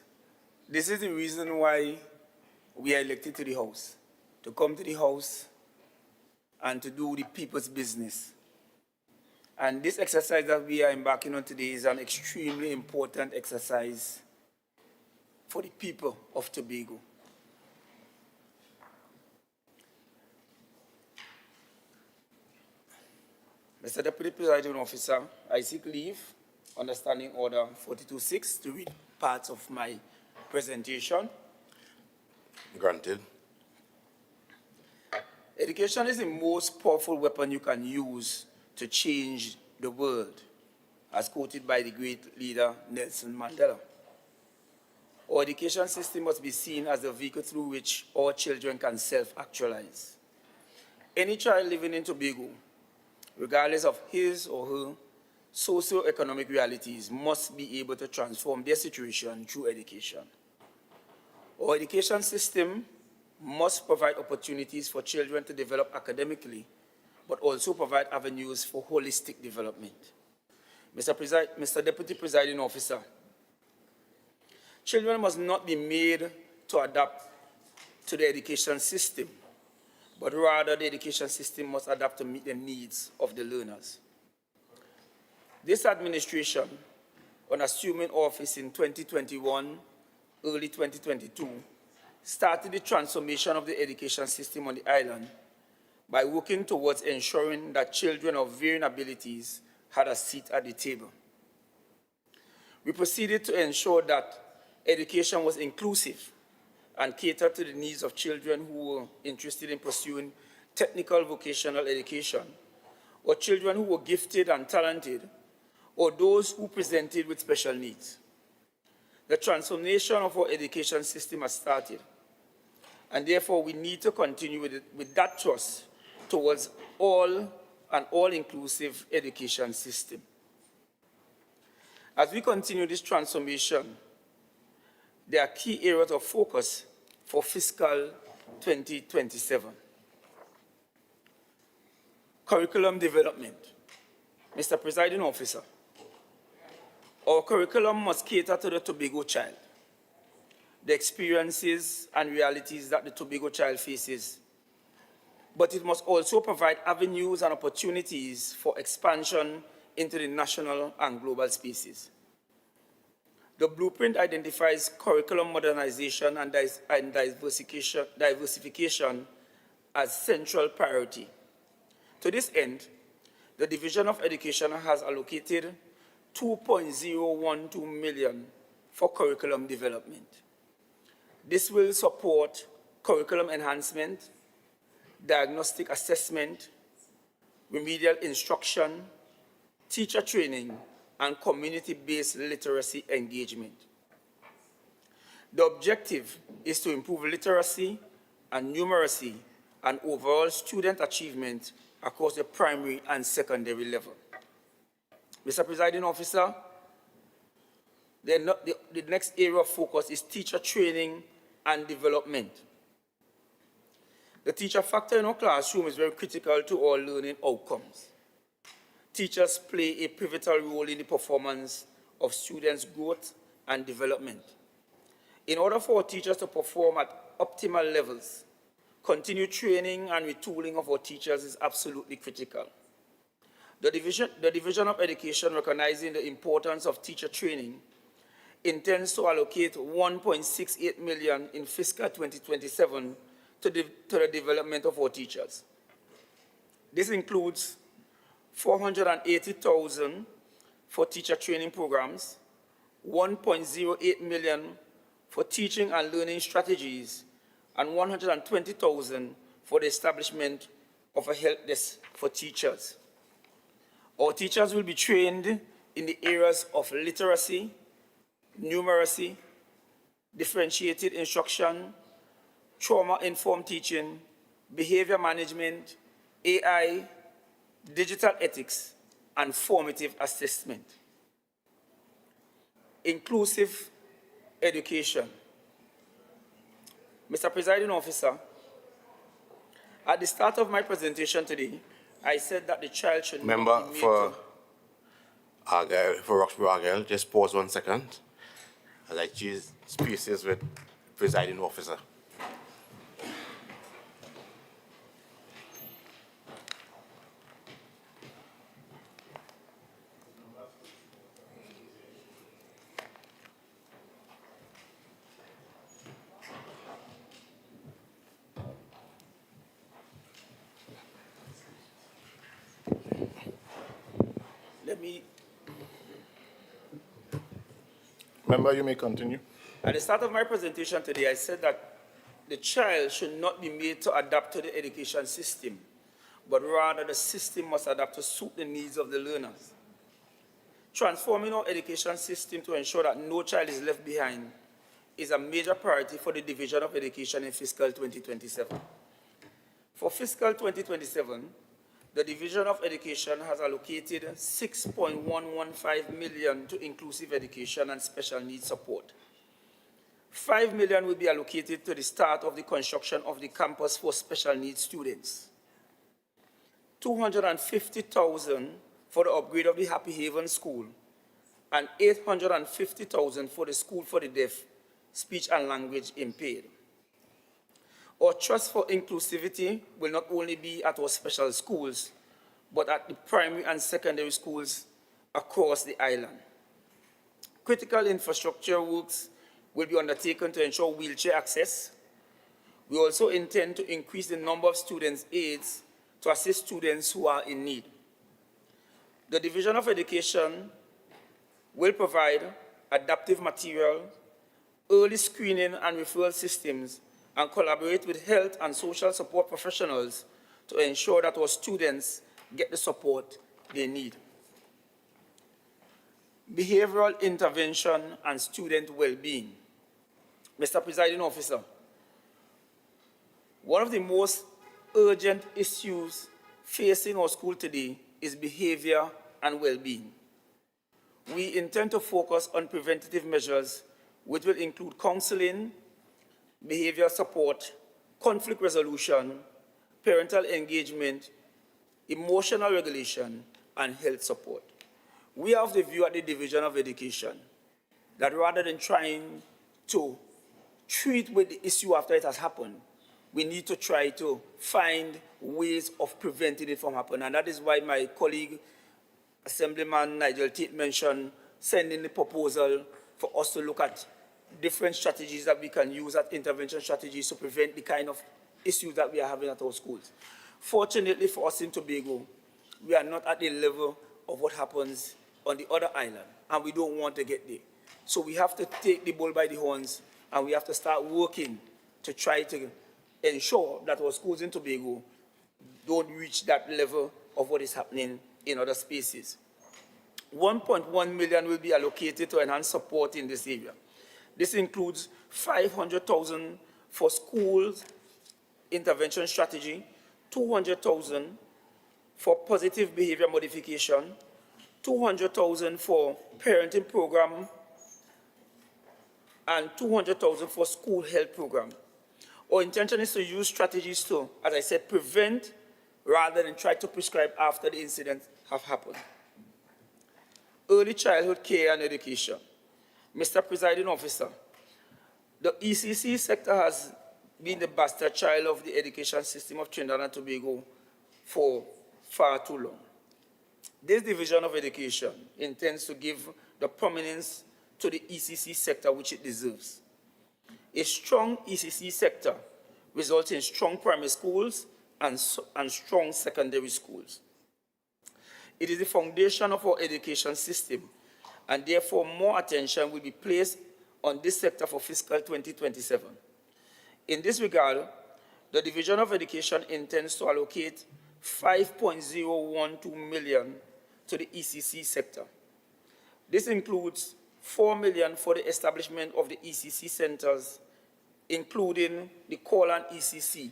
this is the reason why we are elected to the House, to come to the House and to do the people's business. And this exercise that we are embarking on today is an extremely important exercise for the people of Tobago. Mr. Deputy Presiding Officer, I seek leave under Standing Order 42.6 to read parts of my presentation. Granted. Education is the most powerful weapon you can use to change the world, as quoted by the great leader Nelson Mandela. Our education system must be seen as the vehicle through which all children can self-actualize. Any child living in Tobago, regardless of his or her socio-economic realities, must be able to transform their situation through education. Our education system must provide opportunities for children to develop academically, but also provide avenues for holistic development. Mr. Deputy Presiding Officer, children must not be made to adapt to the education system, but rather the education system must adapt to meet the needs of the learners. This administration, on assuming office in 2021, early 2022, started the transformation of the education system on the island by working towards ensuring that children of varying abilities had a seat at the table. We proceeded to ensure that education was inclusive and catered to the needs of children who were interested in pursuing technical vocational education, or children who were gifted and talented, or those who presented with special needs. The transformation of our education system has started, and therefore we need to continue with that thrust towards an all-inclusive education system. As we continue this transformation, there are key areas of focus for fiscal 2027. Curriculum development. Mr. Presiding Officer, our curriculum must cater to the Tobago child, the experiences and realities that the Tobago child faces, but it must also provide avenues and opportunities for expansion into the national and global spaces. The blueprint identifies curriculum modernization and diversification as central priority. To this end, the Division of Education has allocated $2.012 million for curriculum development. This will support curriculum enhancement, diagnostic assessment, remedial instruction, teacher training, and community-based literacy engagement. The objective is to improve literacy and numeracy and overall student achievement across the primary and secondary level. Mr. Presiding Officer, the next area of focus is teacher training and development. The teacher factor in our classroom is very critical to our learning outcomes. Teachers play a pivotal role in the performance of students' growth and development. In order for our teachers to perform at optimal levels, continued training and retooling of our teachers is absolutely critical. The Division of Education, recognizing the importance of teacher training, intends to allocate $1.68 million in fiscal 2027 to the development of our teachers. This includes $480,000 for teacher training programs, $1.08 million for teaching and learning strategies, and $120,000 for the establishment of a help desk for teachers. Our teachers will be trained in the areas of literacy, numeracy, differentiated instruction, trauma-informed teaching, behavior management, AI, digital ethics, and formative assessment. Inclusive education. Mr. Presiding Officer, at the start of my presentation today, I said that the child should Member not be made for to... Argyle, for Roxbury Argyle, just pause 1 second as I choose spaces with presiding officer. Let me... Member, you may continue. At the start of my presentation today, I said that the child should not be made to adapt to the education system, but rather the system must adapt to suit the needs of the learners. Transforming our education system to ensure that no child is left behind is a major priority for the Division of Education in fiscal 2027. For fiscal 2027, the Division of Education has allocated $6.115 million to inclusive education and special needs support. $5 million will be allocated to the start of the construction of the campus for special needs students. $250,000 for the upgrade of the Happy Haven School, and $850,000 for the School for the Deaf, Speech and Language Impaired. Our trust for inclusivity will not only be at our special schools, but at the primary and secondary schools across the island. Critical infrastructure works will be undertaken to ensure wheelchair access. We also intend to increase the number of students' aides to assist students who are in need. The Division of Education will provide adaptive material, early screening and referral systems, and collaborate with health and social support professionals to ensure that our students get the support they need. Behavioral intervention and student well-being. Mr. Presiding Officer, one of the most urgent issues facing our school today is behavior and well-being. We intend to focus on preventative measures, which will include counseling, behavior support, conflict resolution, parental engagement, emotional regulation, and health support. We have the view at the Division of Education that rather than trying to treat with the issue after it has happened, we need to try to find ways of preventing it from happening. And that is why my colleague, Assemblyman Nigel Tate, mentioned sending the proposal for us to look at different strategies that we can use, at intervention strategies to prevent the kind of issues that we are having at our schools. Fortunately for us in Tobago, we are not at the level of what happens on the other island, and we don't want to get there. So we have to take the bull by the horns, and we have to start working to try to ensure that our schools in Tobago don't reach that level of what is happening in other spaces. 1.1 million will be allocated to enhance support in this area. This includes 500,000 for schools intervention strategy, 200,000 for positive behavior modification, 200,000 for parenting program, and 200,000 for school health program. Our intention is to use strategies to, as I said, prevent rather than try to prescribe after the incidents have happened. Early childhood care and education. Mr. Presiding Officer, the ECC sector has been the bastard child of the education system of Trinidad and Tobago for far too long. This division of education intends to give the prominence to the ECC sector which it deserves. A strong ECC sector results in strong primary schools and strong secondary schools. It is the foundation of our education system, and therefore more attention will be placed on this sector for fiscal 2027. In this regard, the Division of Education intends to allocate 5.012 million to the ECC sector. This includes 4 million for the establishment of the ECC centers, including the Corland ECC,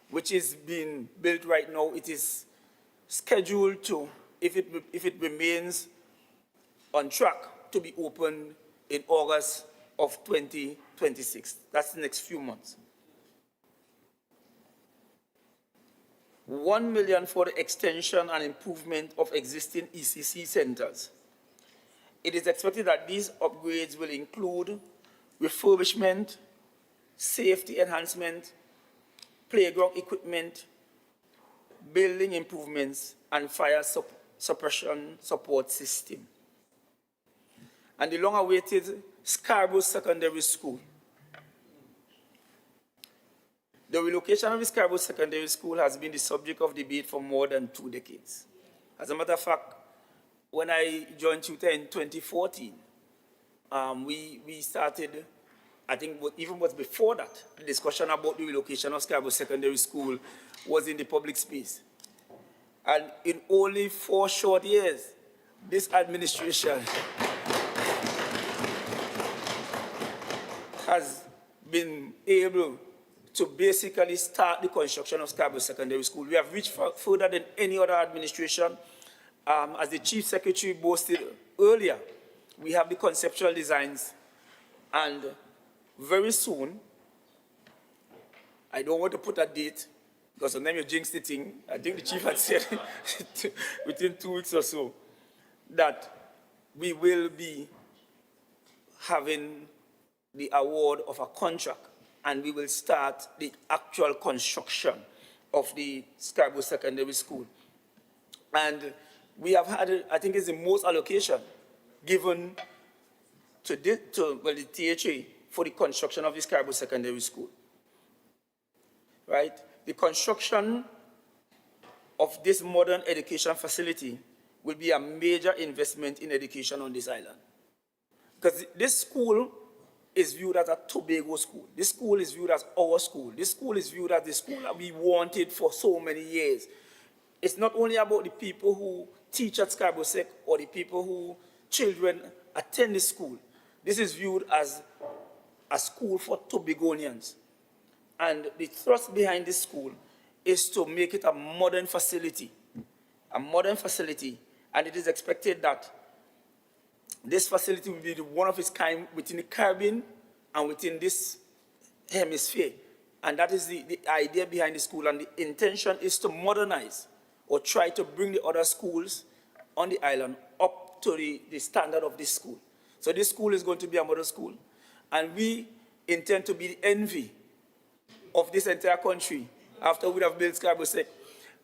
which is being built right now. It is scheduled to, if it remains on track, to be opened in August of 2026. That's the next few months. 1 million for the extension and improvement of existing ECC centers. It is expected that these upgrades will include refurbishment, safety enhancement, playground equipment, building improvements, and fire suppression support system. And the long-awaited Scarborough Secondary School. The relocation of the Scarborough Secondary School has been the subject of debate for more than 2 decades. As a matter of fact, when I joined TUTA in 2014, we started, I think even was before that, the discussion about the relocation of Scarborough Secondary School was in the public space. And in only 4 short years, this administration has been able to basically start the construction of Scarborough Secondary School. We have reached further than any other administration. As the Chief Secretary boasted earlier, we have the conceptual designs, and very soon, I don't want to put a date, because sometimes you jinx the thing. I think the Chief had said within 2 weeks or so, that we will be having the award of a contract, and we will start the actual construction of the Scarborough Secondary School. And we have had, I think it's the most allocation given to the THA for the construction of the Scarborough Secondary School. Right? The construction of this modern education facility will be a major investment in education on this island. Because this school is viewed as a Tobago school. This school is viewed as our school. This school is viewed as the school that we wanted for so many years. It's not only about the people who teach at Scarborough Sec or the people who children attend this school. This is viewed as a school for Tobagonians. And the thrust behind this school is to make it a modern facility. A modern facility. And it is expected that this facility will be one of its kind within the Caribbean and within this hemisphere. And that is the idea behind the school. And the intention is to modernize or try to bring the other schools on the island up to the standard of this school. So this school is going to be a model school. And we intend to be the envy of this entire country after we have built Scarborough Sec.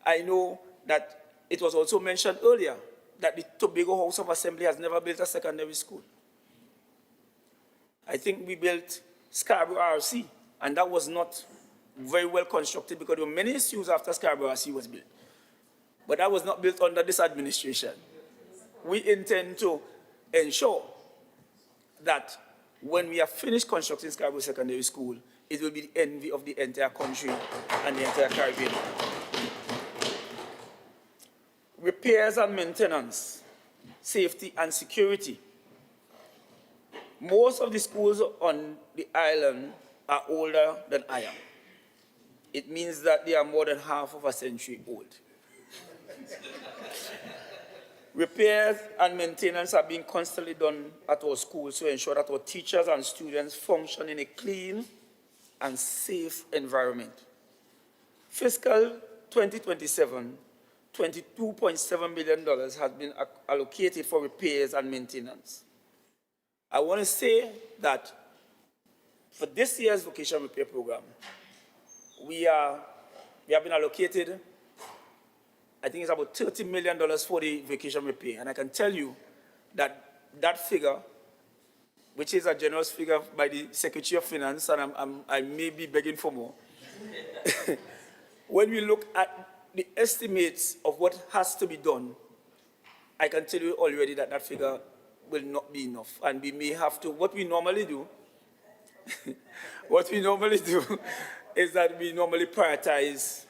I know that it was also mentioned earlier that the Tobago House of Assembly has never built a secondary school. I think we built Scarborough RC, and that was not very well constructed because there were many issues after Scarborough RC was built. But that was not built under this administration. We intend to ensure that when we have finished constructing Scarborough Secondary School, it will be the envy of the entire country and the entire Caribbean. Repairs and maintenance, safety and security. Most of the schools on the island are older than I am. It means that they are more than half of a century old. Repairs and maintenance are being constantly done at our schools to ensure that our teachers and students function in a clean and safe environment. Fiscal 2027, $22.7 million has been allocated for repairs and maintenance. I want to say that for this year's vocational repair program, we have been allocated, I think it's about $30 million for the vacation repair. And I can tell you that that figure, which is a generous figure by the Secretary of Finance, and I may be begging for more. When we look at the estimates of what has to be done, I can tell you already that that figure will not be enough. And we may have to, what we normally do is that we normally prioritize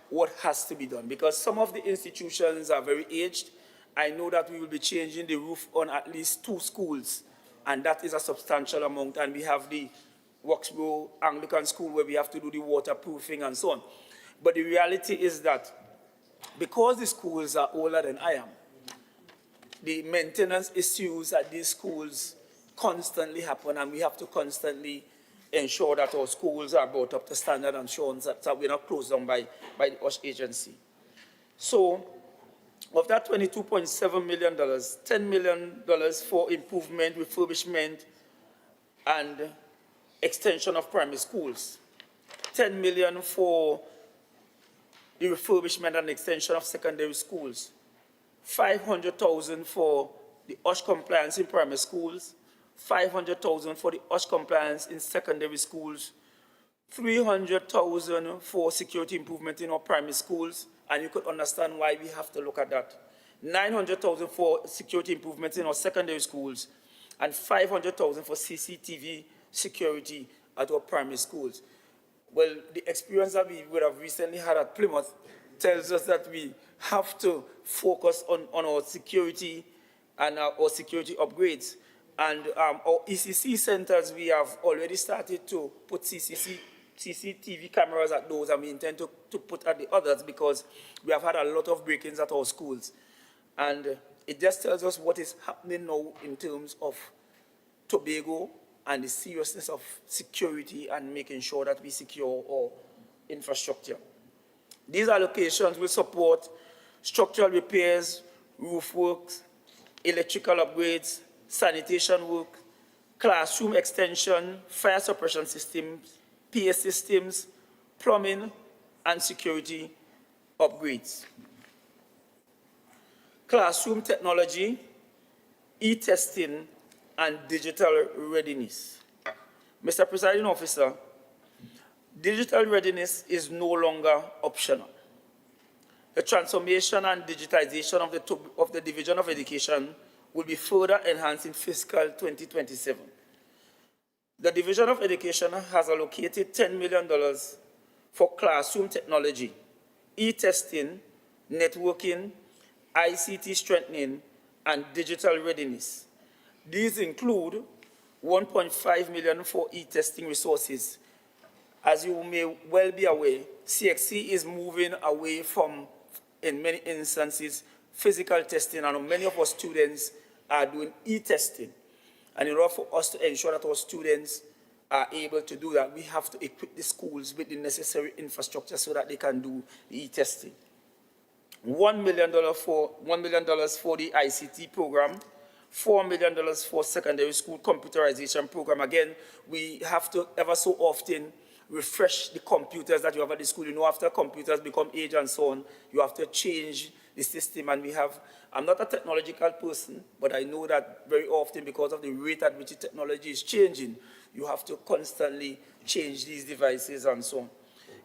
what has to be done, because some of the institutions are very aged. I know that we will be changing the roof on at least 2 schools, and that is a substantial amount. And we have the Roxborough Anglican School where we have to do the waterproofing and so on. But the reality is that because the schools are older than I am, the maintenance issues at these schools constantly happen, and we have to constantly ensure that our schools are brought up to standard and so on, that we're not closed down by the USH agency. So, of that $22.7 million, $10 million for improvement, refurbishment, and extension of primary schools, $10 million for the refurbishment and extension of secondary schools, $500,000 for the USH compliance in primary schools, $500,000 for the USH compliance in secondary schools, $300,000 for security improvement in our primary schools, and you could understand why we have to look at that. $900,000 for security improvement in our secondary schools, and $500,000 for CCTV security at our primary schools. Well, the experience that we would have recently had at Plymouth tells us that we have to focus on our security and our security upgrades. And our ECC centers, we have already started to put CCTV cameras at those, and we intend to put at the others because we have had a lot of break-ins at our schools. And it just tells us what is happening now in terms of Tobago and the seriousness of security and making sure that we secure our infrastructure. These allocations will support structural repairs, roof works, electrical upgrades, sanitation work, classroom extension, fire suppression systems, PA systems, plumbing, and security upgrades. Classroom technology, e-testing, and digital readiness. Mr. Presiding Officer, digital readiness is no longer optional. The transformation and digitization of the Division of Education will be further enhanced in fiscal 2027. The Division of Education has allocated $10 million for classroom technology, e-testing, networking, ICT strengthening, and digital readiness. These include $1.5 million for e-testing resources. As you may well be aware, CXC is moving away from, in many instances, physical testing, and many of our students are doing e-testing. And in order for us to ensure that our students are able to do that, we have to equip the schools with the necessary infrastructure so that they can do the e-testing. $1 million for the ICT program, $4 million for secondary school computerization program. Again, we have to ever so often refresh the computers that you have at the school. You know, after computers become age and so on, you have to change the system. And I'm not a technological person, but I know that very often, because of the rate at which the technology is changing, you have to constantly change these devices and so on.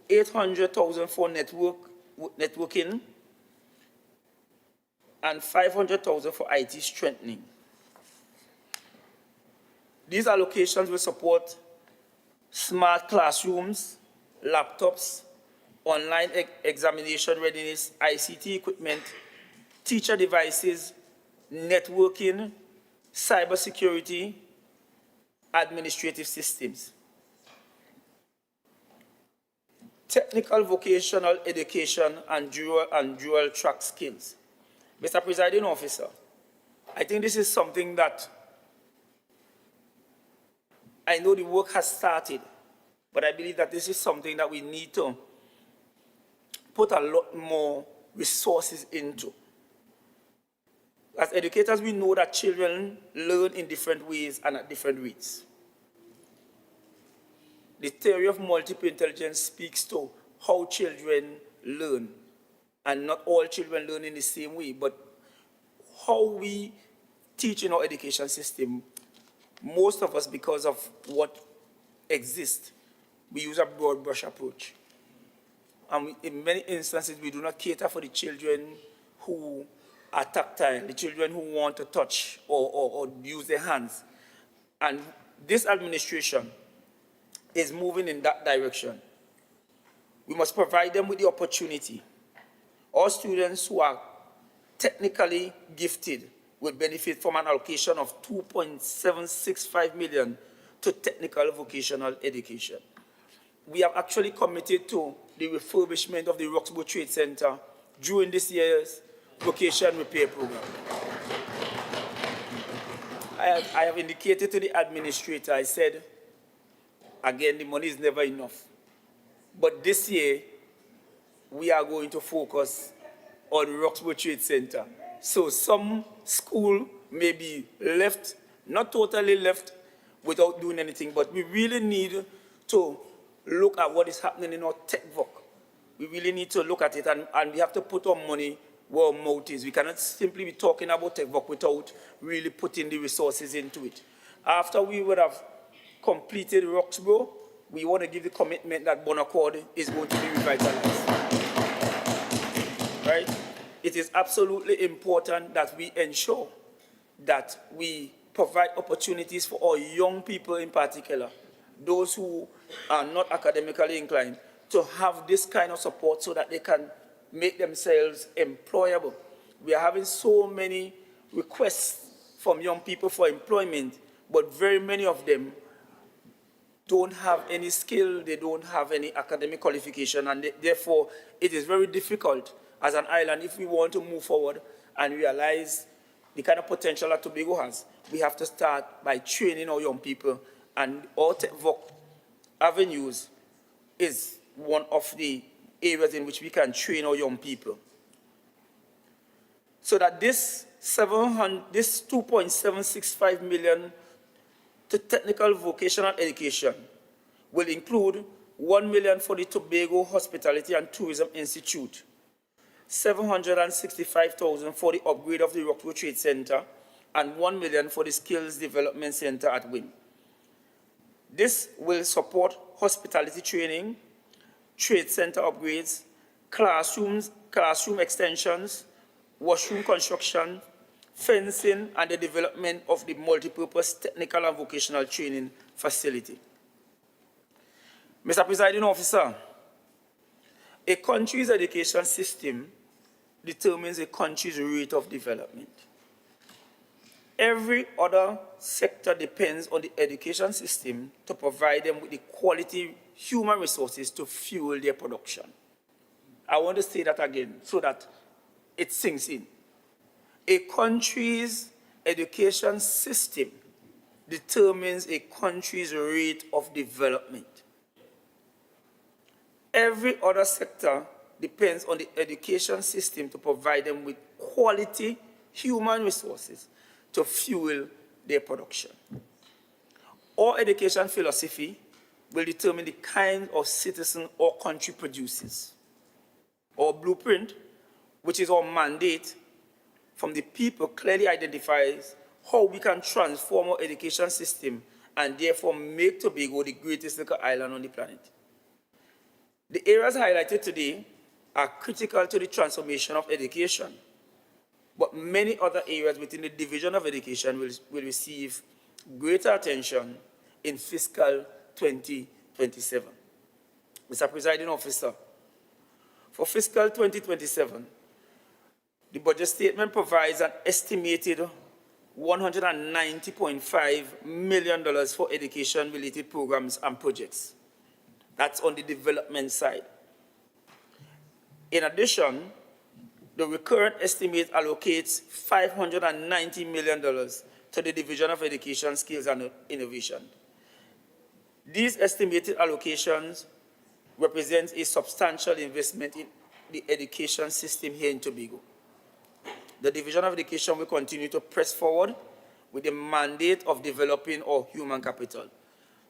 800,000 for networking, and 500,000 for IT strengthening. These allocations will support smart classrooms, laptops, online examination readiness, ICT equipment, teacher devices, networking, cybersecurity, administrative systems. Technical vocational education and dual track skills. Mr. Presiding Officer, I think this is something that I know the work has started, but I believe that this is something that we need to put a lot more resources into. As educators, we know that children learn in different ways and at different rates. The theory of multiple intelligence speaks to how children learn, and not all children learn in the same way, but how we teach in our education system. Most of us, because of what exists, we use a broad brush approach. And in many instances, we do not cater for the children who are tactile, the children who want to touch or use their hands. And this administration is moving in that direction. We must provide them with the opportunity. All students who are technically gifted will benefit from an allocation of 2.765 million to technical vocational education. We have actually committed to the refurbishment of the Roxborough Trade Center during this year's vocation repair program. I have indicated to the administrator, I said, again, the money is never enough. But this year, we are going to focus on the Roxborough Trade Center. So some school may be left, not totally left, without doing anything, but we really need to look at what is happening in our tech voc. We really need to look at it, and we have to put our money where our mouth is. We cannot simply be talking about tech voc without really putting the resources into it. After we would have completed Roxborough, we want to give the commitment that Bonaccord is going to be revitalized. Right? It is absolutely important that we ensure that we provide opportunities for our young people in particular, those who are not academically inclined, to have this kind of support so that they can make themselves employable. We are having so many requests from young people for employment, but very many of them don't have any skill, they don't have any academic qualification, and therefore it is very difficult as an island, if we want to move forward and realize the kind of potential that Tobago has. We have to start by training our young people, and our tech voc avenues is one of the areas in which we can train our young people. So that this 2.765 million to technical vocational education will include 1 million for the Tobago Hospitality and Tourism Institute, 765,000 for the upgrade of the Roxborough Trade Center, and 1 million for the Skills Development Center at Wynn. This will support hospitality training, trade center upgrades, classroom extensions, washroom construction, fencing, and the development of the multipurpose technical and vocational training facility. Mr. Presiding Officer, a country's education system determines a country's rate of development. Every other sector depends on the education system to provide them with the quality human resources to fuel their production. I want to say that again so that it sinks in. A country's education system determines a country's rate of development. Every other sector depends on the education system to provide them with quality human resources to fuel their production. Our education philosophy will determine the kind of citizen our country produces. Our blueprint which is our mandate from the people, clearly identifies how we can transform our education system and therefore make Tobago the greatest little island on the planet. The areas highlighted today are critical to the transformation of education, but many other areas within the Division of Education will receive greater attention in fiscal 2027. Mr. Presiding Officer, for fiscal 2027, the budget statement provides an estimated $190.5 million for education-related programs and projects. That's on the development side. In addition, the recurrent estimate allocates $590 million to the Division of Education, Skills and Innovation. These estimated allocations represent a substantial investment in the education system here in Tobago. The Division of Education will continue to press forward with the mandate of developing our human capital.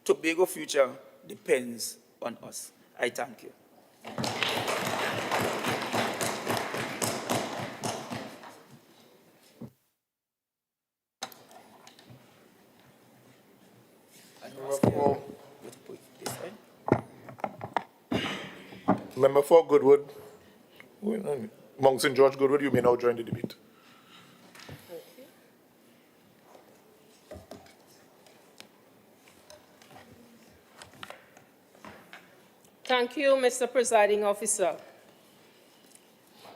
Tobago's future depends on us. I thank you. Member for Goodwood, Mount St. George Goodwood, you may now join the debate. Thank you, Mr. Presiding Officer.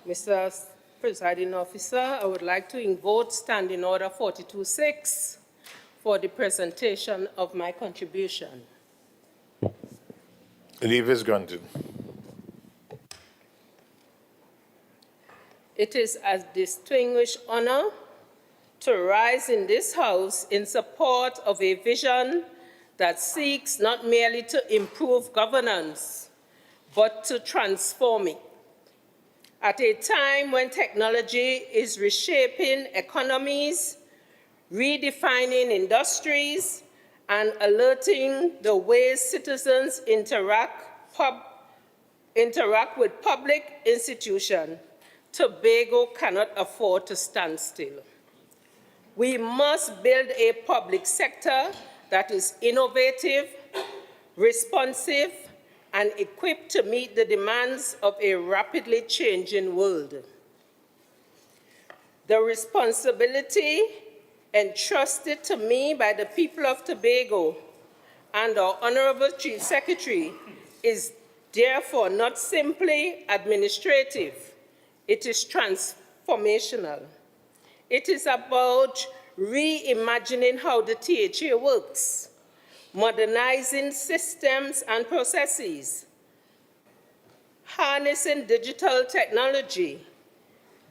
Mr. Presiding Officer, I would like to invoke Standing Order 42.6 for the presentation of my contribution. Leave is granted. It is a distinguished honor to rise in this House in support of a vision that seeks not merely to improve governance, but to transform it. At a time when technology is reshaping economies, redefining industries, and alerting the ways citizens interact with public institutions, Tobago cannot afford to stand still. We must build a public sector that is innovative, responsive, and equipped to meet the demands of a rapidly changing world. The responsibility entrusted to me by the people of Tobago and our Honorable Chief Secretary is therefore not simply administrative, it is transformational. It is about reimagining how the THA works, modernizing systems and processes, harnessing digital technology,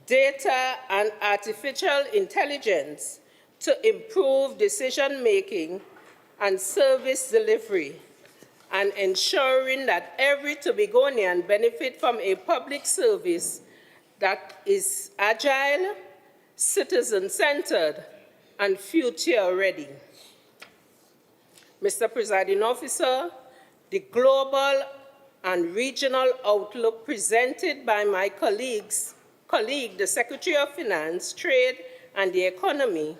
data and artificial intelligence to improve decision-making and service delivery, and ensuring that every Tobagonian benefits from a public service that is agile, citizen-centered, and future-ready. Mr. Presiding Officer, the global and regional outlook presented by my colleague, the Secretary of Finance, Trade, and the Economy,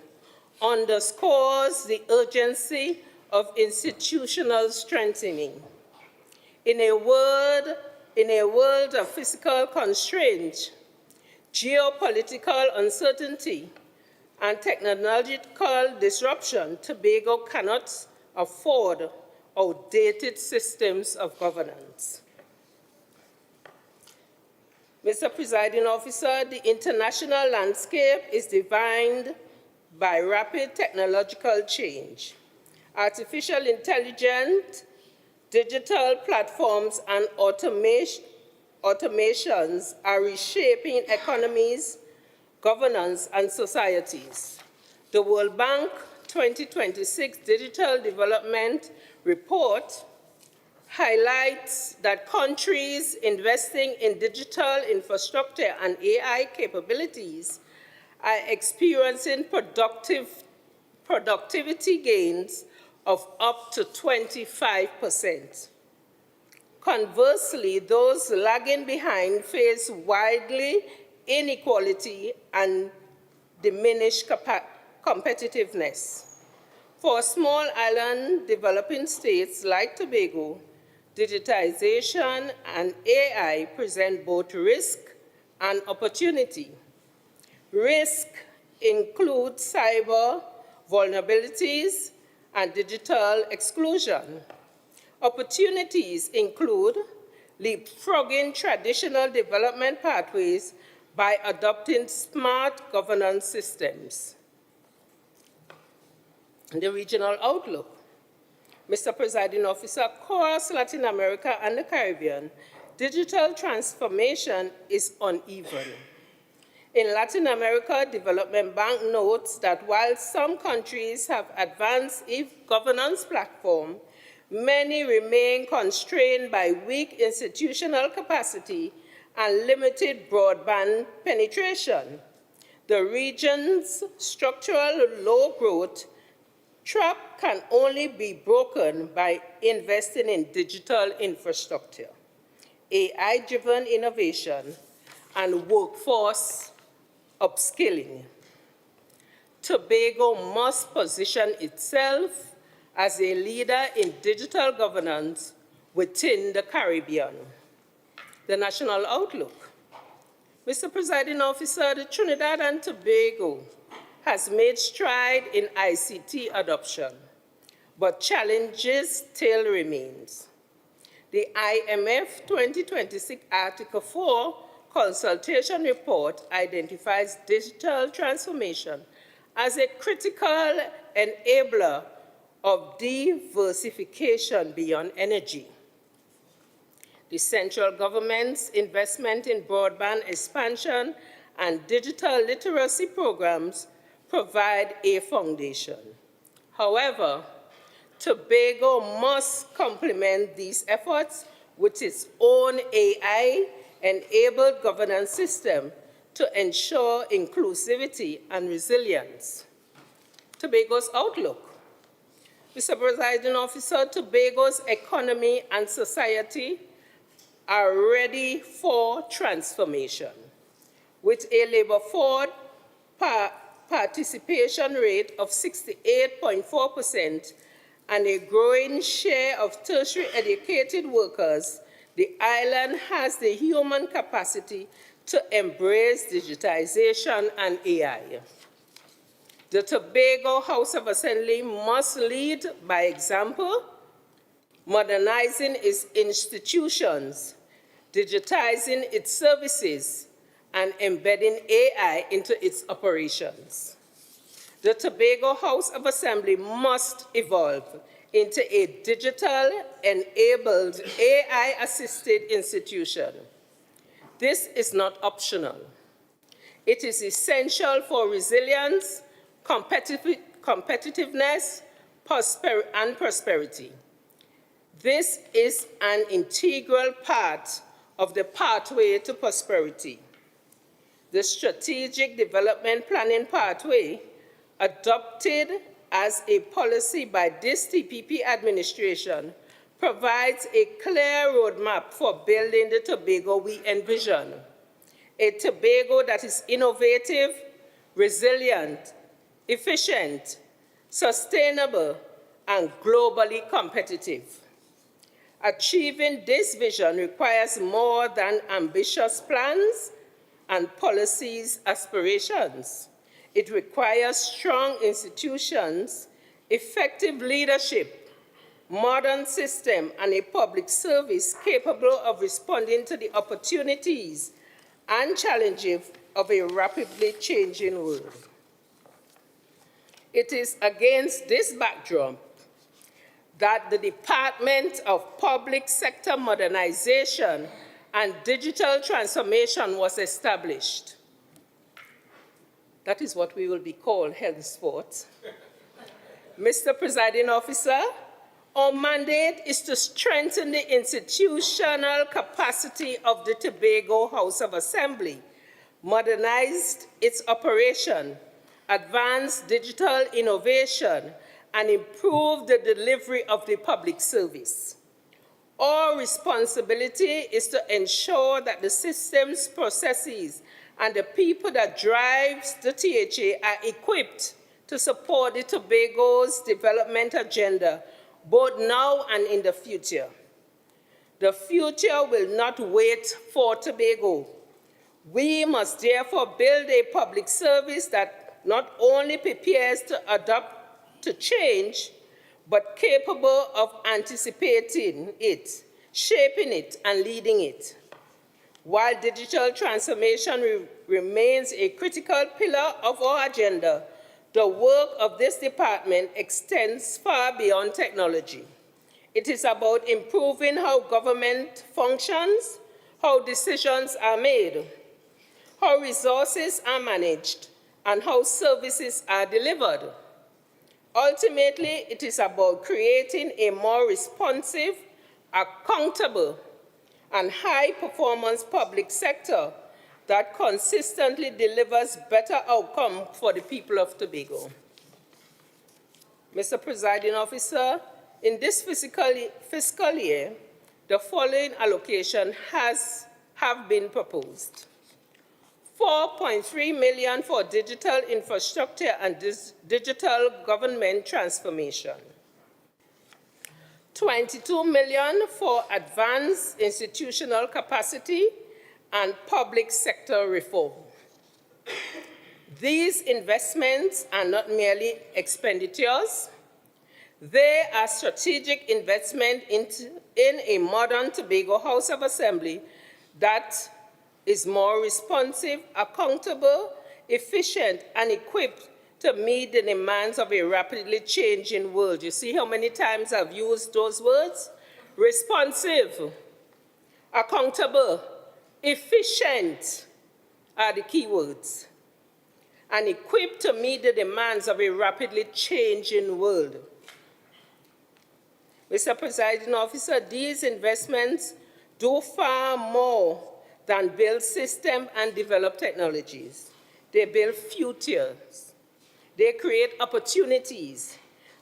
underscores the urgency of institutional strengthening. In a world of physical constraints, geopolitical uncertainty, and technological disruption, Tobago cannot afford outdated systems of governance. Mr. Presiding Officer, the international landscape is defined by rapid technological change. Artificial intelligence, digital platforms, and automations are reshaping economies, governance, and societies. The World Bank 2026 Digital Development Report highlights that countries investing in digital infrastructure and AI capabilities are experiencing productivity gains of up to 25%. Conversely, those lagging behind face widely inequality and diminish competitiveness. For small island developing states like Tobago, digitization and AI present both risk and opportunity. Risk includes cyber vulnerabilities and digital exclusion. Opportunities include leapfrogging traditional development pathways by adopting smart governance systems. The regional outlook. Mr. Presiding Officer, across Latin America and the Caribbean, digital transformation is uneven. In Latin America, Development Bank notes that while some countries have advanced e-governance platforms, many remain constrained by weak institutional capacity and limited broadband penetration. The region's structural low growth trap can only be broken by investing in digital infrastructure, AI-driven innovation, and workforce upskilling. Tobago must position itself as a leader in digital governance within the Caribbean. The national outlook. Mr. Presiding Officer, the Trinidad and Tobago has made stride in ICT adoption, but challenges still remains. The IMF 2026 Article 4 consultation report identifies digital transformation as a critical enabler of diversification beyond energy. The central government's investment in broadband expansion and digital literacy programs provide a foundation. However, Tobago must complement these efforts with its own AI-enabled governance system to ensure inclusivity and resilience. Tobago's outlook. Mr. Presiding Officer, Tobago's economy and society are ready for transformation. With a labor force participation rate of 68.4% and a growing share of tertiary educated workers, the island has the human capacity to embrace digitization and AI. The Tobago House of Assembly must lead by example, modernizing its institutions, digitizing its services, and embedding AI into its operations. The Tobago House of Assembly must evolve into a digital-enabled, AI-assisted institution. This is not optional. It is essential for resilience, competitiveness, and prosperity. This is an integral part of the pathway to prosperity. The Strategic Development Planning Pathway, adopted as a policy by this TPP administration, provides a clear roadmap for building the Tobago we envision. A Tobago that is innovative, resilient, efficient, sustainable, and globally competitive. Achieving this vision requires more than ambitious plans and policies aspirations. It requires strong institutions, effective leadership, modern system, and a public service capable of responding to the opportunities and challenges of a rapidly changing world. It is against this backdrop that the Department of Public Sector Modernization and Digital Transformation was established. That is what we will be called henceforth. Mr. Presiding Officer, our mandate is to strengthen the institutional capacity of the Tobago House of Assembly, modernize its operation, advance digital innovation, and improve the delivery of the public service. Our responsibility is to ensure that the system's processes and the people that drives the THA are equipped to support the Tobago's development agenda, both now and in the future. The future will not wait for Tobago. We must therefore build a public service that not only prepares to adapt to change, but capable of anticipating it, shaping it, and leading it. While digital transformation remains a critical pillar of our agenda, the work of this department extends far beyond technology. It is about improving how government functions, how decisions are made, how resources are managed, and how services are delivered. Ultimately, it is about creating a more responsive, accountable, and high-performance public sector that consistently delivers better outcomes for the people of Tobago. Mr. Presiding Officer, in this fiscal year, the following allocation have been proposed. 4.3 million for digital infrastructure and digital government transformation. 22 million for advanced institutional capacity and public sector reform. These investments are not merely expenditures. They are strategic investment in a modern Tobago House of Assembly that is more responsive, accountable, efficient, and equipped to meet the demands of a rapidly changing world. You see how many times I've used those words? Responsive, accountable, efficient are the key words, and equipped to meet the demands of a rapidly changing world. Mr. Presiding Officer, these investments do far more than build systems and develop technologies. They build futures. They create opportunities.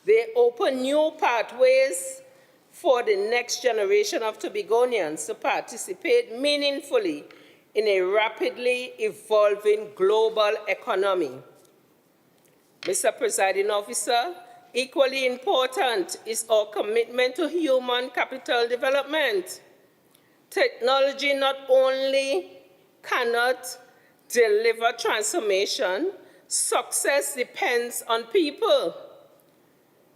They open new pathways for the next generation of Tobagonians to participate meaningfully in a rapidly evolving global economy. Mr. Presiding Officer, equally important is our commitment to human capital development. Technology not only cannot deliver transformation, success depends on people.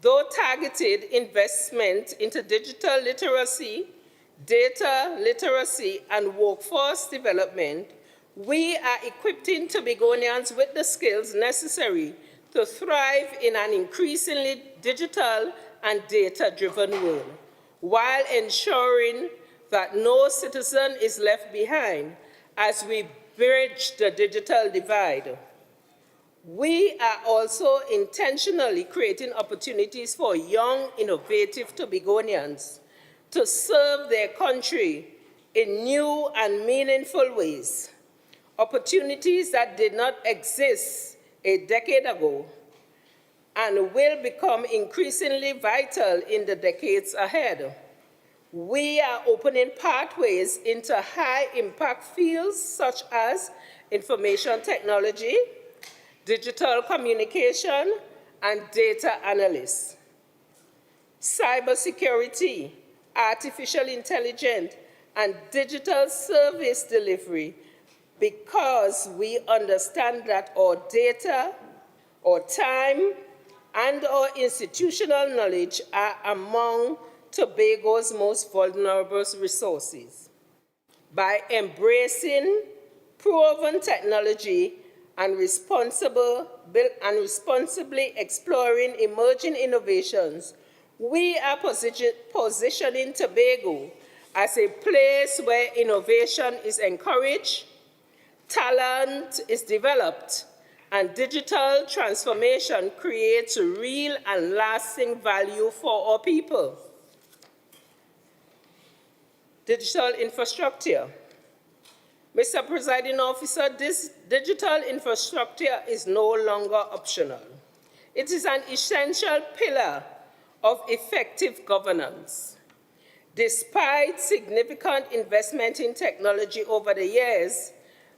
Though targeted investment into digital literacy, data literacy, and workforce development, we are equipping Tobagonians with the skills necessary to thrive in an increasingly digital and data-driven world, while ensuring that no citizen is left behind as we bridge the digital divide. We are also intentionally creating opportunities for young, innovative Tobagonians to serve their country in new and meaningful ways, opportunities that did not exist a decade ago and will become increasingly vital in the decades ahead. We are opening pathways into high-impact fields such as information technology, digital communication, and data analysis, cybersecurity, artificial intelligence, and digital service delivery, because we understand that our data, our time, and our institutional knowledge are among Tobago's most vulnerable resources. By embracing proven technology and responsibly exploring emerging innovations, we are positioning Tobago as a place where innovation is encouraged, talent is developed, and digital transformation creates real and lasting value for our people. Digital infrastructure. Mr. Presiding Officer, this digital infrastructure is no longer optional. It is an essential pillar of effective governance. Despite significant investment in technology over the years,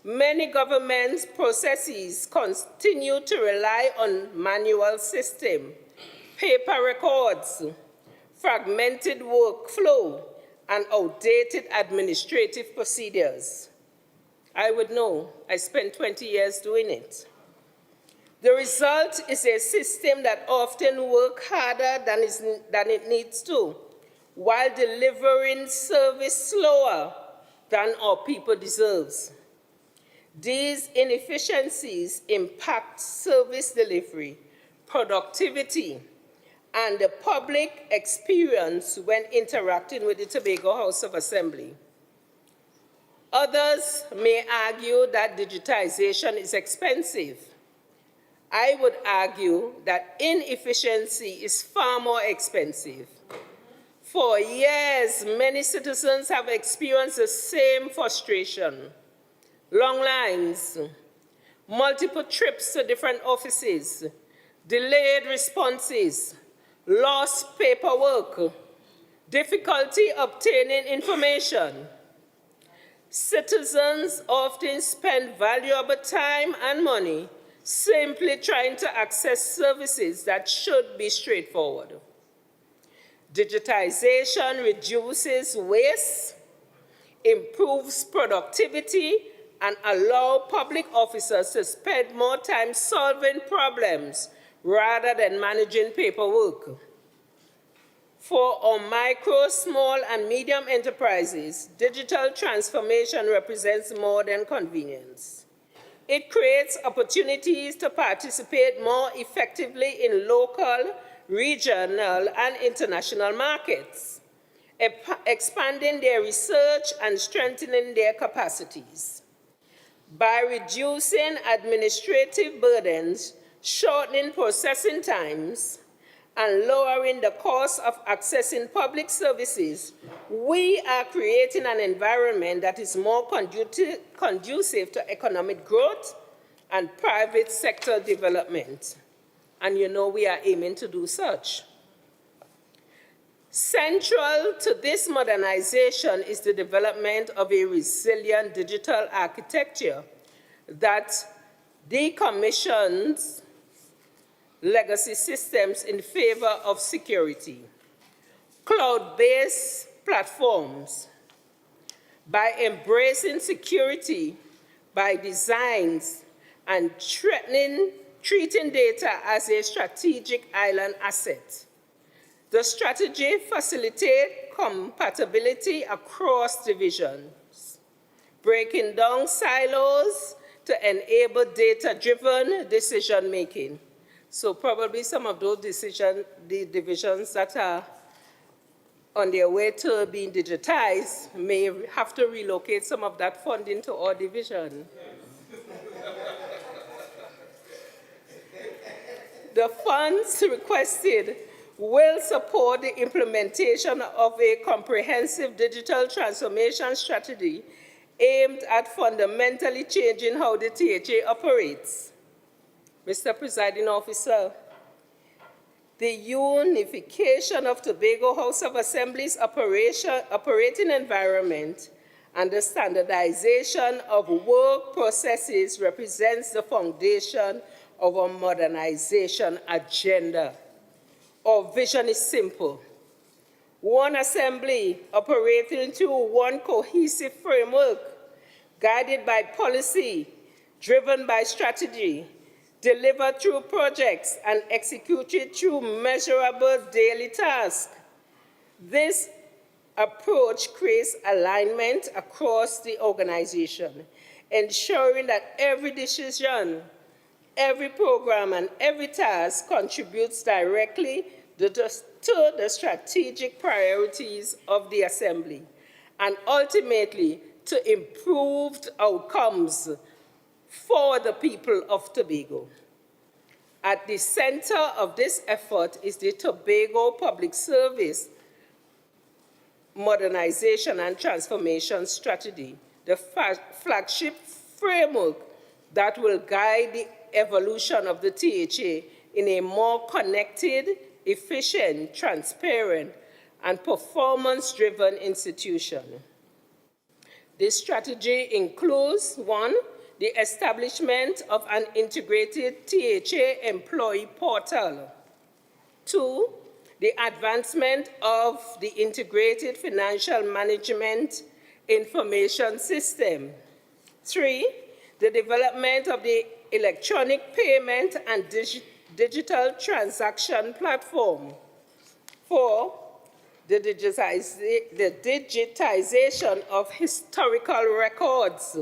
Many government processes continue to rely on manual system, paper records, fragmented workflow, and outdated administrative procedures. I would know. I spent 20 years doing it. The result is a system that often works harder than it needs to, while delivering service slower than our people deserve. These inefficiencies impact service delivery, productivity, and the public experience when interacting with the Tobago House of Assembly. Others may argue that digitization is expensive. I would argue that inefficiency is far more expensive. For years, many citizens have experienced the same frustration. Long lines, multiple trips to different offices, delayed responses, lost paperwork, difficulty obtaining information. Citizens often spend valuable time and money simply trying to access services that should be straightforward. Digitization reduces waste, improves productivity, and allows public officers to spend more time solving problems rather than managing paperwork. For our micro, small, and medium enterprises, digital transformation represents more than convenience. It creates opportunities to participate more effectively in local, regional, and international markets, expanding their research and strengthening their capacities. By reducing administrative burdens, shortening processing times, and lowering the cost of accessing public services, we are creating an environment that is more conducive to economic growth and private sector development. And you know we are aiming to do such. Central to this modernization is the development of a resilient digital architecture that decommissions legacy systems in favor of security. Cloud-based platforms. By embracing security by designs and treating data as a strategic island asset. The strategy facilitates compatibility across divisions, breaking down silos to enable data-driven decision-making. So probably some of those the divisions that are on their way to being digitized may have to relocate some of that funding to our division. The funds requested will support the implementation of a comprehensive digital transformation strategy aimed at fundamentally changing how the THA operates. Mr. Presiding Officer, the unification of Tobago House of Assembly's operating environment and the standardization of work processes represents the foundation of our modernization agenda. Our vision is simple. One assembly operating through one cohesive framework, guided by policy, driven by strategy, delivered through projects, and executed through measurable daily tasks. This approach creates alignment across the organization, ensuring that every decision, every program, and every task contributes directly to the strategic priorities of the Assembly, and ultimately to improved outcomes for the people of Tobago. At the center of this effort is the Tobago Public Service Modernization and Transformation Strategy, the flagship framework that will guide the evolution of the THA in a more connected, efficient, transparent, and performance-driven institution. This strategy includes 1, the establishment of an integrated THA employee portal. 2, the advancement of the integrated financial management information system. 3, the development of the electronic payment and digital transaction platform. 4, the digitization of historical records,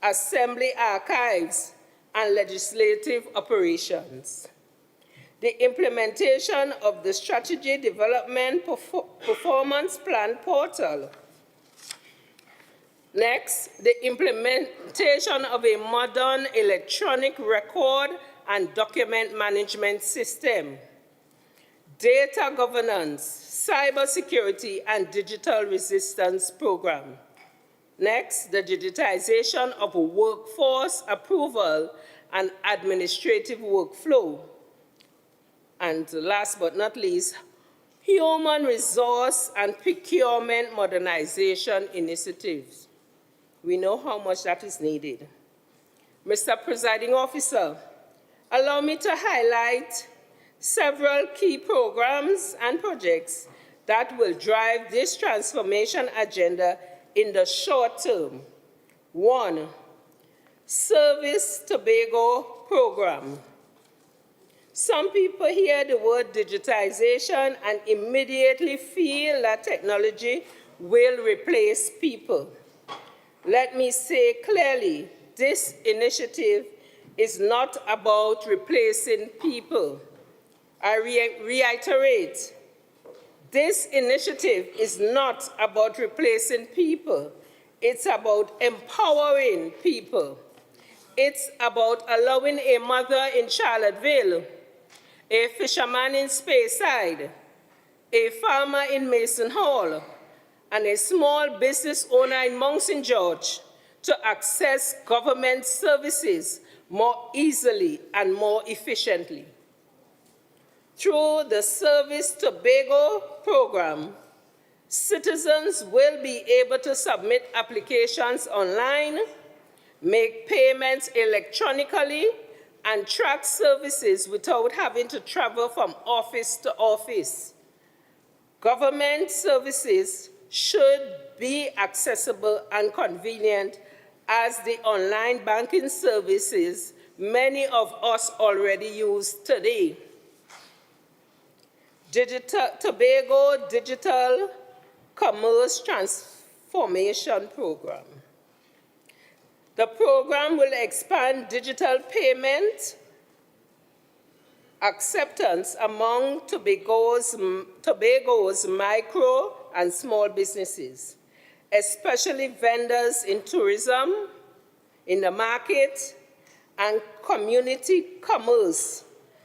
assembly archives, and legislative operations. The implementation of the Strategy Development Performance Plan portal. Next, the implementation of a modern electronic record and document management system. Data governance, cybersecurity, and digital resistance program. Next, the digitization of workforce approval and administrative workflow. And last but not least, human resource and procurement modernization initiatives. We know how much that is needed. Mr. Presiding Officer, allow me to highlight several key programs and projects that will drive this transformation agenda in the short term. 1, Service Tobago program. Some people hear the word digitization and immediately feel that technology will replace people. Let me say clearly, this initiative is not about replacing people. I reiterate, this initiative is not about replacing people. It's about empowering people. It's about allowing a mother in Charlottesville, a fisherman in Speyside, a farmer in Mason Hall, and a small business owner in Mount St. George to access government services more easily and more efficiently. Through the Service Tobago program, citizens will be able to submit applications online, make payments electronically, and track services without having to travel from office to office. Government services should be accessible and convenient as the online banking services many of us already use today. Tobago Digital Commerce Transformation Program. The program will expand digital payment acceptance among Tobago's micro and small businesses, especially vendors in tourism, in the market, and community commerce,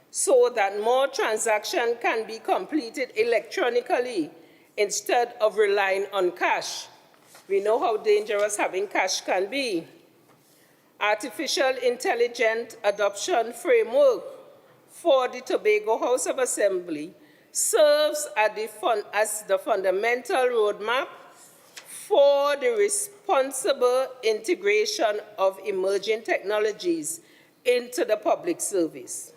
so that more transactions can be completed electronically instead of relying on cash. We know how dangerous having cash can be. Artificial Intelligence Adoption Framework for the Tobago House of Assembly serves as the fundamental roadmap for the responsible integration of emerging technologies into the public service.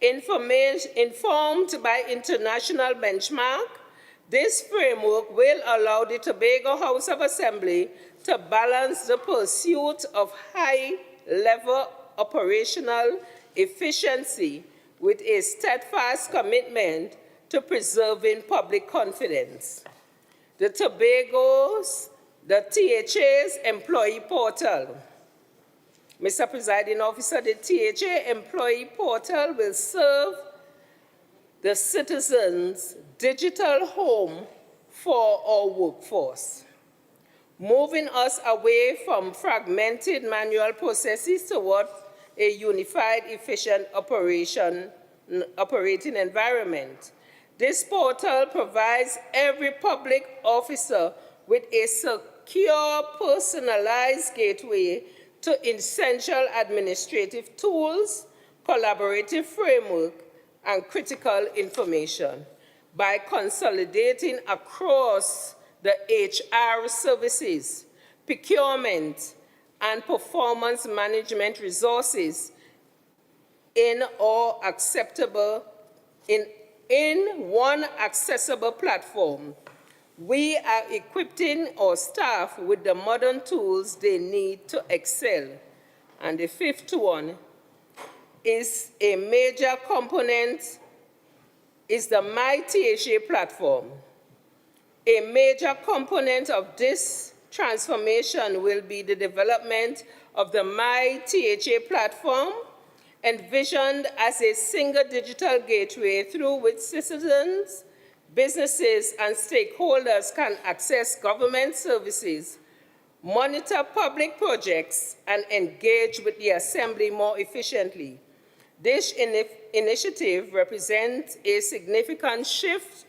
Informed by international benchmark, this framework will allow the Tobago House of Assembly to balance the pursuit of high-level operational efficiency with a steadfast commitment to preserving public confidence. The THA's employee portal. Mr. Presiding Officer, the THA employee portal will serve the citizens' digital home for our workforce, moving us away from fragmented manual processes toward a unified, efficient operating environment. This portal provides every public officer with a secure, personalized gateway to essential administrative tools, collaborative framework, and critical information. By consolidating across the HR services, procurement, and performance management resources in one accessible platform. We are equipping our staff with the modern tools they need to excel. And the fifth one is a major component is the MyTHA platform. A major component of this transformation will be the development of the MyTHA platform, envisioned as a single digital gateway through which citizens, businesses, and stakeholders can access government services, monitor public projects, and engage with the Assembly more efficiently. This initiative represents a significant shift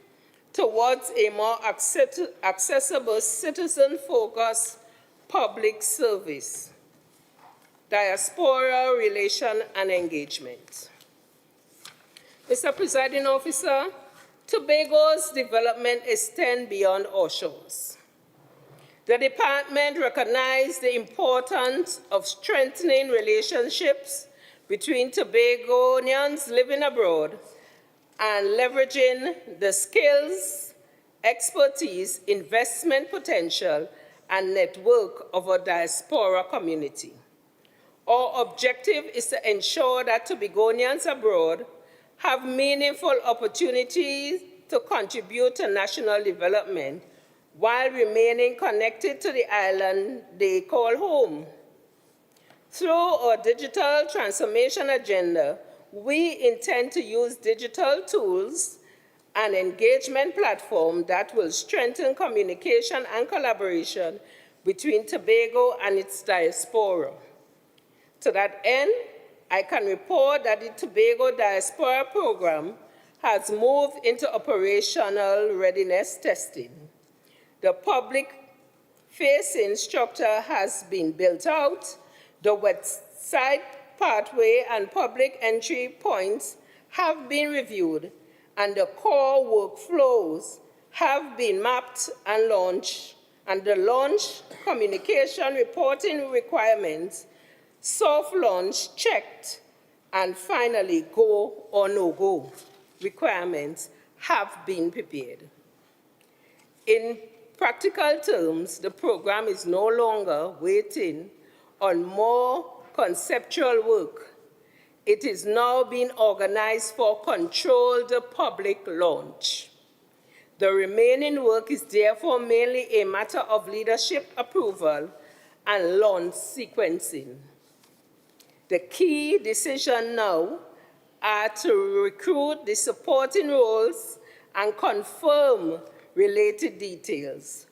towards a more accessible, citizen-focused public service, diaspora relation and engagement. Mr. Presiding Officer, Tobago's development extends beyond our shores. The department recognized the importance of strengthening relationships between Tobagonians living abroad and leveraging the skills, expertise, investment potential, and network of our diaspora community. Our objective is to ensure that Tobagonians abroad have meaningful opportunities to contribute to national development while remaining connected to the island they call home. Through our digital transformation agenda, we intend to use digital tools and engagement platforms that will strengthen communication and collaboration between Tobago and its diaspora. To that end, I can report that the Tobago Diaspora Program has moved into operational readiness testing. The public-facing structure has been built out, the website pathway and public entry points have been reviewed, and the core workflows have been mapped and launched, and the launch communication reporting requirements, soft launch checked, and finally go or no-go requirements have been prepared. In practical terms, the program is no longer waiting on more conceptual work. It is now being organized for controlled public launch. The remaining work is therefore mainly a matter of leadership approval and launch sequencing. The key decision now are to recruit the supporting roles and confirm related details.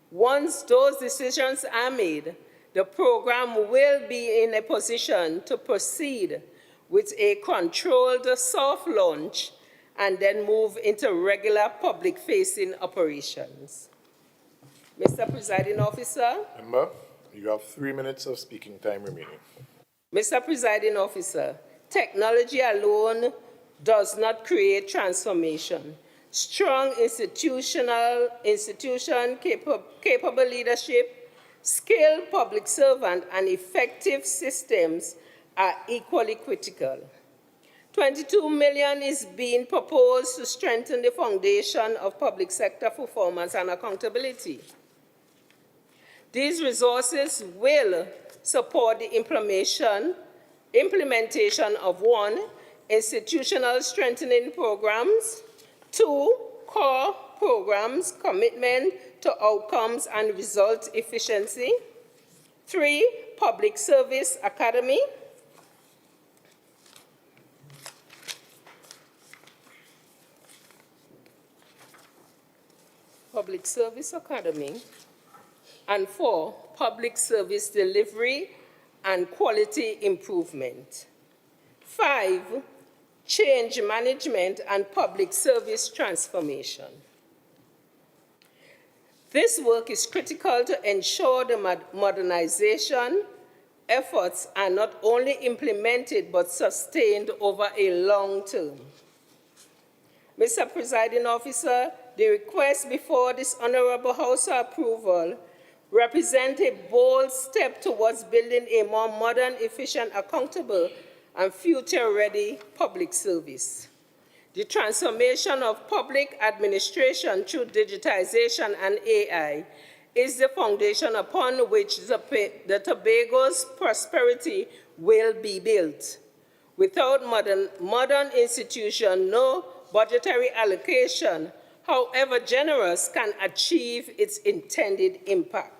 Once those decisions are made, the program will be in a position to proceed with a controlled soft launch and then move into regular public-facing operations. Mr. Presiding Officer. Member, you have 3 minutes of speaking time remaining. Mr. Presiding Officer, technology alone does not create transformation. Strong capable leadership, skilled public servant, and effective systems are equally critical. 22 million is being proposed to strengthen the foundation of public sector performance and accountability. These resources will support the implementation of 1, institutional strengthening programs, 2, core programs, commitment to outcomes and result efficiency, 3, public service academy, and 4, public service delivery and quality improvement. 5, change management and public service transformation. This work is critical to ensure the modernization efforts are not only implemented but sustained over a long term. Mr. Presiding Officer, the request before this Honorable House for approval represents a bold step towards building a more modern, efficient, accountable, and future-ready public service. The transformation of public administration through digitization and AI is the foundation upon which the Tobago's prosperity will be built. Without modern institutions, no budgetary allocation, however generous, can achieve its intended impact.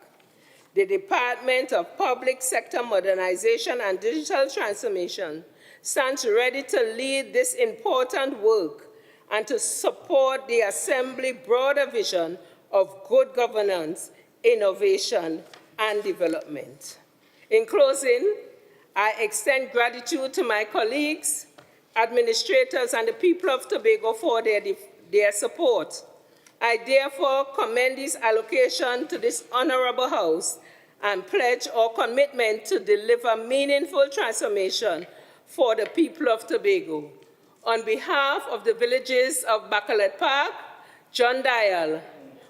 The Department of Public Sector Modernization and Digital Transformation stands ready to lead this important work and to support the Assembly's broader vision of good governance, innovation, and development. In closing, I extend gratitude to my colleagues, administrators, and the people of Tobago for their support. I therefore commend this allocation to this Honorable House and pledge our commitment to deliver meaningful transformation for the people of Tobago. On behalf of the villages of Bacalet Park, John Dial,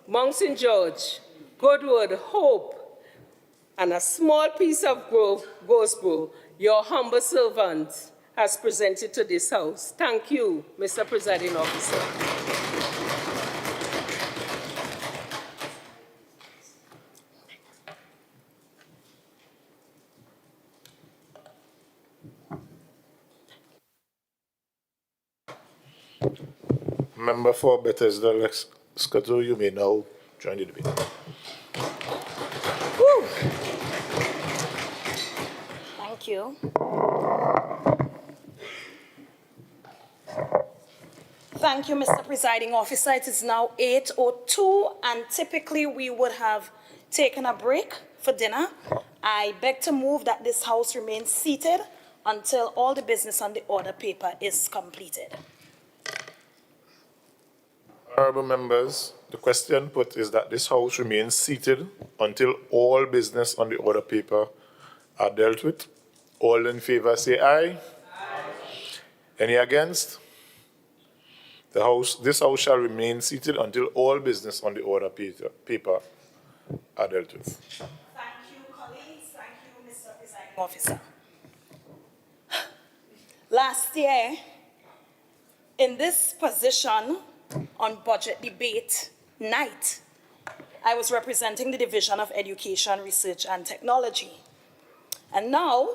Mount St. George, Goodwood, Hope, and a small piece of Gosborough, your humble servant has presented to this House. Thank you, Mr. Presiding Officer. Member for Bethesda, Scato, you may now join the debate. Woo. Thank you. Thank you, Mr. Presiding Officer. It is now 8:02, and typically we would have taken a break for dinner. I beg to move that this House remains seated until all the business on the order paper is completed. Honourable members, the question put is that this House remains seated until all business on the order paper are dealt with. All in favour say aye. Aye. Any against? This House shall remain seated until all business on the order paper are dealt with. Thank you, colleagues. Thank you, Mr. Presiding Officer. Last year, in this position on budget debate night, I was representing the Division of Education, Research and Technology. And now,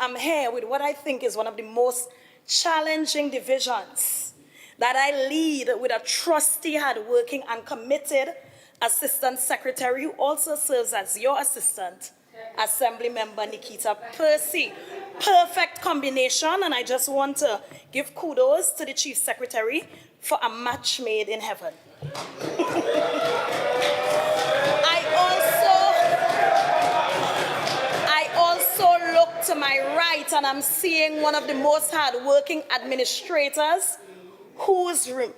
I'm here with what I think is one of the most challenging divisions that I lead with a trusty, hardworking, and committed Assistant Secretary who also serves as your assistant, Assembly Member Nikita Percy. Perfect combination, and I just want to give kudos to the Chief Secretary for a match made in heaven. I also look to my right and I'm seeing one of the most hardworking administrators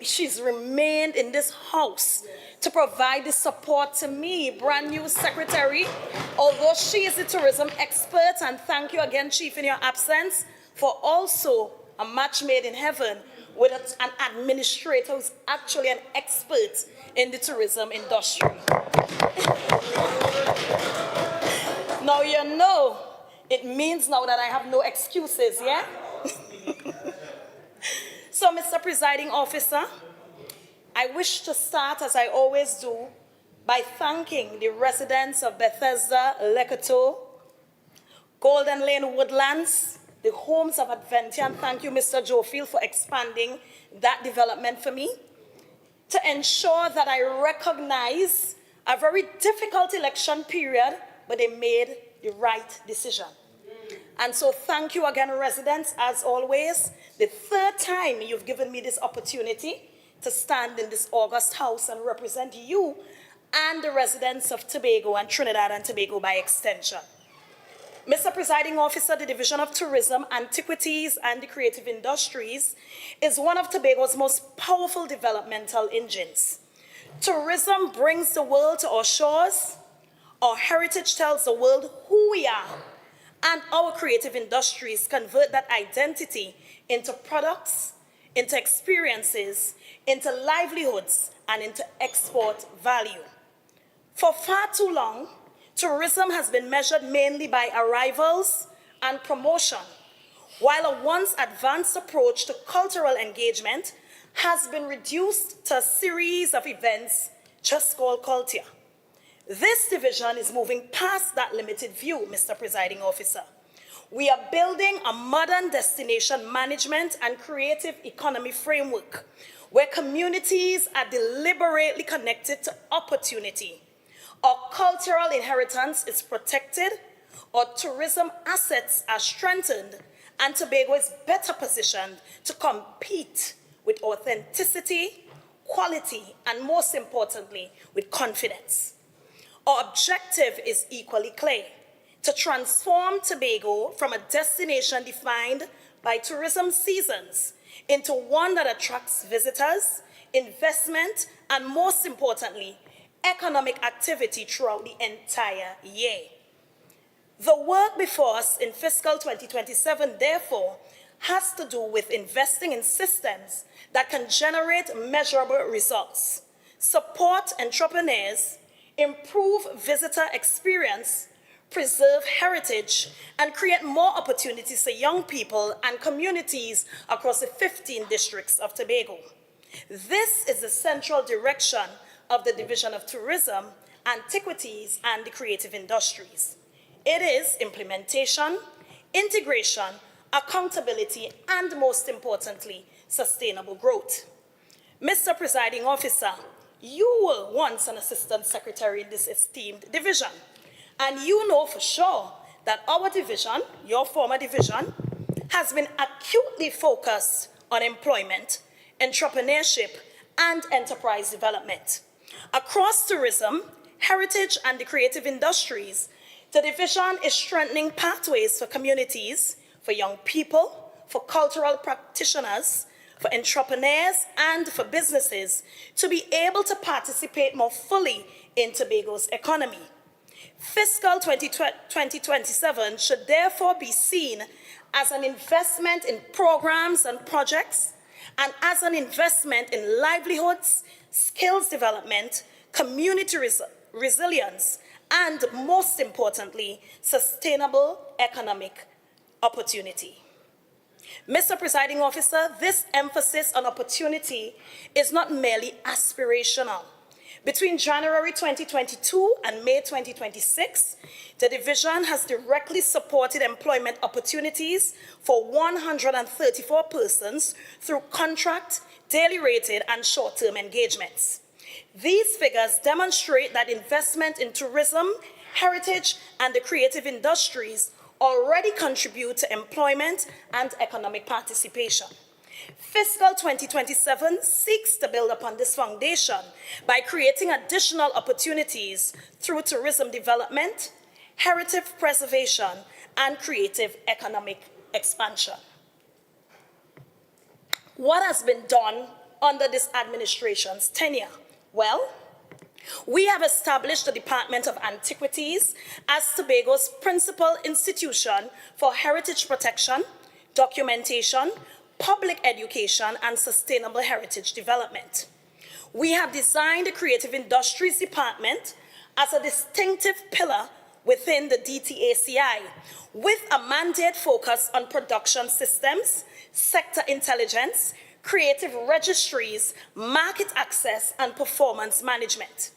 she's remained in this House to provide the support to me, brand new secretary, although she is the tourism expert, and thank you again, Chief, in your absence, for also a match made in heaven with an administrator who's actually an expert in the tourism industry. Now you know, it means now that I have no excuses, yeah? So, Mr. Presiding Officer, I wish to start, as I always do, by thanking the residents of Bethesda, Legislature, Golden Lane Woodlands, the homes of Adventia, and thank you, Mr. Jofield, for expanding that development for me, to ensure that I recognize a very difficult election period, but they made the right decision. And so thank you again, residents, as always. The third time you've given me this opportunity to stand in this august House and represent you and the residents of Tobago and Trinidad and Tobago by extension. Mr. Presiding Officer, the Division of Tourism, Antiquities, and the Creative Industries is one of Tobago's most powerful developmental engines. Tourism brings the world to our shores. Our heritage tells the world who we are. And our creative industries convert that identity into products, into experiences, into livelihoods, and into export value. For far too long, tourism has been measured mainly by arrivals and promotion, while a once advanced approach to cultural engagement has been reduced to a series of events just called culture. This division is moving past that limited view, Mr. Presiding Officer. We are building a modern destination management and creative economy framework where communities are deliberately connected to opportunity. Our cultural inheritance is protected, our tourism assets are strengthened, and Tobago is better positioned to compete with authenticity, quality, and most importantly, with confidence. Our objective is equally clear: to transform Tobago from a destination defined by tourism seasons into one that attracts visitors, investment, and most importantly, economic activity throughout the entire year. The work before us in fiscal 2027, therefore, has to do with investing in systems that can generate measurable results, support entrepreneurs, improve visitor experience, preserve heritage, and create more opportunities for young people and communities across the 15 districts of Tobago. This is the central direction of the Division of Tourism, Antiquities, and the Creative Industries. It is implementation, integration, accountability, and most importantly, sustainable growth. Mr. Presiding Officer, you were once an assistant secretary in this esteemed division, and you know for sure that our division, your former division, has been acutely focused on employment, entrepreneurship, and enterprise development. Across tourism, heritage, and the creative industries, the division is strengthening pathways for communities, for young people, for cultural practitioners, for entrepreneurs, and for businesses to be able to participate more fully in Tobago's economy. Fiscal 2027 should therefore be seen as an investment in programs and projects, and as an investment in livelihoods, skills development, community resilience, and most importantly, sustainable economic opportunity. Mr. Presiding Officer, this emphasis on opportunity is not merely aspirational. Between January 2022 and May 2026, the division has directly supported employment opportunities for 134 persons through contract, daily rated, and short-term engagements. These figures demonstrate that investment in tourism, heritage, and the creative industries already contribute to employment and economic participation. Fiscal 2027 seeks to build upon this foundation by creating additional opportunities through tourism development, heritage preservation, and creative economic expansion. What has been done under this administration's tenure? Well, we have established the Department of Antiquities as Tobago's principal institution for heritage protection, documentation, public education, and sustainable heritage development. We have designed the Creative Industries Department as a distinctive pillar within the DTACI, with a mandate focused on production systems, sector intelligence, creative registries, market access, and performance management.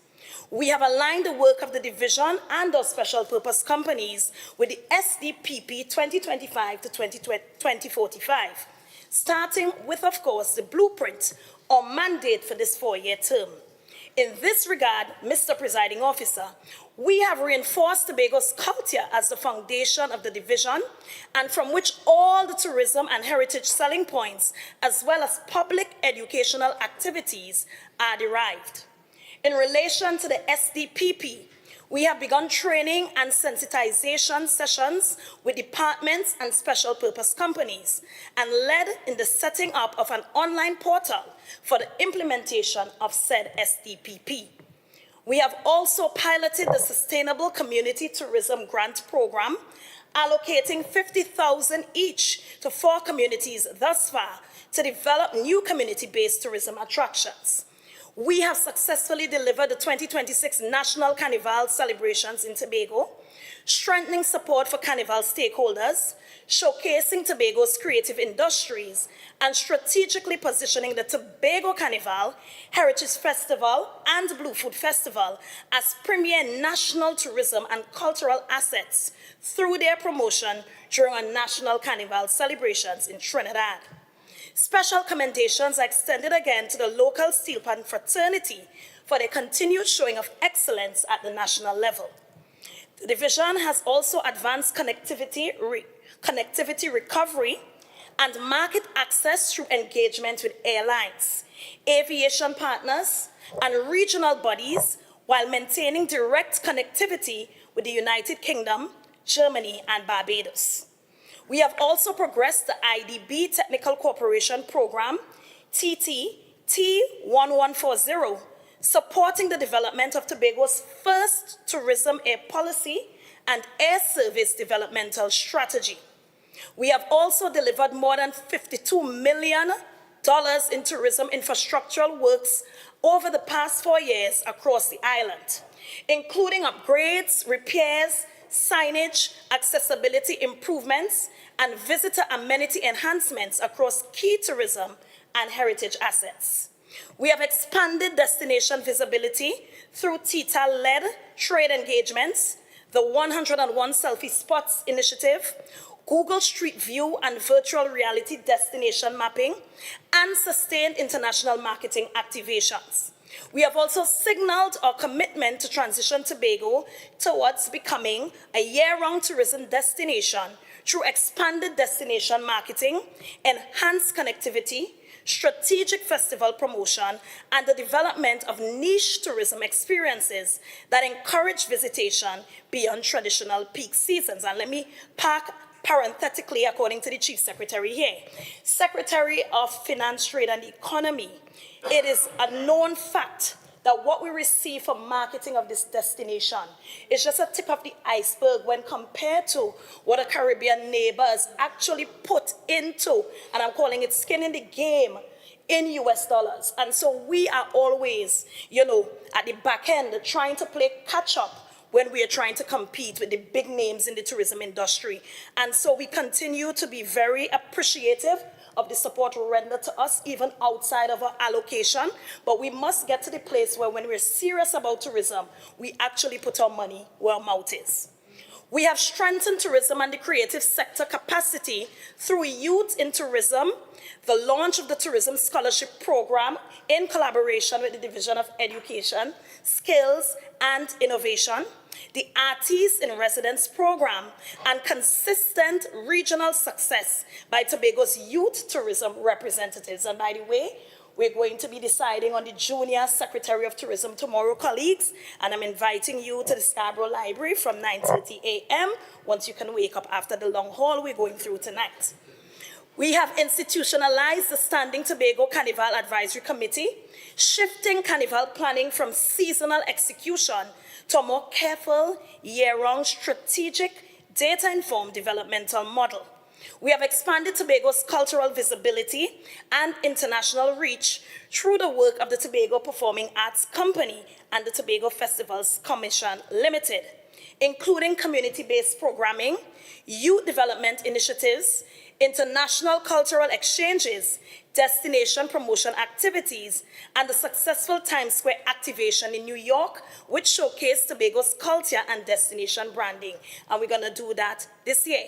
We have aligned the work of the division and our special purpose companies with the SDPP 2025 to 2045, starting with, of course, the blueprint or mandate for this 4-year term. In this regard, Mr. Presiding Officer, we have reinforced Tobago's culture as the foundation of the division, and from which all the tourism and heritage selling points, as well as public educational activities, are derived. In relation to the SDPP, we have begun training and sensitization sessions with departments and special purpose companies, and led in the setting up of an online portal for the implementation of said SDPP. We have also piloted the Sustainable Community Tourism Grant Program allocating 50,000 each to 4 communities thus far to develop new community-based tourism attractions. We have successfully delivered the 2026 National Carnival celebrations in Tobago, strengthening support for Carnival stakeholders, showcasing Tobago's creative industries, and strategically positioning the Tobago Carnival, Heritage Festival, and Blue Food Festival as premier national tourism and cultural assets through their promotion during our National Carnival celebrations in Trinidad. Special commendations are extended again to the local steel pan fraternity for their continued showing of excellence at the national level. The division has also advanced connectivity recovery and market access through engagement with airlines, aviation partners, and regional bodies while maintaining direct connectivity with the United Kingdom, Germany, and Barbados. We have also progressed the IDB Technical Cooperation Program, T1140, supporting the development of Tobago's first tourism air policy and air service developmental strategy. We have also delivered more than $52 million in tourism infrastructural works over the past 4 years across the island, including upgrades, repairs, signage, accessibility improvements, and visitor amenity enhancements across key tourism and heritage assets. We have expanded destination visibility through TITA-led trade engagements, the 101 Selfie Spots initiative, Google Street View and virtual reality destination mapping, and sustained international marketing activations. We have also signaled our commitment to transition Tobago towards becoming a year-round tourism destination through expanded destination marketing, enhanced connectivity, strategic festival promotion, and the development of niche tourism experiences that encourage visitation beyond traditional peak seasons. And let me park parenthetically, according to the Chief Secretary here. Secretary of Finance, Trade and Economy, it is a known fact that what we receive for marketing of this destination is just a tip of the iceberg when compared to what our Caribbean neighbors actually put into, and I'm calling it skin in the game, in US dollars. And so we are always, at the back end trying to play catch up when we are trying to compete with the big names in the tourism industry. And so we continue to be very appreciative of the support rendered to us, even outside of our allocation. But we must get to the place where when we're serious about tourism, we actually put our money where our mouth is. We have strengthened tourism and the creative sector capacity through Youth in Tourism, the launch of the Tourism Scholarship Program in collaboration with the Division of Education, Skills and Innovation, the Artists in Residence Program, and consistent regional success by Tobago's youth tourism representatives. And by the way, we're going to be deciding on the Junior Secretary of Tourism tomorrow, colleagues, and I'm inviting you to the Scarborough Library from 9:30 a.m. Once you can wake up after the long haul we're going through tonight. We have institutionalized the Standing Tobago Carnival Advisory Committee, shifting carnival planning from seasonal execution to a more careful, year-round, strategic, data-informed developmental model. We have expanded Tobago's cultural visibility and international reach through the work of the Tobago Performing Arts Company and the Tobago Festivals Commission Limited, including community-based programming, youth development initiatives, international cultural exchanges, destination promotion activities, and the successful Times Square activation in New York, which showcased Tobago's culture and destination branding. And we're going to do that this year.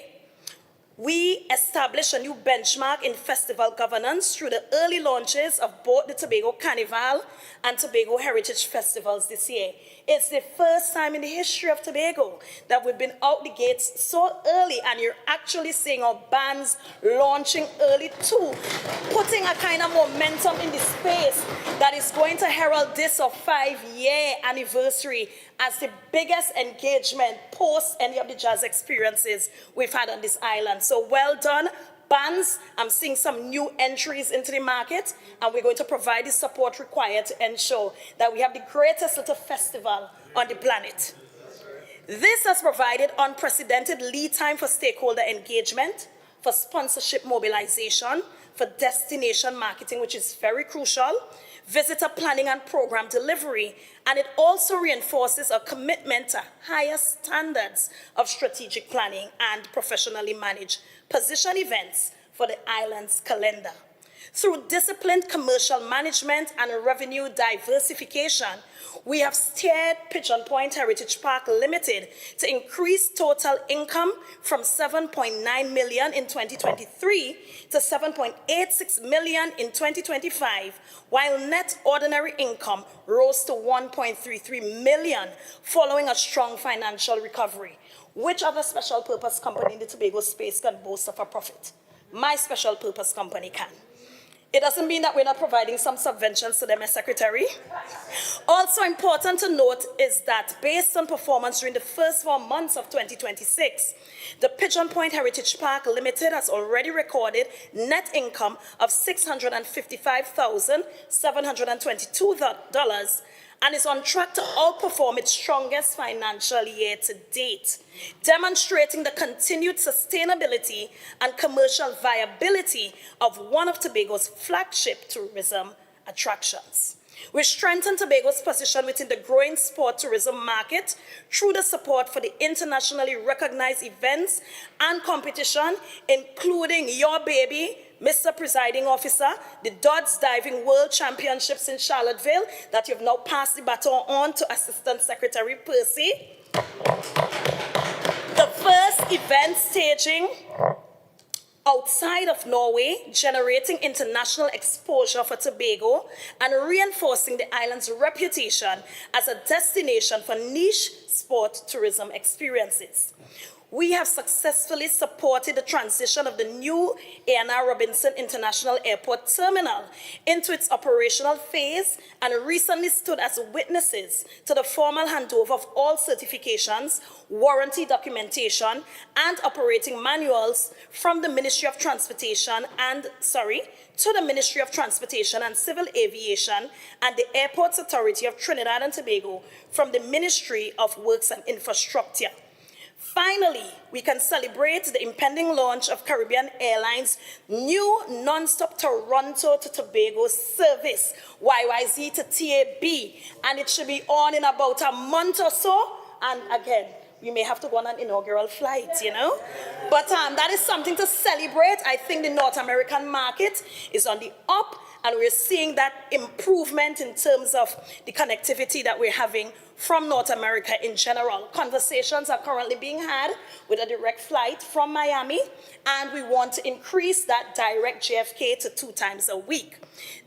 We established a new benchmark in festival governance through the early launches of both the Tobago Carnival and Tobago Heritage Festivals this year. It's the first time in the history of Tobago that we've been out the gates so early, and you're actually seeing our bands launching early too, putting a kind of momentum in the space that is going to herald this our 5-year anniversary as the biggest engagement post any of the jazz experiences we've had on this island. So well done, bands. I'm seeing some new entries into the market, and we're going to provide the support required to ensure that we have the greatest little festival on the planet. This has provided unprecedented lead time for stakeholder engagement, for sponsorship mobilization, for destination marketing, which is very crucial, visitor planning and program delivery, and it also reinforces a commitment to higher standards of strategic planning and professionally managed position events for the island's calendar. Through disciplined commercial management and revenue diversification, we have steered Pigeon Point Heritage Park Limited to increase total income from $7.9 million in 2023 to $7.86 million in 2025, while net ordinary income rose to $1.33 million following a strong financial recovery. Which other special purpose company in the Tobago space can boast of a profit? My special purpose company can. It doesn't mean that we're not providing some subventions to them, Ms. Secretary. Also important to note is that based on performance during the first 4 months of 2026, the Pigeon Point Heritage Park Limited has already recorded net income of $655,722 and is on track to outperform its strongest financial year to date, demonstrating the continued sustainability and commercial viability of one of Tobago's flagship tourism attractions. We strengthen Tobago's position within the growing sport tourism market through the support for the internationally recognized events and competition, including your baby, Mr. Presiding Officer, the Dodds Diving World Championships in Charlottesville that you've now passed the baton on to Assistant Secretary Percy. The first event staging outside of Norway, generating international exposure for Tobago and reinforcing the island's reputation as a destination for niche sport tourism experiences. We have successfully supported the transition of the new A&R Robinson International Airport Terminal into its operational phase and recently stood as witnesses to the formal handover of all certifications, warranty documentation, and operating manuals from the Ministry of Transportation to the Ministry of Transportation and Civil Aviation and the Airports Authority of Trinidad and Tobago from the Ministry of Works and Infrastructure. Finally, we can celebrate the impending launch of Caribbean Airlines' new non-stop Toronto to Tobago service, YYZ to TAB, and it should be on in about a month or so. And again, we may have to go on an inaugural flight, you know. But that is something to celebrate. I think the North American market is on the up, and we're seeing that improvement in terms of the connectivity that we're having from North America in general. Conversations are currently being had with a direct flight from Miami, and we want to increase that direct JFK to 2 times a week.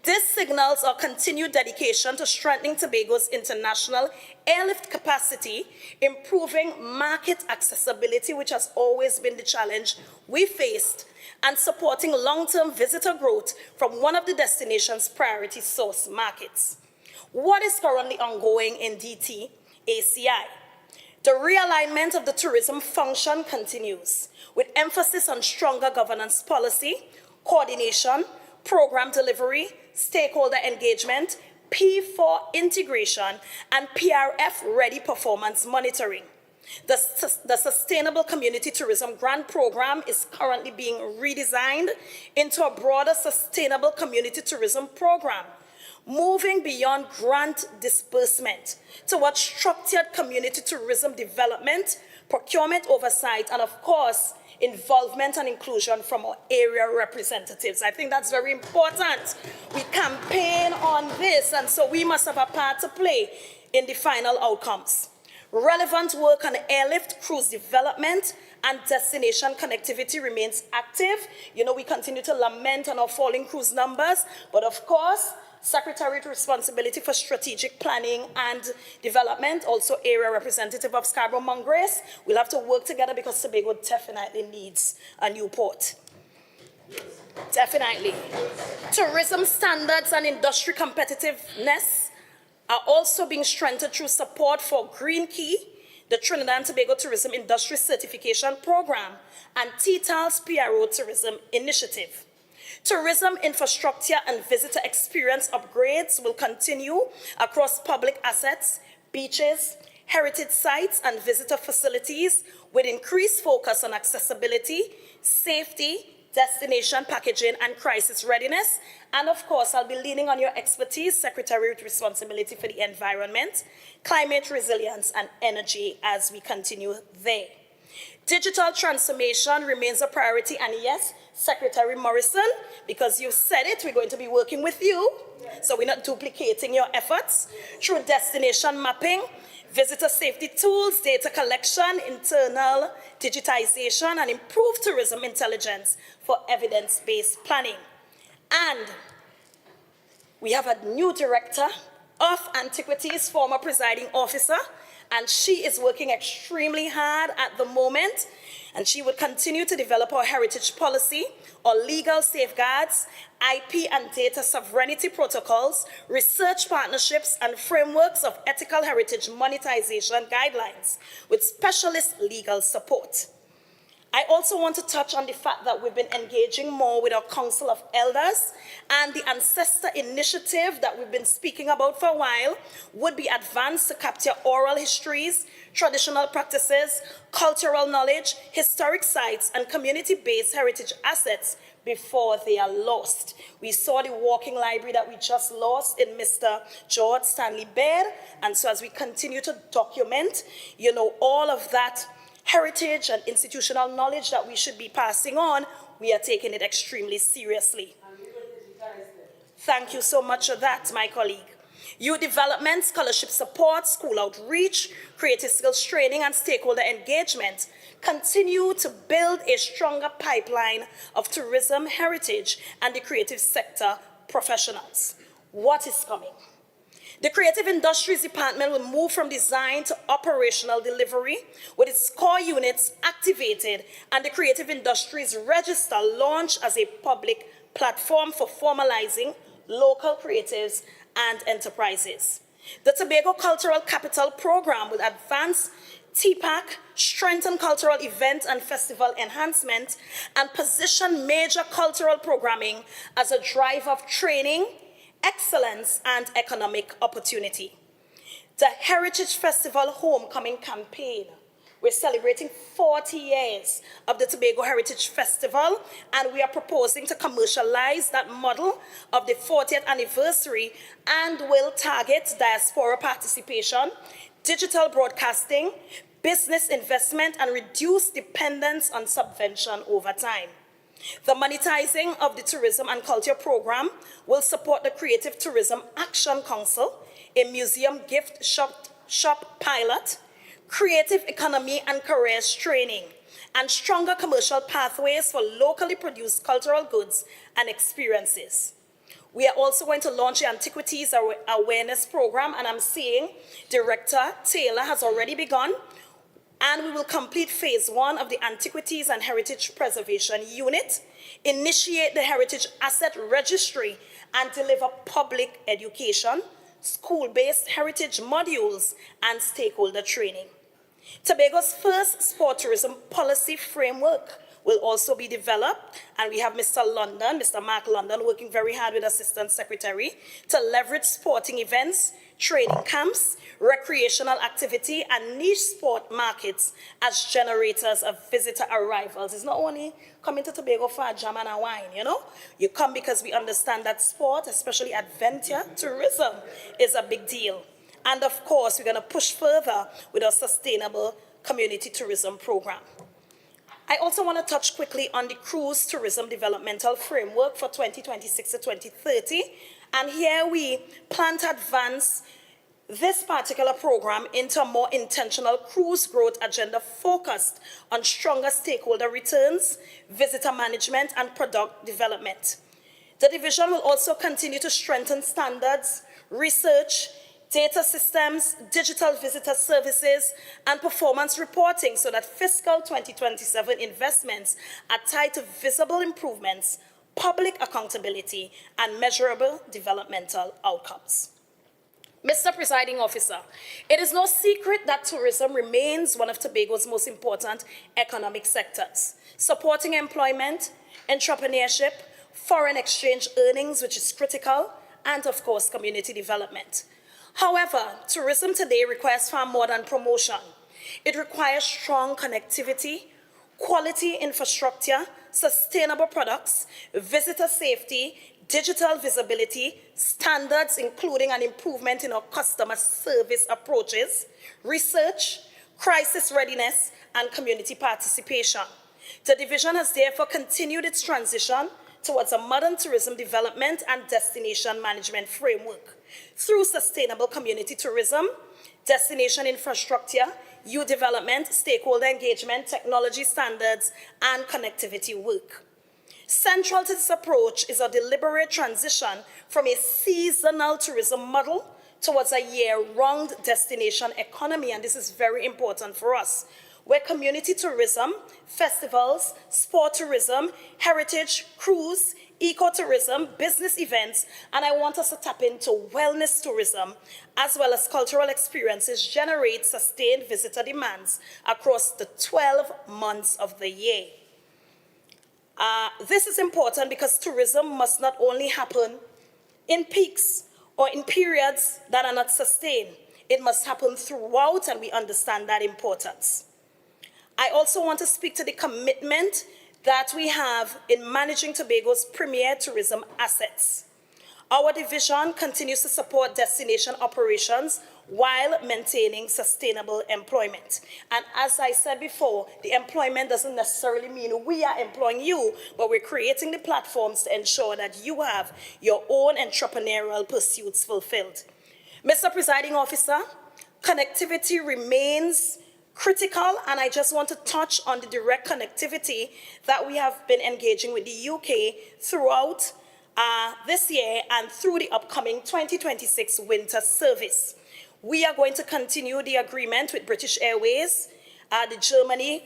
This signals our continued dedication to strengthening Tobago's international airlift capacity, improving market accessibility, which has always been the challenge we faced, and supporting long-term visitor growth from one of the destination's priority source markets. What is currently ongoing in DT ACI? The realignment of the tourism function continues, with emphasis on stronger governance policy, coordination, program delivery, stakeholder engagement, P4 integration, and PRF-ready performance monitoring. The Sustainable Community Tourism Grant Program is currently being redesigned into a broader Sustainable Community Tourism Program, moving beyond grant disbursement towards structured community tourism development, procurement oversight, and of course, involvement and inclusion from our area representatives. I think that's very important. We campaign on this, and so we must have a part to play in the final outcomes. Relevant work on airlift, cruise development, and destination connectivity remains active. You know, we continue to lament on our falling cruise numbers, but of course, Secretary with responsibility for strategic planning and development, also area representative of Scarborough-Mongrace. We'll have to work together because Tobago definitely needs a new port. Definitely. Tourism standards and industry competitiveness are also being strengthened through support for Green Key, the Trinidad and Tobago Tourism Industry Certification Program, and TTAL's PRO Tourism Initiative. Tourism infrastructure and visitor experience upgrades will continue across public assets, beaches, heritage sites and visitor facilities with increased focus on accessibility, safety, destination packaging, and crisis readiness. And of course, I'll be leaning on your expertise, Secretary with responsibility for the environment, climate resilience, and energy as we continue there. Digital transformation remains a priority, and yes, Secretary Morrison, because you said it, we're going to be working with you, so we're not duplicating your efforts through destination mapping, visitor safety tools, data collection, internal digitization, and improved tourism intelligence for evidence-based planning. And we have a new director of antiquities, former presiding officer, and she is working extremely hard at the moment, and she will continue to develop our heritage policy, our legal safeguards, IP and data sovereignty protocols, research partnerships, and frameworks of ethical heritage monetization guidelines with specialist legal support. I also want to touch on the fact that we've been engaging more with our Council of Elders, and the Ancestor Initiative that we've been speaking about for a while would be advanced to capture oral histories, traditional practices, cultural knowledge, historic sites, and community-based heritage assets before they are lost. We saw the walking library that we just lost in Mr. George Stanley Baird, and so as we continue to document, all of that heritage and institutional knowledge that we should be passing on, we are taking it extremely seriously. Thank you so much for that, my colleague. Youth development, scholarship support, school outreach, creative skills training, and stakeholder engagement continue to build a stronger pipeline of tourism, heritage, and the creative sector professionals. What is coming? The Creative Industries Department will move from design to operational delivery with its core units activated and the Creative Industries Register launched as a public platform for formalizing local creatives and enterprises. The Tobago Cultural Capital Program will advance TPAC, strengthen cultural event and festival enhancement, and position major cultural programming as a drive of training, excellence, and economic opportunity. The Heritage Festival Homecoming Campaign. We're celebrating 40 years of the Tobago Heritage Festival, and we are proposing to commercialize that model of the 40th anniversary and will target diaspora participation, digital broadcasting, business investment, and reduce dependence on subvention over time. The monetizing of the Tourism and Culture Program will support the Creative Tourism Action Council, a museum gift shop pilot, creative economy and careers training, and stronger commercial pathways for locally produced cultural goods and experiences. We are also going to launch the Antiquities Awareness Program, and I'm seeing Director Taylor has already begun, and we will complete phase 1 of the Antiquities and Heritage Preservation Unit, initiate the Heritage Asset Registry, and deliver public education, school-based heritage modules, and stakeholder training. Tobago's first sport tourism policy framework will also be developed, and we have Mr. Mark London, working very hard with Assistant Secretary to leverage sporting events, training camps, recreational activity, and niche sport markets as generators of visitor arrivals. It's not only coming to Tobago for a jam and a wine, You come because we understand that sport, especially adventure tourism, is a big deal. And of course, we're going to push further with our sustainable community tourism program. I also want to touch quickly on the Cruise Tourism Developmental Framework for 2026 to 2030. And here we plan to advance this particular program into a more intentional cruise growth agenda focused on stronger stakeholder returns, visitor management, and product development. The division will also continue to strengthen standards, research, data systems, digital visitor services, and performance reporting so that fiscal 2027 investments are tied to visible improvements, public accountability, and measurable developmental outcomes. Mr. Presiding Officer, it is no secret that tourism remains one of Tobago's most important economic sectors, supporting employment, entrepreneurship, foreign exchange earnings, which is critical, and of course, community development. However, tourism today requires far more than promotion. It requires strong connectivity, quality infrastructure, sustainable products, visitor safety, digital visibility, standards including an improvement in our customer service approaches, research, crisis readiness, and community participation. The division has therefore continued its transition towards a modern tourism development and destination management framework through sustainable community tourism, destination infrastructure, youth development, stakeholder engagement, technology standards, and connectivity work. Central to this approach is a deliberate transition from a seasonal tourism model towards a year-round destination economy, and this is very important for us, where community tourism, festivals, sport tourism, heritage, cruise, ecotourism, business events, and I want us to tap into wellness tourism, as well as cultural experiences, generate sustained visitor demands across the 12 months of the year. This is important because tourism must not only happen in peaks or in periods that are not sustained. It must happen throughout, and we understand that importance. I also want to speak to the commitment that we have in managing Tobago's premier tourism assets. Our division continues to support destination operations while maintaining sustainable employment. And as I said before, the employment doesn't necessarily mean we are employing you, but we're creating the platforms to ensure that you have your own entrepreneurial pursuits fulfilled. Mr. Presiding Officer, connectivity remains critical, and I just want to touch on the direct connectivity that we have been engaging with the UK throughout this year and through the upcoming 2026 winter service. We are going to continue the agreement with British Airways, the Germany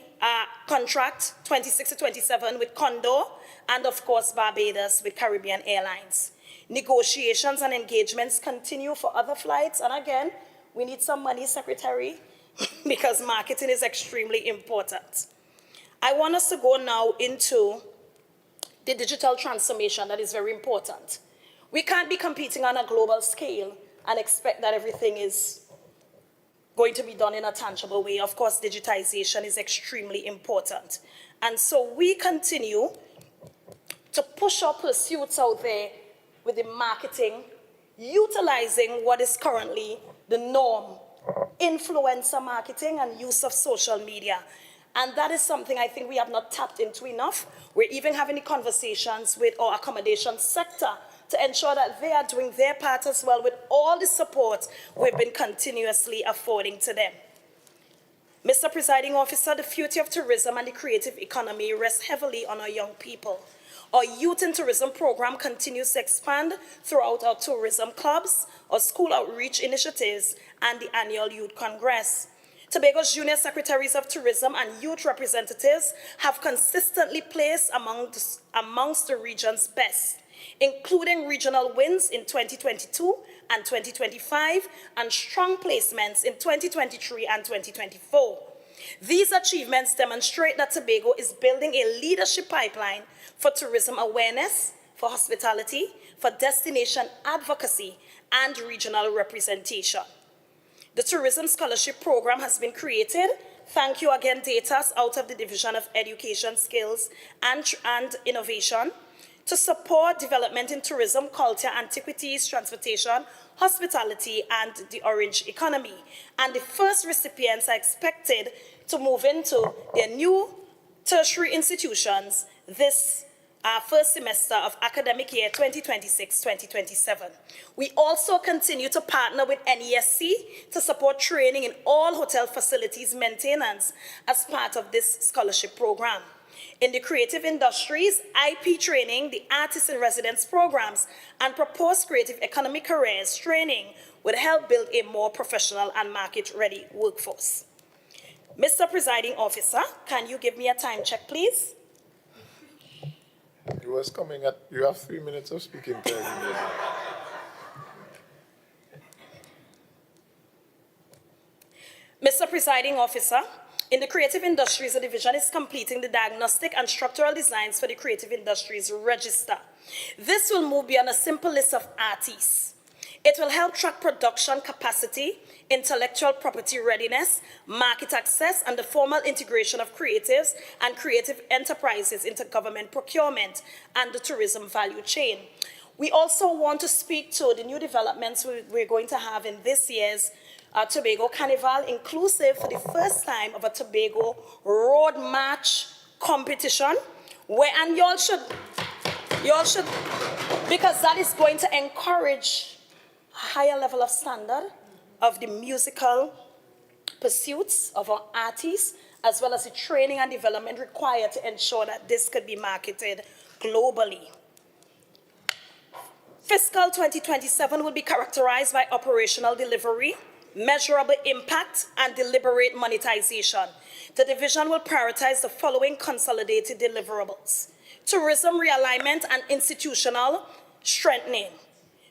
contract 26 to 27 with Condor, and of course Barbados with Caribbean Airlines. Negotiations and engagements continue for other flights, and again, we need some money, Secretary, because marketing is extremely important. I want us to go now into the digital transformation that is very important. We can't be competing on a global scale and expect that everything is going to be done in a tangible way. Of course, digitization is extremely important. And so we continue to push our pursuits out there with the marketing, utilizing what is currently the norm, influencer marketing and use of social media. And that is something I think we have not tapped into enough. We're even having the conversations with our accommodation sector to ensure that they are doing their part as well with all the support we've been continuously affording to them. Mr. Presiding Officer, the future of tourism and the creative economy rests heavily on our young people. Our Youth in Tourism program continues to expand throughout our tourism clubs, our school outreach initiatives, and the annual Youth Congress. Tobago's junior secretaries of tourism and youth representatives have consistently placed amongst the region's best, including regional wins in 2022 and 2025, and strong placements in 2023 and 2024. These achievements demonstrate that Tobago is building a leadership pipeline for tourism awareness, for hospitality, for destination advocacy, and regional representation. The Tourism Scholarship Program has been created. Thank you again, Datas, out of the Division of Education, Skills, and Innovation, to support development in tourism, culture, antiquities, transportation, hospitality, and the orange economy. And the first recipients are expected to move into their new tertiary institutions this first semester of academic year 2026-2027. We also continue to partner with NESC to support training in all hotel facilities maintenance as part of this scholarship program. In the creative industries, IP training, the Artist in Residence programs, and proposed creative economic careers training would help build a more professional and market-ready workforce. Mr. Presiding Officer, can you give me a time check, please? You was coming at, you have 3 minutes of speaking time. Mr. Presiding Officer, in the creative industries, the division is completing the diagnostic and structural designs for the creative industries register. This will move beyond a simple list of artists. It will help track production capacity, intellectual property readiness, market access, and the formal integration of creatives and creative enterprises into government procurement and the tourism value chain. We also want to speak to the new developments we're going to have in this year's Tobago Carnival, inclusive for the first time of a Tobago road march competition, and y'all should, because that is going to encourage a higher level of standard of the musical pursuits of our artists, as well as the training and development required to ensure that this could be marketed globally. Fiscal 2027 will be characterized by operational delivery, measurable impact, and deliberate monetization. The division will prioritize the following consolidated deliverables: tourism realignment and institutional strengthening,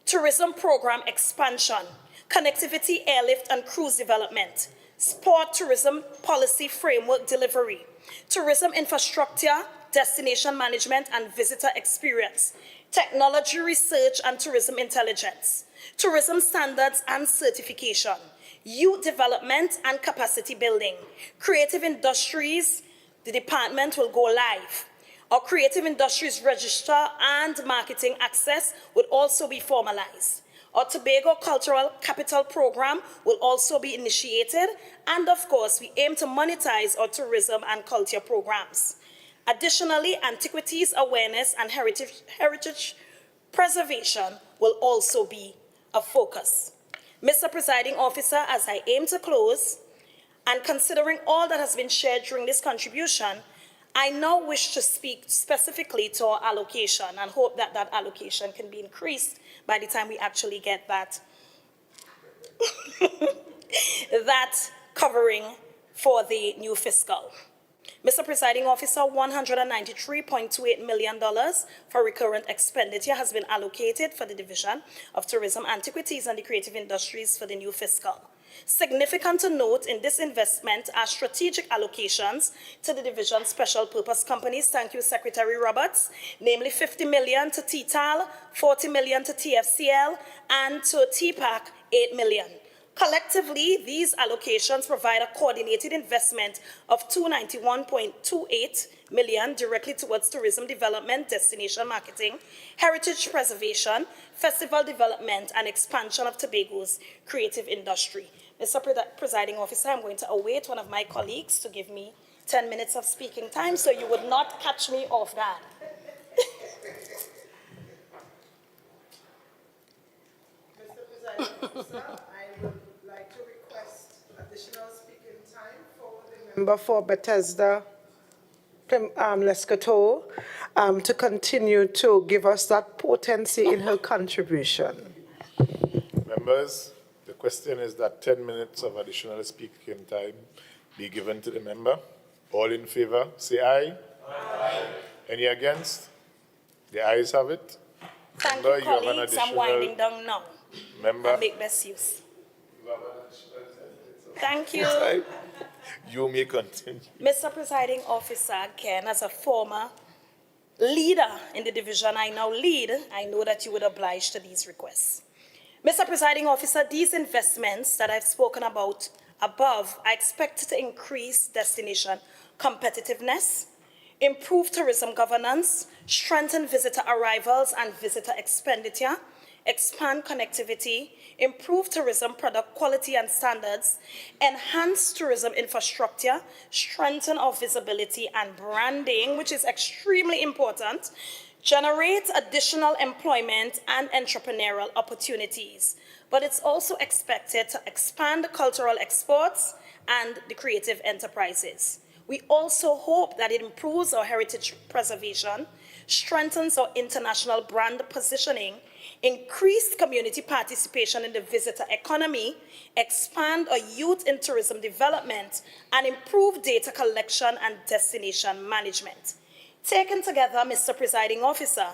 tourism program expansion, connectivity, airlift, and cruise development, sport tourism policy framework delivery, tourism infrastructure, destination management and visitor experience, technology research and tourism intelligence, tourism standards and certification, youth development and capacity building, creative industries. The department will go live. Our creative industries register and marketing access will also be formalized. Our Tobago Cultural Capital Program will also be initiated, and of course, we aim to monetize our tourism and culture programs. Additionally, antiquities awareness and heritage preservation will also be a focus. Mr. Presiding Officer, as I aim to close, and considering all that has been shared during this contribution, I now wish to speak specifically to our allocation and hope that that allocation can be increased by the time we actually get that, that covering for the new fiscal. Mr. Presiding Officer, $193.28 million for recurrent expenditure has been allocated for the Division of Tourism, Antiquities, and the Creative Industries for the new fiscal. Significant to note in this investment are strategic allocations to the Division Special Purpose Companies. Thank you, Secretary Roberts, namely $50 million to TTAL, $40 million to TFCL, and to TPAC, $8 million. Collectively, these allocations provide a coordinated investment of $291.28 million directly towards tourism development, destination marketing, heritage preservation, festival development, and expansion of Tobago's creative industry. Mr. Presiding Officer, I'm going to await one of my colleagues to give me 10 minutes of speaking time so you would not catch me off guard. Mr. Presiding Officer, I would like to request additional speaking time for the member for Bethesda, Legislature, to continue to give us that potency in her contribution. Members, the question is that 10 minutes of additional speaking time be given to the member. All in favor, say aye. Aye. Any against? The ayes have it. Thank Member, you, colleagues. I'm winding down now. Member. I'll make best use. Thank you. You may continue. Mr. Presiding Officer, again, as a former leader in the division I now lead, I know that you would oblige to these requests. Mr. Presiding Officer, these investments that I've spoken about above are expected to increase destination competitiveness, improve tourism governance, strengthen visitor arrivals and visitor expenditure, expand connectivity, improve tourism product quality and standards, enhance tourism infrastructure, strengthen our visibility and branding, which is extremely important, generate additional employment and entrepreneurial opportunities. But it's also expected to expand cultural exports and the creative enterprises. We also hope that it improves our heritage preservation, strengthens our international brand positioning, increased community participation in the visitor economy, expand our youth in tourism development, and improve data collection and destination management. Taken together, Mr. Presiding Officer,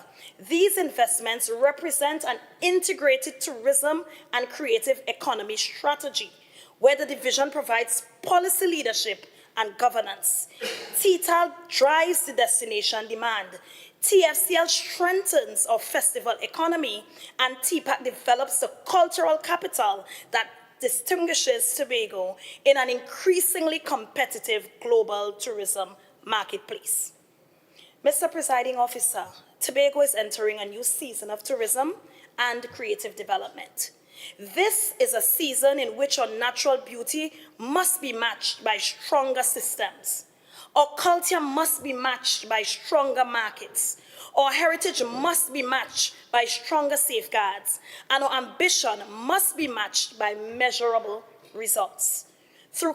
these investments represent an integrated tourism and creative economy strategy, where the division provides policy leadership and governance. TTAL drives the destination demand. TFCL strengthens our festival economy, and TPAC develops the cultural capital that distinguishes Tobago in an increasingly competitive global tourism marketplace. Mr. Presiding Officer, Tobago is entering a new season of tourism and creative development. This is a season in which our natural beauty must be matched by stronger systems. Our culture must be matched by stronger markets. Our heritage must be matched by stronger safeguards. And our ambition must be matched by measurable results. Through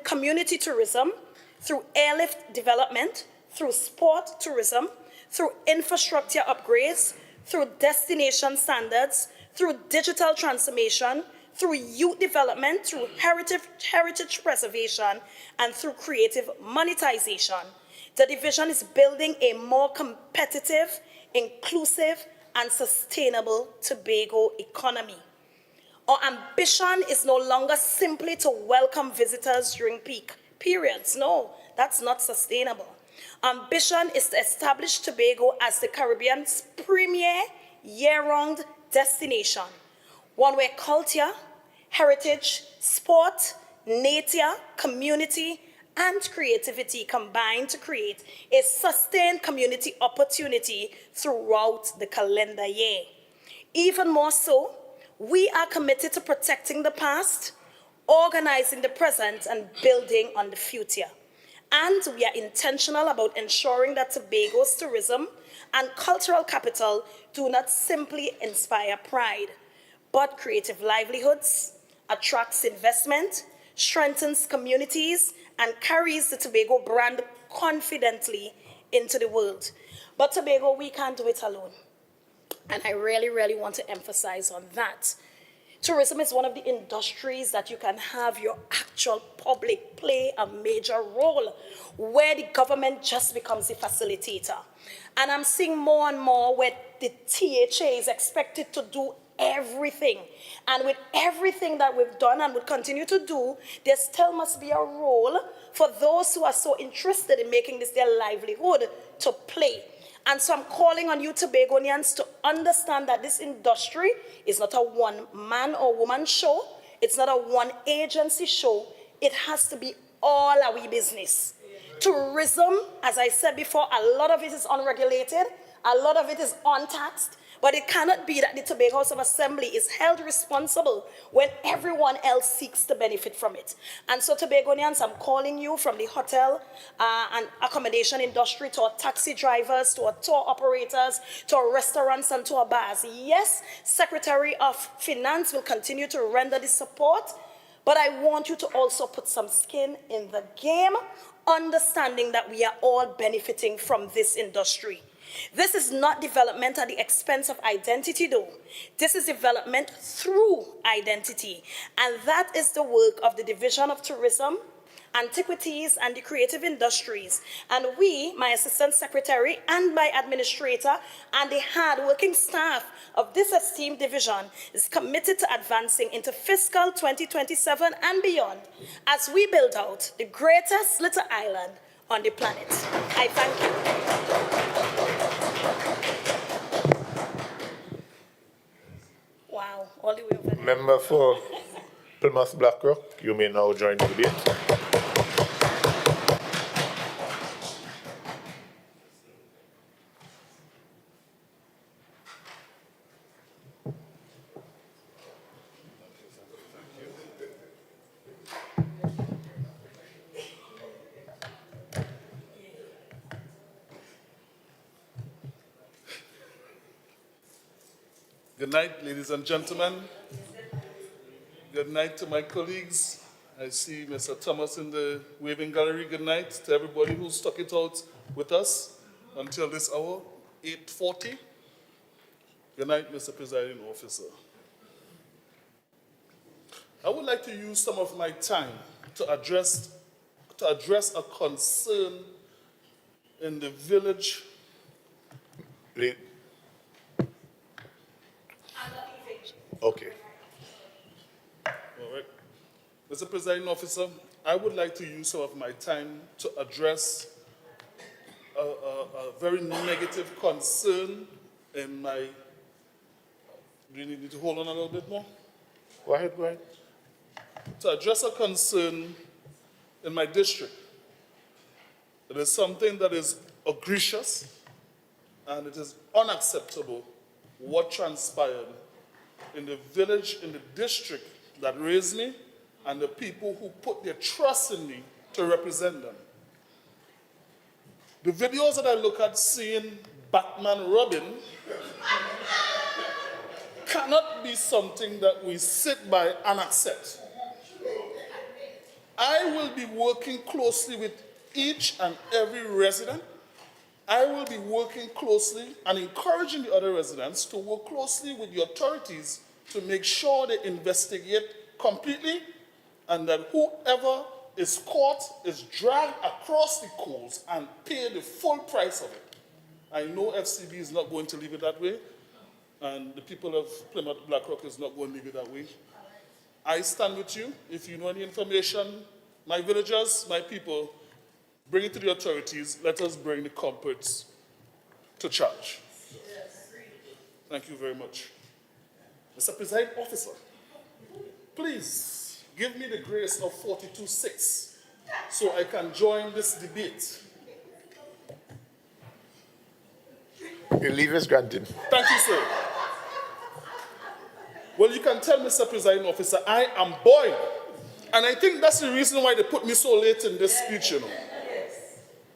community tourism, through airlift development, through sport tourism, through infrastructure upgrades, through destination standards, through digital transformation, through youth development, through heritage preservation, and through creative monetization. The division is building a more competitive, inclusive, and sustainable Tobago economy. Our ambition is no longer simply to welcome visitors during peak periods. No, that's not sustainable. Ambition is to establish Tobago as the Caribbean's premier year-round destination, one where culture, heritage, sport, nature, community, and creativity combine to create a sustained community opportunity throughout the calendar year. Even more so, we are committed to protecting the past, organizing the present, and building on the future. And we are intentional about ensuring that Tobago's tourism and cultural capital do not simply inspire pride, but creative livelihoods, attracts investment, strengthens communities, and carries the Tobago brand confidently into the world. But Tobago, we can't do it alone. And I really, really want to emphasize on that. Tourism is one of the industries that you can have your actual public play a major role, where the government just becomes the facilitator. And I'm seeing more and more where the THA is expected to do everything. And with everything that we've done and would continue to do, there still must be a role for those who are so interested in making this their livelihood to play. And so I'm calling on you Tobagonians to understand that this industry is not a one-man or woman show. It's not a one-agency show. It has to be all our business. Tourism, as I said before, a lot of it is unregulated. A lot of it is untaxed. But it cannot be that the Tobago House of Assembly is held responsible when everyone else seeks to benefit from it. And so, Tobagonians, I'm calling you from the hotel and accommodation industry to our taxi drivers, to our tour operators, to our restaurants and to our bars. Yes, Secretary of Finance will continue to render this support, but I want you to also put some skin in the game, understanding that we are all benefiting from this industry. This is not development at the expense of identity, though. This is development through identity. And that is the work of the Division of Tourism, Antiquities, and the Creative Industries. And we, my Assistant Secretary and my Administrator, and the hard-working staff of this esteemed division is committed to advancing into fiscal 2027 and beyond as we build out the greatest little island on the planet. I thank you. Wow, all the way over there. Member for Plymouth Blackrock, you may now join the debate. Good night, ladies and gentlemen. Good night to my colleagues. I see Mr. Thomas in the waving gallery. Good night to everybody who stuck it out with us until this hour, 8:40. Good night, Mr. Presiding Officer. I would like to use some of my time to address a concern in the village. Okay. All right. Mr. Presiding Officer, I would like to use some of my time to address a a very negative concern in my, do you need to hold on a little bit more? Go ahead. To address a concern in my district. It is something that is egregious and it is unacceptable what transpired in the village, in the district that raised me and the people who put their trust in me to represent them. The videos that I look at seeing Batman Robin cannot be something that we sit by and accept. I will be working closely with each and every resident. I will be working closely and encouraging the other residents to work closely with the authorities to make sure they investigate completely and that whoever is caught is dragged across the coals and pay the full price of it. I know FCB is not going to leave it that way, and the people of Plymouth Blackrock is not going to leave it that way. I stand with you. If you know any information, my villagers, my people, bring it to the authorities. Let us bring the culprits to charge. Thank you very much. Mr. Presiding Officer, please give me the grace of 42-6 so I can join this debate. Your leave is granted. Thank you, sir. Well, you can tell Mr. Presiding Officer, I am bored. And I think that's the reason why they put me so late in this speech, you know.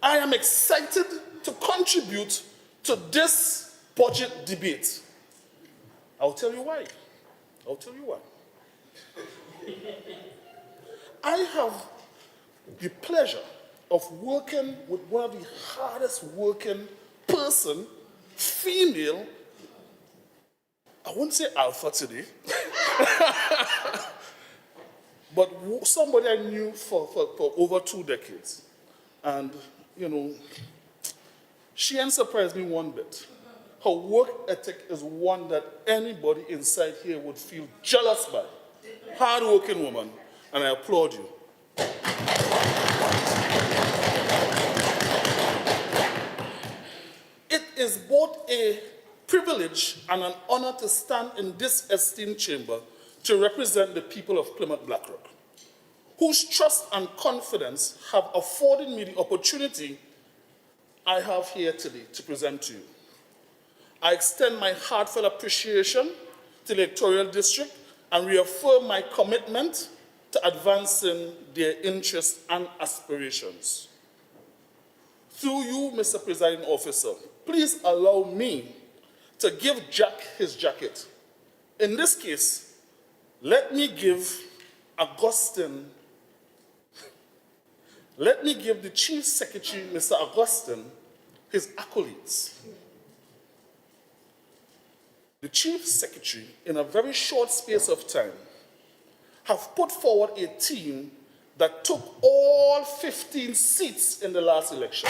I am excited to contribute to this budget debate. I'll tell you why. I have the pleasure of working with one of the hardest working person, female, I wouldn't say alpha today, but somebody I knew for over 2 decades. And, you know, she ain't surprised me one bit. Her work ethic is one that anybody inside here would feel jealous by. Hard-working woman, and I applaud you. It is both a privilege and an honor to stand in this esteemed chamber to represent the people of Plymouth Blackrock, whose trust and confidence have afforded me the opportunity I have here today to present to you. I extend my heartfelt appreciation to the electoral district and reaffirm my commitment to advancing their interests and aspirations. Through you, Mr. Presiding Officer, please allow me to give Jack his jacket. In this case, let me give the Chief Secretary, Mr. Augustine, his accolades. The Chief Secretary, in a very short space of time, have put forward a team that took all 15 seats in the last election.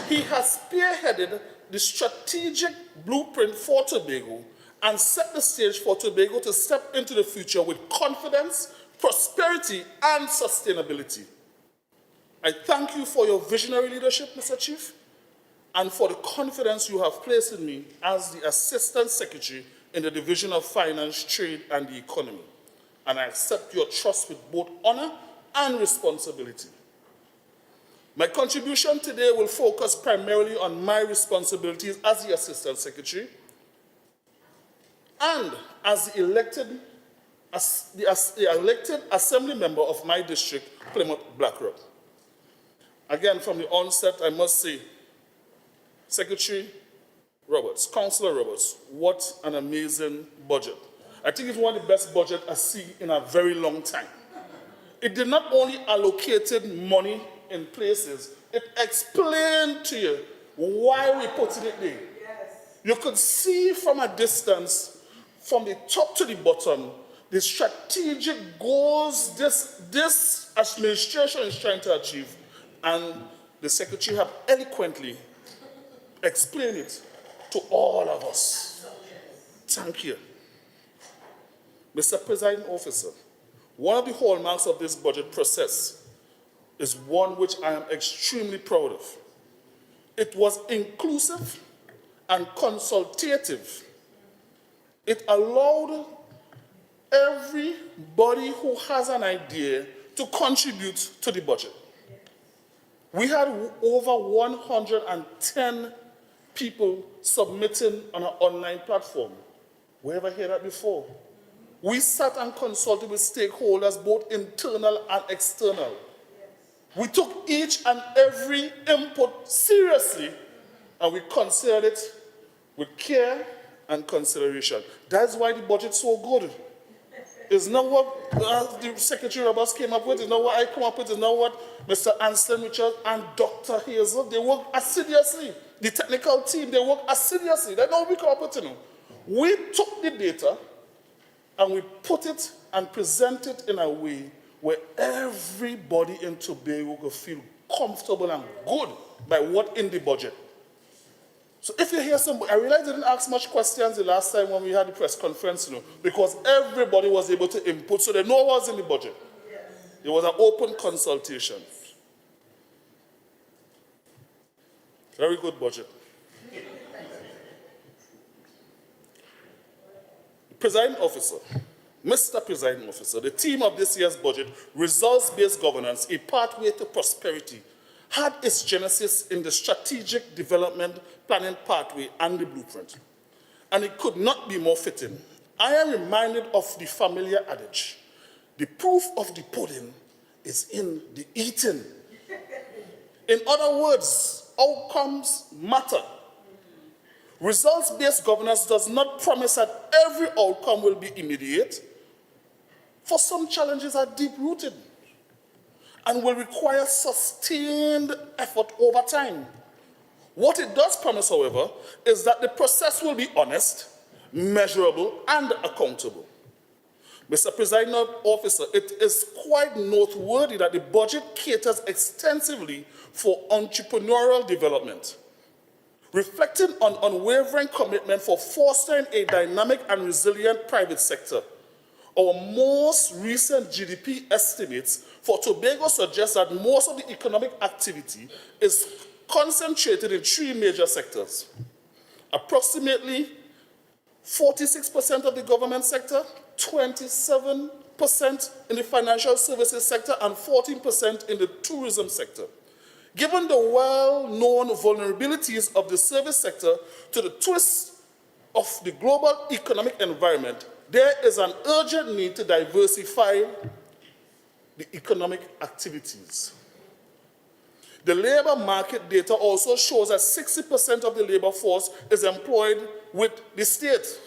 He has spearheaded the strategic blueprint for Tobago and set the stage for Tobago to step into the future with confidence, prosperity, and sustainability. I thank you for your visionary leadership, Mr. Chief, and for the confidence you have placed in me as the Assistant Secretary in the Division of Finance, Trade, and the Economy. And I accept your trust with both honor and responsibility. My contribution today will focus primarily on my responsibilities as the Assistant Secretary and as the elected Assembly member of my district, Plymouth Blackrock. Again, from the onset, I must say, Secretary Roberts, Councillor Roberts, what an amazing budget. I think it's one of the best budgets I've seen in a very long time. It did not only allocated money in places, it explained to you why we put it there. Yes. You could see from a distance, from the top to the bottom, the strategic goals this administration is trying to achieve. And the Secretary have eloquently explained it to all of us. Thank you. Mr. Presiding Officer, one of the hallmarks of this budget process is one which I am extremely proud of. It was inclusive and consultative. It allowed everybody who has an idea to contribute to the budget. We had over 110 people submitting on an online platform. We ever heard that before? We sat and consulted with stakeholders, both internal and external. We took each and every input seriously, and we considered it with care and consideration. That's why the budget's so good. It's not what the Secretary Roberts came up with, it's not what I come up with, it's not what Mr. Anselm Richard and Dr. Hazel, they work assiduously. The technical team, they work assiduously. That's not what we come up with, you know. We took the data and we put it and present it in a way where everybody in Tobago will feel comfortable and good by what's in the budget. So if you hear somebody, I realize I didn't ask much questions the last time when we had the press conference, you know, because everybody was able to input, so they know what was in the budget. It was an open consultation. Very good budget. Presiding officer, Mr. Presiding Officer, the theme of this year's budget, results-based governance, a pathway to prosperity, had its genesis in the strategic development planning pathway and the blueprint. And it could not be more fitting. I am reminded of the familiar adage, the proof of the pudding is in the eating. In other words, outcomes matter. Results-based governance does not promise that every outcome will be immediate, for some challenges are deep-rooted and will require sustained effort over time. What it does promise, however, is that the process will be honest, measurable, and accountable. Mr. Presiding Officer, it is quite noteworthy that the budget caters extensively for entrepreneurial development, reflecting on unwavering commitment for fostering a dynamic and resilient private sector. Our most recent GDP estimates for Tobago suggest that most of the economic activity is concentrated in three major sectors. Approximately 46% of the government sector, 27% in the financial services sector, and 14% in the tourism sector. Given the well-known vulnerabilities of the service sector to the twists of the global economic environment, there is an urgent need to diversify the economic activities. The labor market data also shows that 60% of the labor force is employed with the state,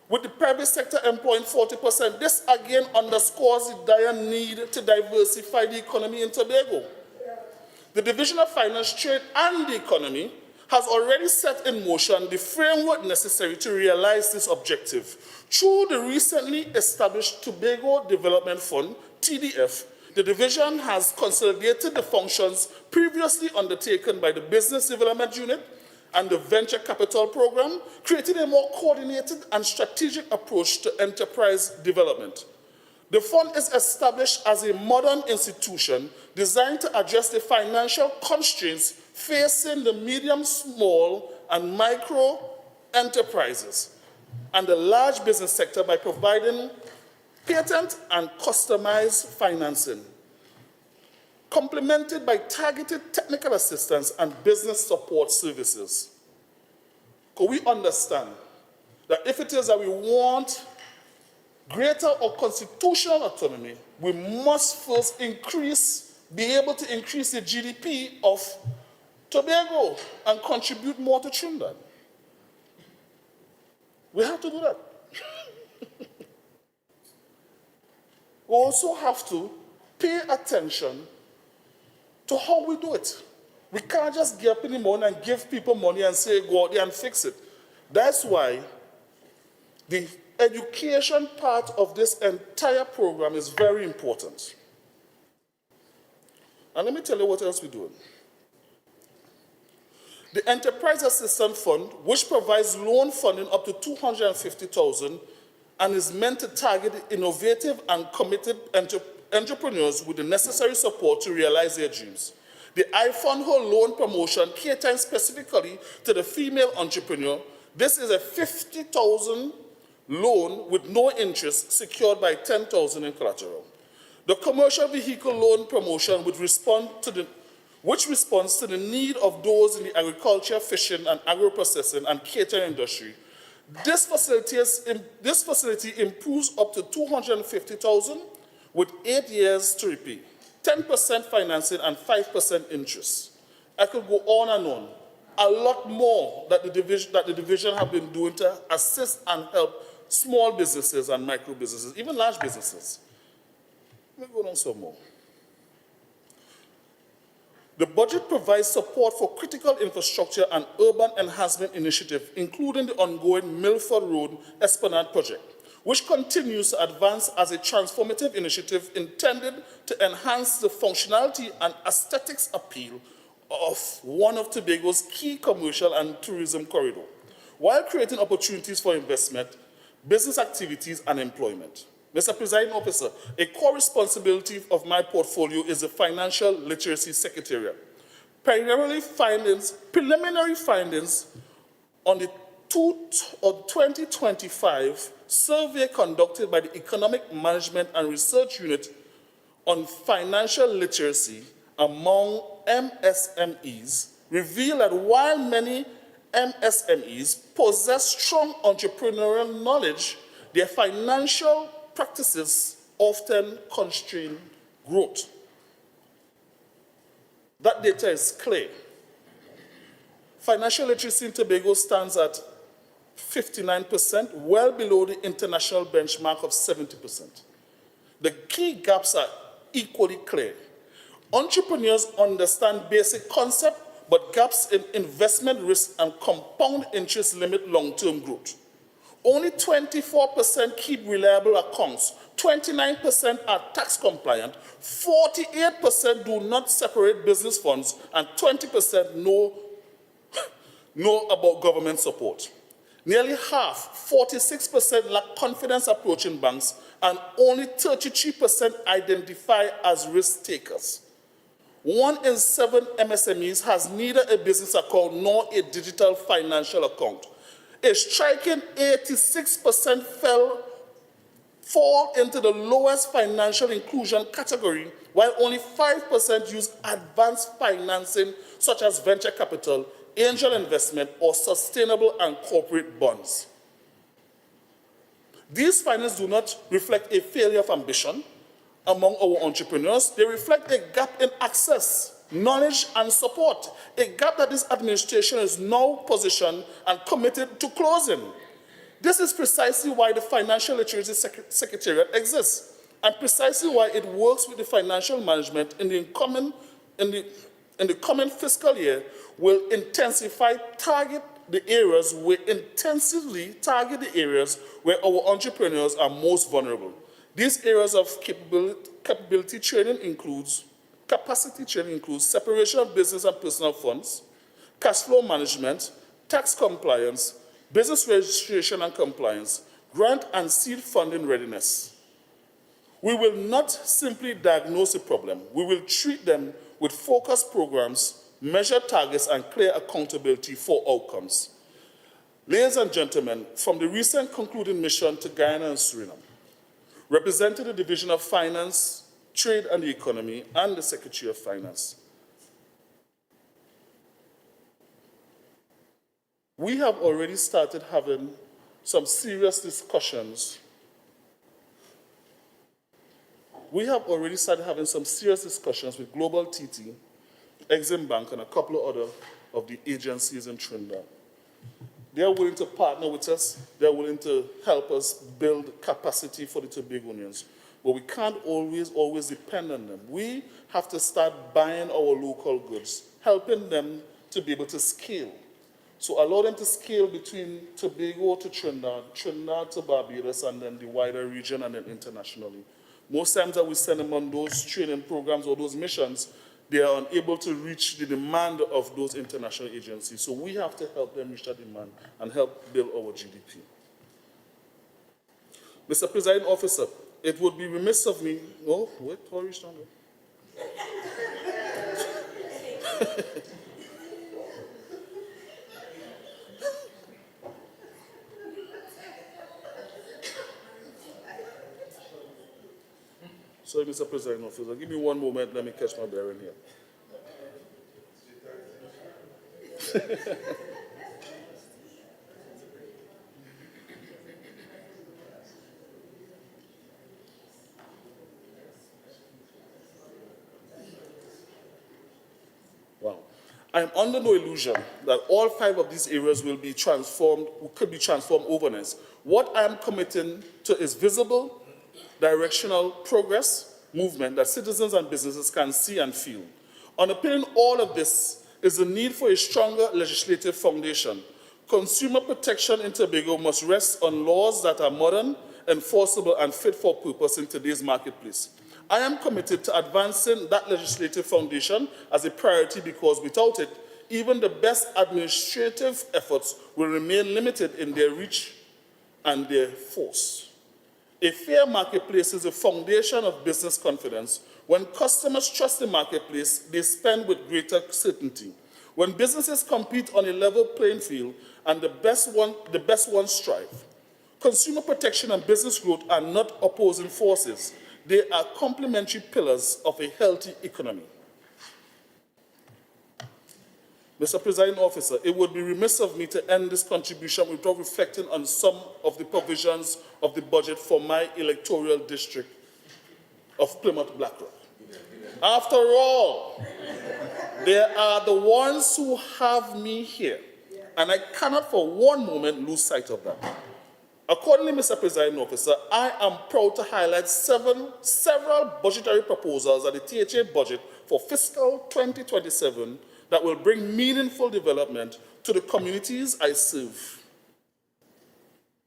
with the private sector employing 40%. This again underscores the dire need to diversify the economy in Tobago. The Division of Finance, Trade and the Economy has already set in motion the framework necessary to realize this objective. Through the recently established Tobago Development Fund, TDF, the division has consolidated the functions previously undertaken by the Business Development Unit and the Venture Capital Program, creating a more coordinated and strategic approach to enterprise development. The fund is established as a modern institution designed to address the financial constraints facing the medium, small, and micro enterprises and the large business sector by providing patent and customized financing, complemented by targeted technical assistance and business support services. Because we understand that if it is that we want greater or constitutional autonomy, we must first be able to increase the GDP of Tobago and contribute more to Trinidad. We have to do that. We also have to pay attention to how we do it. We can't just get up in the morning and give people money and say, go out there and fix it. That's why the education part of this entire program is very important. And let me tell you what else we're doing. The Enterprise Assistance Fund, which provides loan funding up to $250,000 and is meant to target innovative and committed entrepreneurs with the necessary support to realize their dreams. The I Fund Her loan promotion catering specifically to the female entrepreneur. This is a $50,000 loan with no interest secured by $10,000 in collateral. The commercial vehicle loan promotion which responds to the need of those in the agriculture, fishing, and agro-processing and catering industry. This facility improves up to $250,000 with 8 years to repay, 10% financing and 5% interest. I could go on and on. A lot more that the division have been doing to assist and help small businesses and micro businesses, even large businesses. Let me go on some more. The budget provides support for critical infrastructure and urban enhancement initiatives, including the ongoing Milford Road Esplanade project, which continues to advance as a transformative initiative intended to enhance the functionality and aesthetics appeal of one of Tobago's key commercial and tourism corridors, while creating opportunities for investment, business activities, and employment. Mr. Presiding Officer, a core responsibility of my portfolio is the Financial Literacy Secretariat. Preliminary findings on the 2025 survey conducted by the Economic Management and Research Unit on financial literacy among MSMEs reveal that while many MSMEs possess strong entrepreneurial knowledge, their financial practices often constrain growth. That data is clear. Financial literacy in Tobago stands at 59%, well below the international benchmark of 70%. The key gaps are equally clear. Entrepreneurs understand basic concepts, but gaps in investment risk and compound interest limit long-term growth. Only 24% keep reliable accounts, 29% are tax compliant, 48% do not separate business funds, and 20% know about government support. Nearly half, 46%, lack confidence approaching banks, and only 33% identify as risk takers. 1 in 7 MSMEs has neither a business account nor a digital financial account. A striking 86% fall into the lowest financial inclusion category, while only 5% use advanced financing such as venture capital, angel investment, or sustainable and corporate bonds. These findings do not reflect a failure of ambition among our entrepreneurs. They reflect a gap in access, knowledge, and support, a gap that this administration is now positioned and committed to closing. This is precisely why the Financial Literacy Secretariat exists, and precisely why it works with the financial management in the coming fiscal year will intensively target the areas where our entrepreneurs are most vulnerable. These areas of capacity training includes separation of business and personal funds, cash flow management, tax compliance, business registration and compliance, grant and seed funding readiness. We will not simply diagnose a problem. We will treat them with focused programs, measured targets, and clear accountability for outcomes. Ladies and gentlemen, from the recent concluding mission to Guyana and Suriname, representing the Division of Finance, Trade and the Economy, and the Secretary of Finance, we have already started having some serious discussions. With Global TT, Exim Bank, and a couple of other of the agencies in Trinidad. They are willing to partner with us. They are willing to help us build capacity for the Tobagonians. But we can't always depend on them. We have to start buying our local goods, helping them to be able to scale. So allow them to scale between Tobago to Trinidad, Trinidad to Barbados, and then the wider region, and then internationally. Most times that we send them on those training programs or those missions, they are unable to reach the demand of those international agencies. So we have to help them reach that demand and help build our GDP. Mr. Presiding Officer, it would be remiss of me. No, wait, how you stand up? Sorry, Mr. President Officer, give me one moment, let me catch my bearing here. Wow. I am under no illusion that all 5 of these areas will be transformed, could be transformed overnight. What I am committing to is visible, directional progress, movement that citizens and businesses can see and feel. Underpinning all of this is the need for a stronger legislative foundation. Consumer protection in Tobago must rest on laws that are modern, enforceable, and fit for purpose in today's marketplace. I am committed to advancing that legislative foundation as a priority because without it, even the best administrative efforts will remain limited in their reach and their force. A fair marketplace is the foundation of business confidence. When customers trust the marketplace, they spend with greater certainty. When businesses compete on a level playing field and the best ones strive. Consumer protection and business growth are not opposing forces. They are complementary pillars of a healthy economy. Mr. Presiding Officer, it would be remiss of me to end this contribution without reflecting on some of the provisions of the budget for my electoral district of Plymouth Blackrock. After all, they are the ones who have me here, and I cannot for one moment lose sight of that. Accordingly, Mr. Presiding Officer, I am proud to highlight several budgetary proposals at the THA budget for fiscal 2027 that will bring meaningful development to the communities I serve.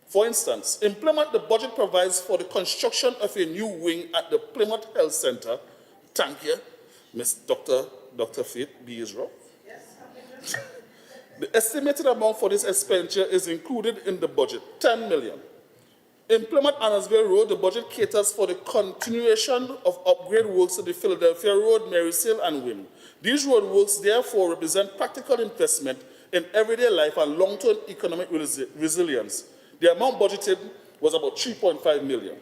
For instance, in Plymouth, the budget provides for the construction of a new wing at the Plymouth Health Center. Thank you, Ms. Dr. Faith B. Israel. Yes. The estimated amount for this expenditure is included in the budget, 10 million. In Plymouth Annesville Road, the budget caters for the continuation of upgrade works to the Philadelphia Road, Marysale, and Wynn. These road works therefore represent practical investment in everyday life and long-term economic resilience. The amount budgeted was about 3.5 million.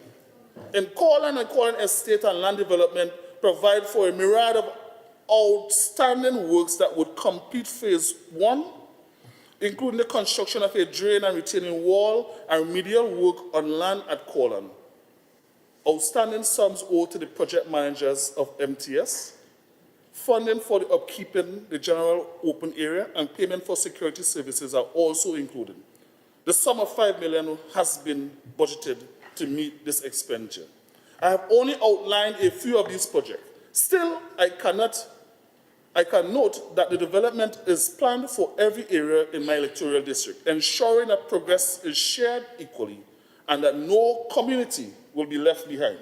In Corland and Corland Estate and Land Development provide for a myriad of outstanding works that would complete phase 1, including the construction of a drain and retaining wall and remedial work on land at Corland. Outstanding sums owed to the project managers of MTS, funding for the upkeeping the general open area, and payment for security services are also included. The sum of 5 million has been budgeted to meet this expenditure. I have only outlined a few of these projects. Still, I can note that the development is planned for every area in my electoral district, ensuring that progress is shared equally and that no community will be left behind.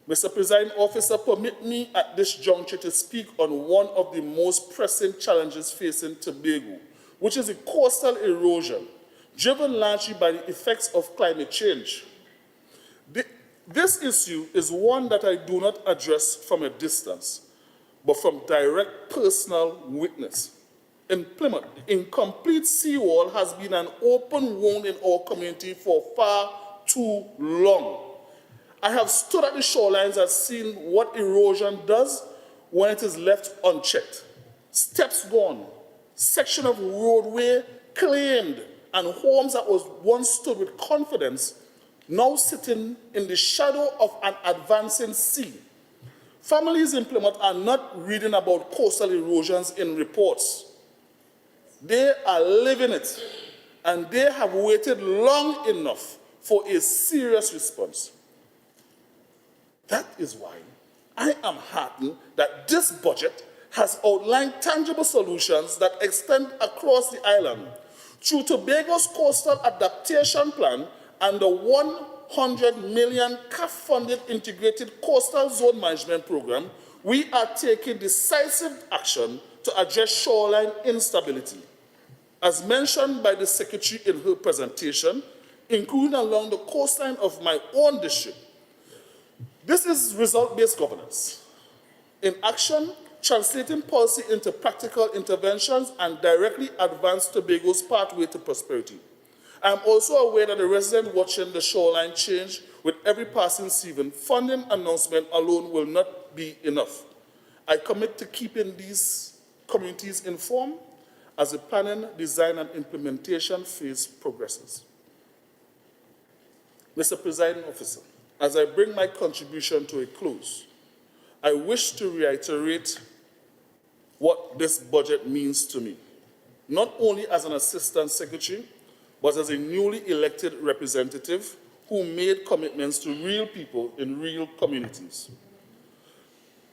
Mr. Presiding Officer, permit me at this juncture to speak on one of the most pressing challenges facing Tobago, which is the coastal erosion, driven largely by the effects of climate change. This issue is one that I do not address from a distance, but from direct personal witness. In Plymouth, the incomplete seawall has been an open wound in our community for far too long. I have stood at the shorelines and seen what erosion does when it is left unchecked. Steps gone, section of roadway claimed, and homes that was once stood with confidence now sitting in the shadow of an advancing sea. Families in Plymouth are not reading about coastal erosions in reports. They are living it, and they have waited long enough for a serious response. That is why I am heartened that this budget has outlined tangible solutions that extend across the island. Through Tobago's Coastal Adaptation Plan and the 100 million CAF-funded Integrated Coastal Zone Management Program, we are taking decisive action to address shoreline instability. As mentioned by the Secretary in her presentation, including along the coastline of my own district, This is result-based governance. In action, translating policy into practical interventions and directly advance Tobago's pathway to prosperity. I am also aware that the resident watching the shoreline change with every passing season, funding announcement alone will not be enough. I commit to keeping these communities informed as the planning, design, and implementation phase progresses. Mr. Presiding Officer, as I bring my contribution to a close, I wish to reiterate what this budget means to me, not only as an Assistant Secretary, but as a newly elected representative who made commitments to real people in real communities.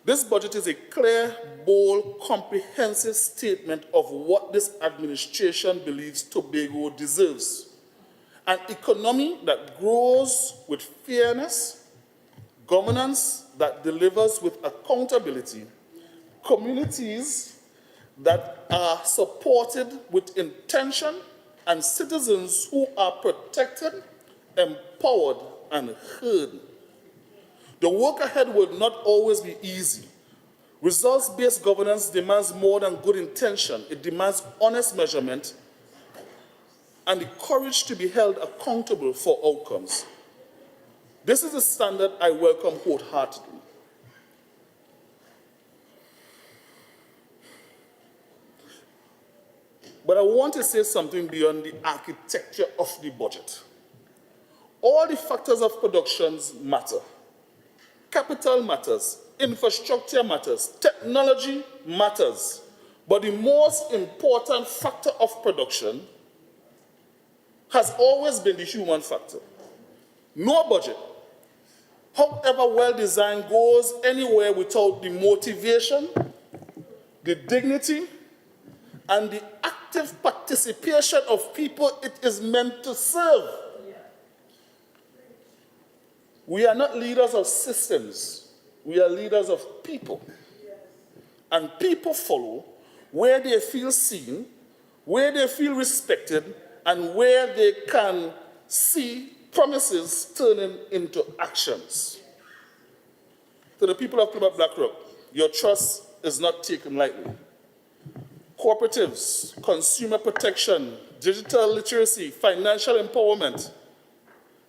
This budget is a clear, bold, comprehensive statement of what this administration believes Tobago deserves. An economy that grows with fairness, governance that delivers with accountability, communities that are supported with intention, and citizens who are protected, empowered, and heard. The work ahead will not always be easy. Results-based governance demands more than good intention. It demands honest measurement and the courage to be held accountable for outcomes. This is a standard I welcome wholeheartedly. But I want to say something beyond the architecture of the budget. All the factors of production matter. Capital matters, infrastructure matters, technology matters. But the most important factor of production has always been the human factor. No budget, however well designed, goes anywhere without the motivation, the dignity, and the active participation of people it is meant to serve. We are not leaders of systems, we are leaders of people. And people follow where they feel seen, where they feel respected, and where they can see promises turning into actions. To the people of Club of BlackRock, your trust is not taken lightly. Cooperatives, consumer protection, digital literacy, financial empowerment,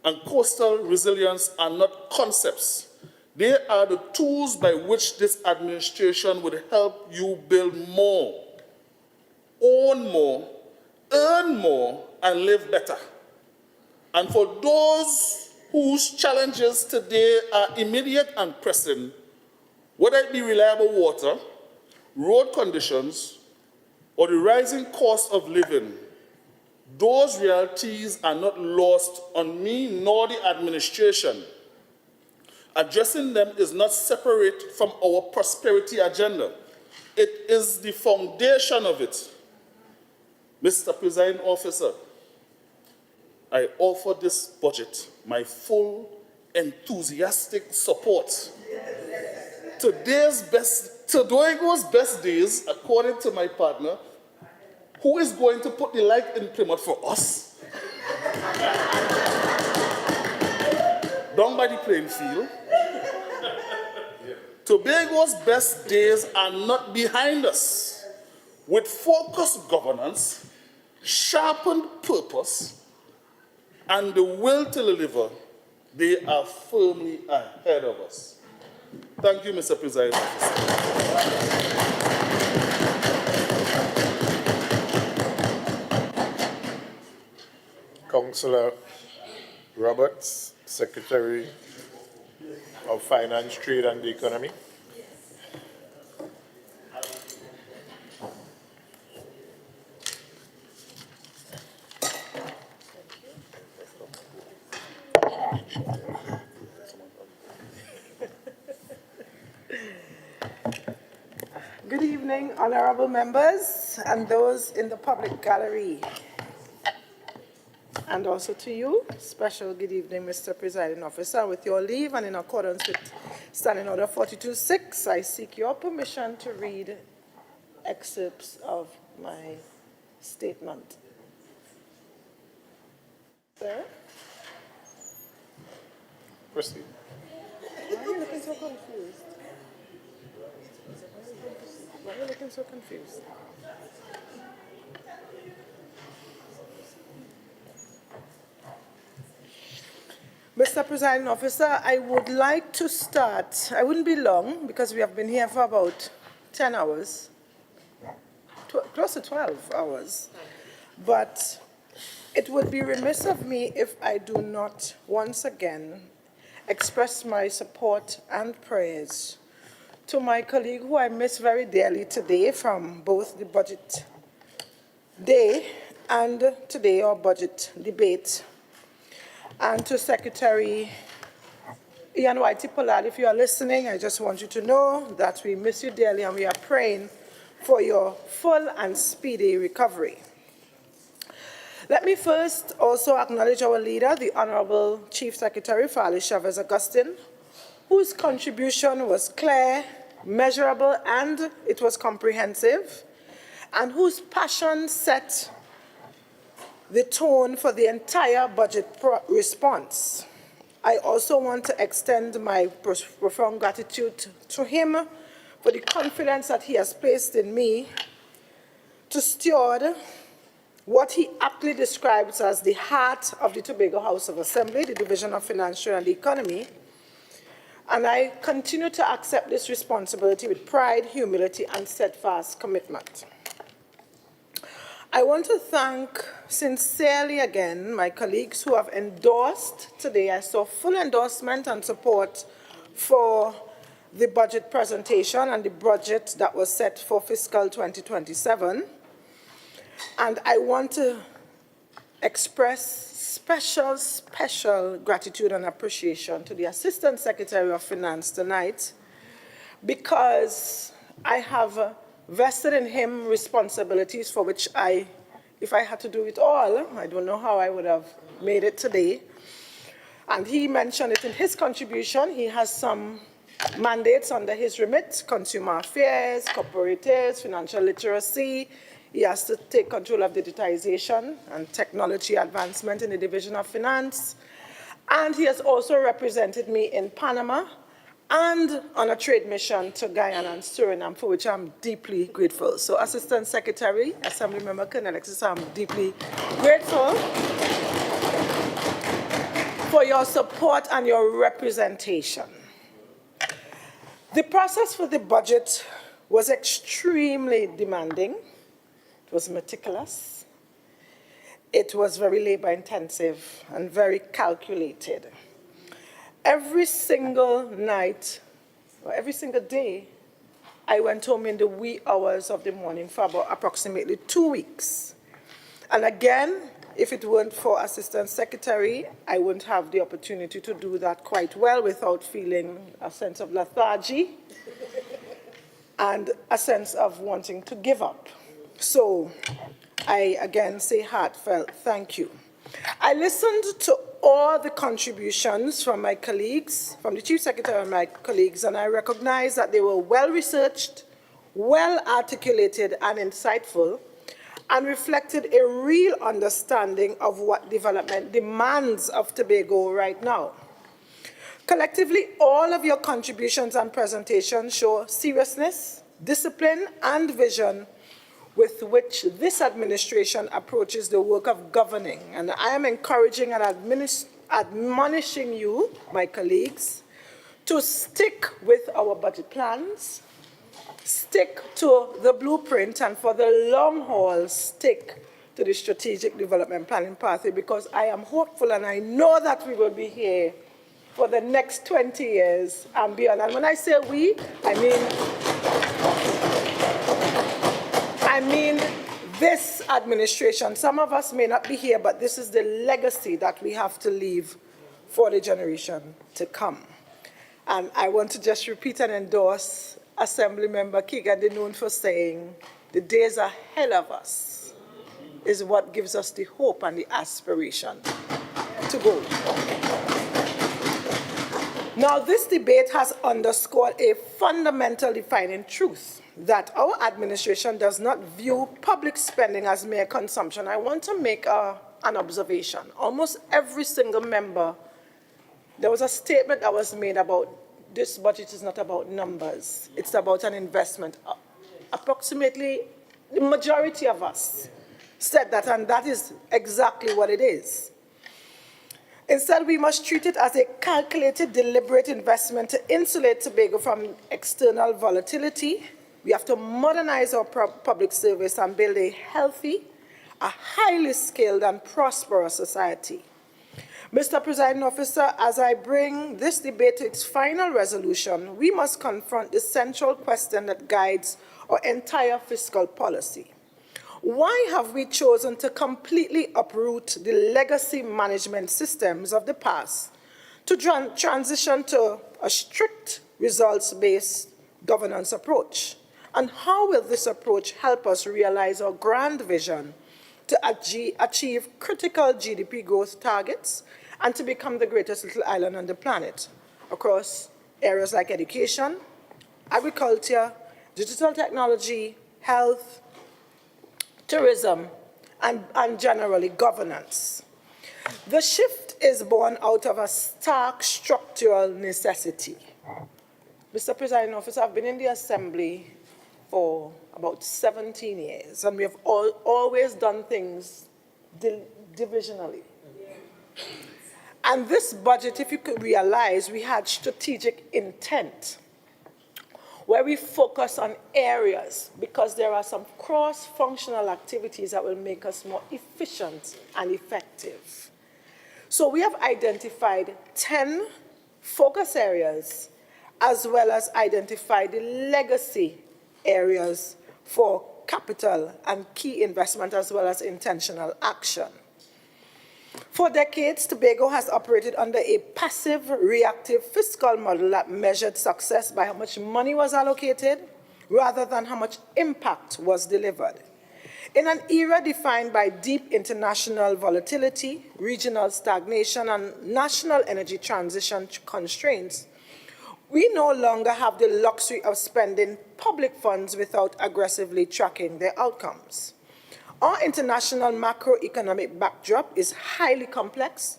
and coastal resilience are not concepts. They are the tools by which this administration would help you build more, own more, earn more, and live better. And for those whose challenges today are immediate and pressing, whether it be reliable water, road conditions, or the rising cost of living, those realities are not lost on me nor the administration. Addressing them is not separate from our prosperity agenda. It is the foundation of it. Mr. Presiding Officer, I offer this budget my full, enthusiastic support. Tobago's best days, according to my partner, who is going to put the light in Plymouth for us? Down by the playing field. Tobago's best days are not behind us. With focused governance, sharpened purpose, and the will to deliver, they are firmly ahead of us. Thank you, Mr. Presiding Officer. Councillor Roberts, Secretary of Finance, Trade and the Economy. Good evening, honorable members and those in the public gallery. And also to you, special good evening, Mr. Presiding Officer. With your leave and in accordance with Standing Order 42.6, I seek your permission to read excerpts of my statement. Sir? Proceed. Why are you looking so confused? Why are you looking so confused? Mr. Presiding Officer, I would like to start. I wouldn't be long because we have been here for about 10 hours, close to 12 hours. But it would be remiss of me if I do not once again express my support and prayers to my colleague who I miss very dearly today from both the budget day and today our budget debate. And to Secretary Ian Whitey Pollard, if you are listening, I just want you to know that we miss you dearly and we are praying for your full and speedy recovery. Let me first also acknowledge our leader, the Honorable Chief Secretary Farley Chavez Augustine, whose contribution was clear, measurable, and it was comprehensive, and whose passion set the tone for the entire budget response. I also want to extend my profound gratitude to him for the confidence that he has placed in me to steward what he aptly describes as the heart of the Tobago House of Assembly, the Division of Finance and the Economy. And I continue to accept this responsibility with pride, humility, and steadfast commitment. I want to thank sincerely again my colleagues who have endorsed today. I saw full endorsement and support for the budget presentation and the budget that was set for fiscal 2027. And I want to express special gratitude and appreciation to the Assistant Secretary of Finance tonight, because I have vested in him responsibilities for which if I had to do it all, I don't know how I would have made it today. And he mentioned it in his contribution. He has some mandates under his remit: consumer affairs, cooperatives, financial literacy. He has to take control of digitization and technology advancement in the Division of Finance. And he has also represented me in Panama and on a trade mission to Guyana and Suriname, for which I'm deeply grateful. So, Assistant Secretary, Assemblymember Colonel Alexis, I'm deeply grateful for your support and your representation. The process for the budget was extremely demanding. It was meticulous. It was very labor-intensive and very calculated. Every single night, or every single day, I went home in the wee hours of the morning for about approximately 2 weeks. And again, if it weren't for Assistant Secretary, I wouldn't have the opportunity to do that quite well without feeling a sense of lethargy and a sense of wanting to give up. So I again say heartfelt thank you. I listened to all the contributions from my colleagues, from the Chief Secretary and my colleagues, and I recognize that they were well-researched, well-articulated, and insightful, and reflected a real understanding of what development demands of Tobago right now. Collectively, all of your contributions and presentations show seriousness, discipline, and vision with which this administration approaches the work of governing. And I am encouraging and admonishing you, my colleagues, to stick with our budget plans, stick to the blueprint, and for the long haul, stick to the strategic development planning pathway, because I am hopeful and I know that we will be here for the next 20 years and beyond. And when I say we, I mean this administration. Some of us may not be here, but this is the legacy that we have to leave for the generation to come. And I want to just repeat and endorse Assemblymember Keegan Denoon for saying, the days ahead of us is what gives us the hope and the aspiration to go. Now, this debate has underscored a fundamental defining truth, that our administration does not view public spending as mere consumption. I want to make an observation. Almost every single member, there was a statement that was made about this budget is not about numbers. It's about an investment. Approximately the majority of us said that, and that is exactly what it is. Instead, we must treat it as a calculated, deliberate investment to insulate Tobago from external volatility. We have to modernize our public service and build a healthy, a highly skilled and prosperous society. Mr. Presiding Officer, as I bring this debate to its final resolution, we must confront the central question that guides our entire fiscal policy. Why have we chosen to completely uproot the legacy management systems of the past to transition to a strict results-based governance approach? And how will this approach help us realize our grand vision to achieve critical GDP growth targets and to become the greatest little island on the planet across areas like education, agriculture, digital technology, health, tourism, and generally governance? The shift is born out of a stark structural necessity. Mr. Presiding Officer, I've been in the Assembly for about 17 years, and we have always done things divisionally. And this budget, if you could realize, we had strategic intent, where we focus on areas, because there are some cross-functional activities that will make us more efficient and effective. So we have identified 10 focus areas, as well as identified the legacy areas for capital and key investment, as well as intentional action. For decades, Tobago has operated under a passive, reactive fiscal model that measured success by how much money was allocated rather than how much impact was delivered. In an era defined by deep international volatility, regional stagnation, and national energy transition constraints, we no longer have the luxury of spending public funds without aggressively tracking their outcomes. Our international macroeconomic backdrop is highly complex,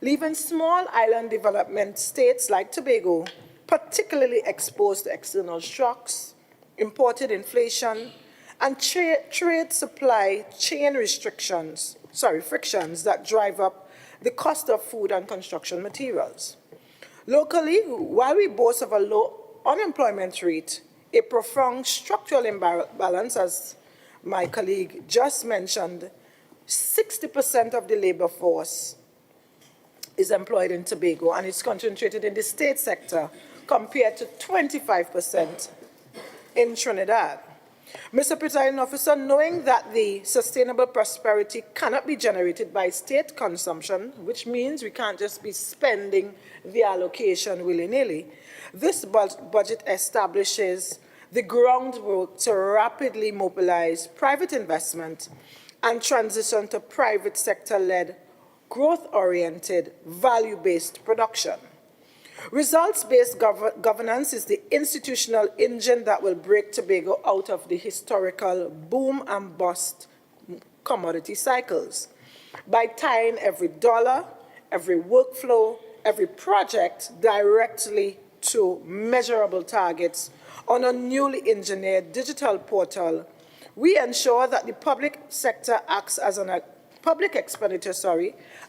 leaving small island development states like Tobago particularly exposed to external shocks, imported inflation, and trade supply chain frictions that drive up the cost of food and construction materials. Locally, while we boast of a low unemployment rate, a profound structural imbalance, as my colleague just mentioned, 60% of the labor force is employed in Tobago, and it's concentrated in the state sector compared to 25% in Trinidad. Mr. Presiding Officer, knowing that the sustainable prosperity cannot be generated by state consumption, which means we can't just be spending the allocation willy-nilly, this budget establishes the groundwork to rapidly mobilize private investment and transition to private sector-led, growth-oriented, value-based production. Results-based governance is the institutional engine that will break Tobago out of the historical boom and bust commodity cycles by tying every dollar, every workflow, every project directly to measurable targets on a newly engineered digital portal. We ensure that the public sector acts as public expenditure,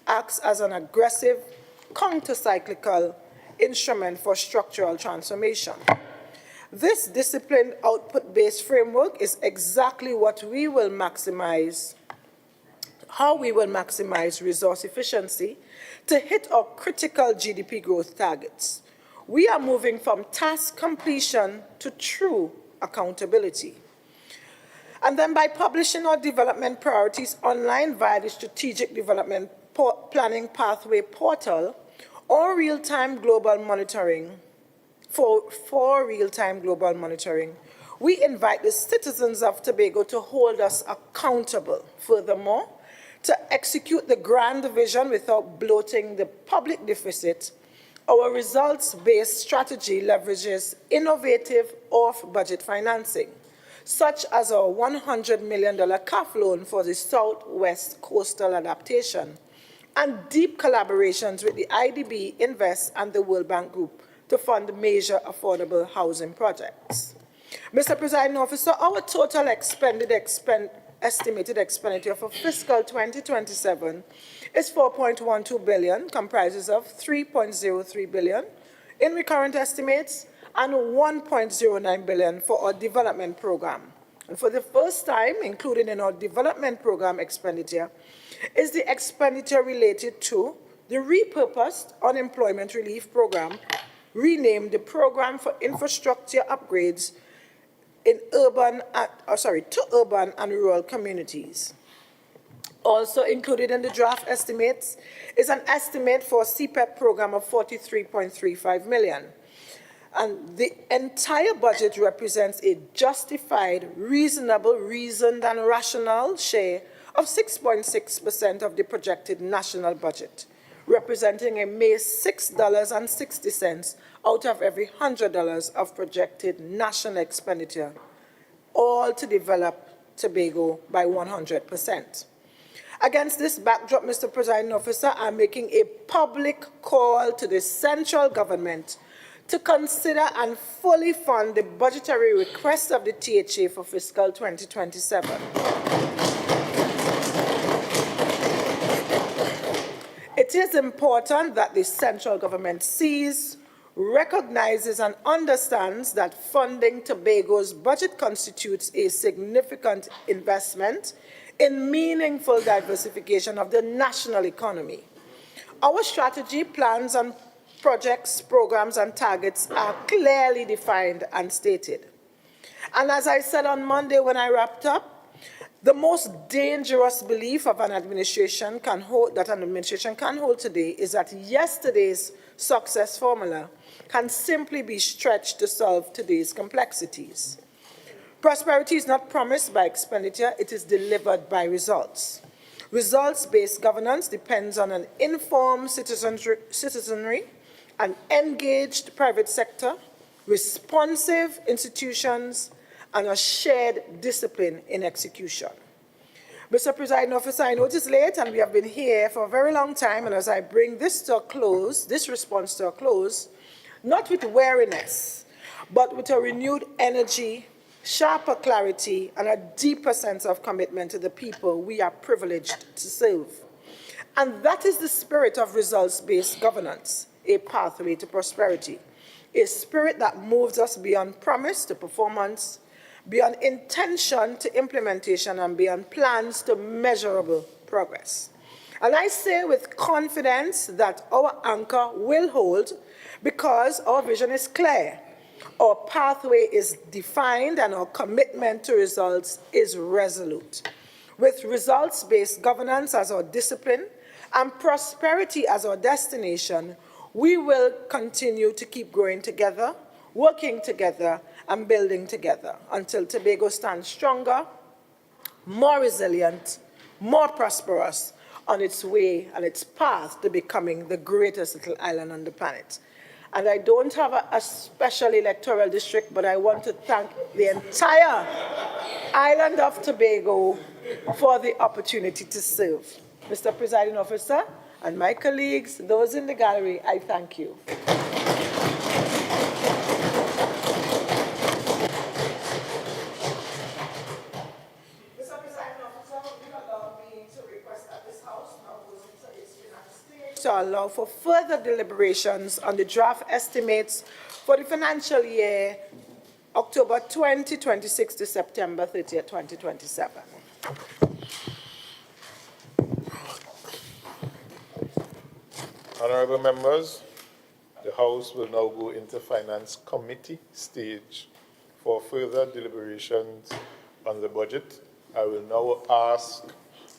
acts as an aggressive, counter-cyclical instrument for structural transformation. This disciplined output-based framework is exactly what we will maximize, how we will maximize resource efficiency to hit our critical GDP growth targets. We are moving from task completion to true accountability. And then by publishing our development priorities online via the Strategic Development Planning Pathway Portal, or real-time global monitoring, for real-time global monitoring, we invite the citizens of Tobago to hold us accountable. Furthermore, to execute the grand vision without bloating the public deficit, our results-based strategy leverages innovative off-budget financing, such as our $100 million CAF loan for the Southwest Coastal Adaptation, and deep collaborations with the IDB, Invest, and the World Bank Group to fund major affordable housing projects. Mr. Presiding Officer, our total estimated expenditure for fiscal 2027 is 4.12 billion, comprises of 3.03 billion in recurrent estimates and 1.09 billion for our development program. And for the first time, included in our development program expenditure, is the expenditure related to the repurposed unemployment relief program, renamed the Program for Infrastructure Upgrades in to urban and rural communities. Also included in the draft estimates is an estimate for a CPEP program of 43.35 million. And the entire budget represents a justified, reasonable, reasoned, and rational share of 6.6% of the projected national budget, representing a mere $6.60 out of every $100 of projected national expenditure, all to develop Tobago by 100%. Against this backdrop, Mr. Presiding Officer, I'm making a public call to the central government to consider and fully fund the budgetary request of the THA for fiscal 2027. It is important that the central government sees, recognizes, and understands that funding Tobago's budget constitutes a significant investment in meaningful diversification of the national economy. Our strategy, plans, and projects, programs, and targets are clearly defined and stated. And as I said on Monday when I wrapped up, the most dangerous belief of an administration can hold today is that yesterday's success formula can simply be stretched to solve today's complexities. Prosperity is not promised by expenditure, it is delivered by results. Results-based governance depends on an informed citizenry, an engaged private sector, responsive institutions, and a shared discipline in execution. Mr. Presiding Officer, I know it is late and we have been here for a very long time, and as I bring this to a close, this response to a close, not with weariness, but with a renewed energy, sharper clarity, and a deeper sense of commitment to the people we are privileged to serve. And that is the spirit of results-based governance, a pathway to prosperity, a spirit that moves us beyond promise to performance, beyond intention to implementation, and beyond plans to measurable progress. And I say with confidence that our anchor will hold because our vision is clear, our pathway is defined, and our commitment to results is resolute. With results-based governance as our discipline and prosperity as our destination, we will continue to keep growing together, working together, and building together until Tobago stands stronger, more resilient, more prosperous on its way and its path to becoming the greatest little island on the planet. And I don't have a special electoral district, but I want to thank the entire island of Tobago for the opportunity to serve. Mr. Presiding Officer and my colleagues, those in the gallery, I thank you. To allow for further deliberations on the draft estimates for the financial year October 2026 to September 30th, 2027. Honorable members, the House will now go into Finance Committee stage for further deliberations on the budget. I will now ask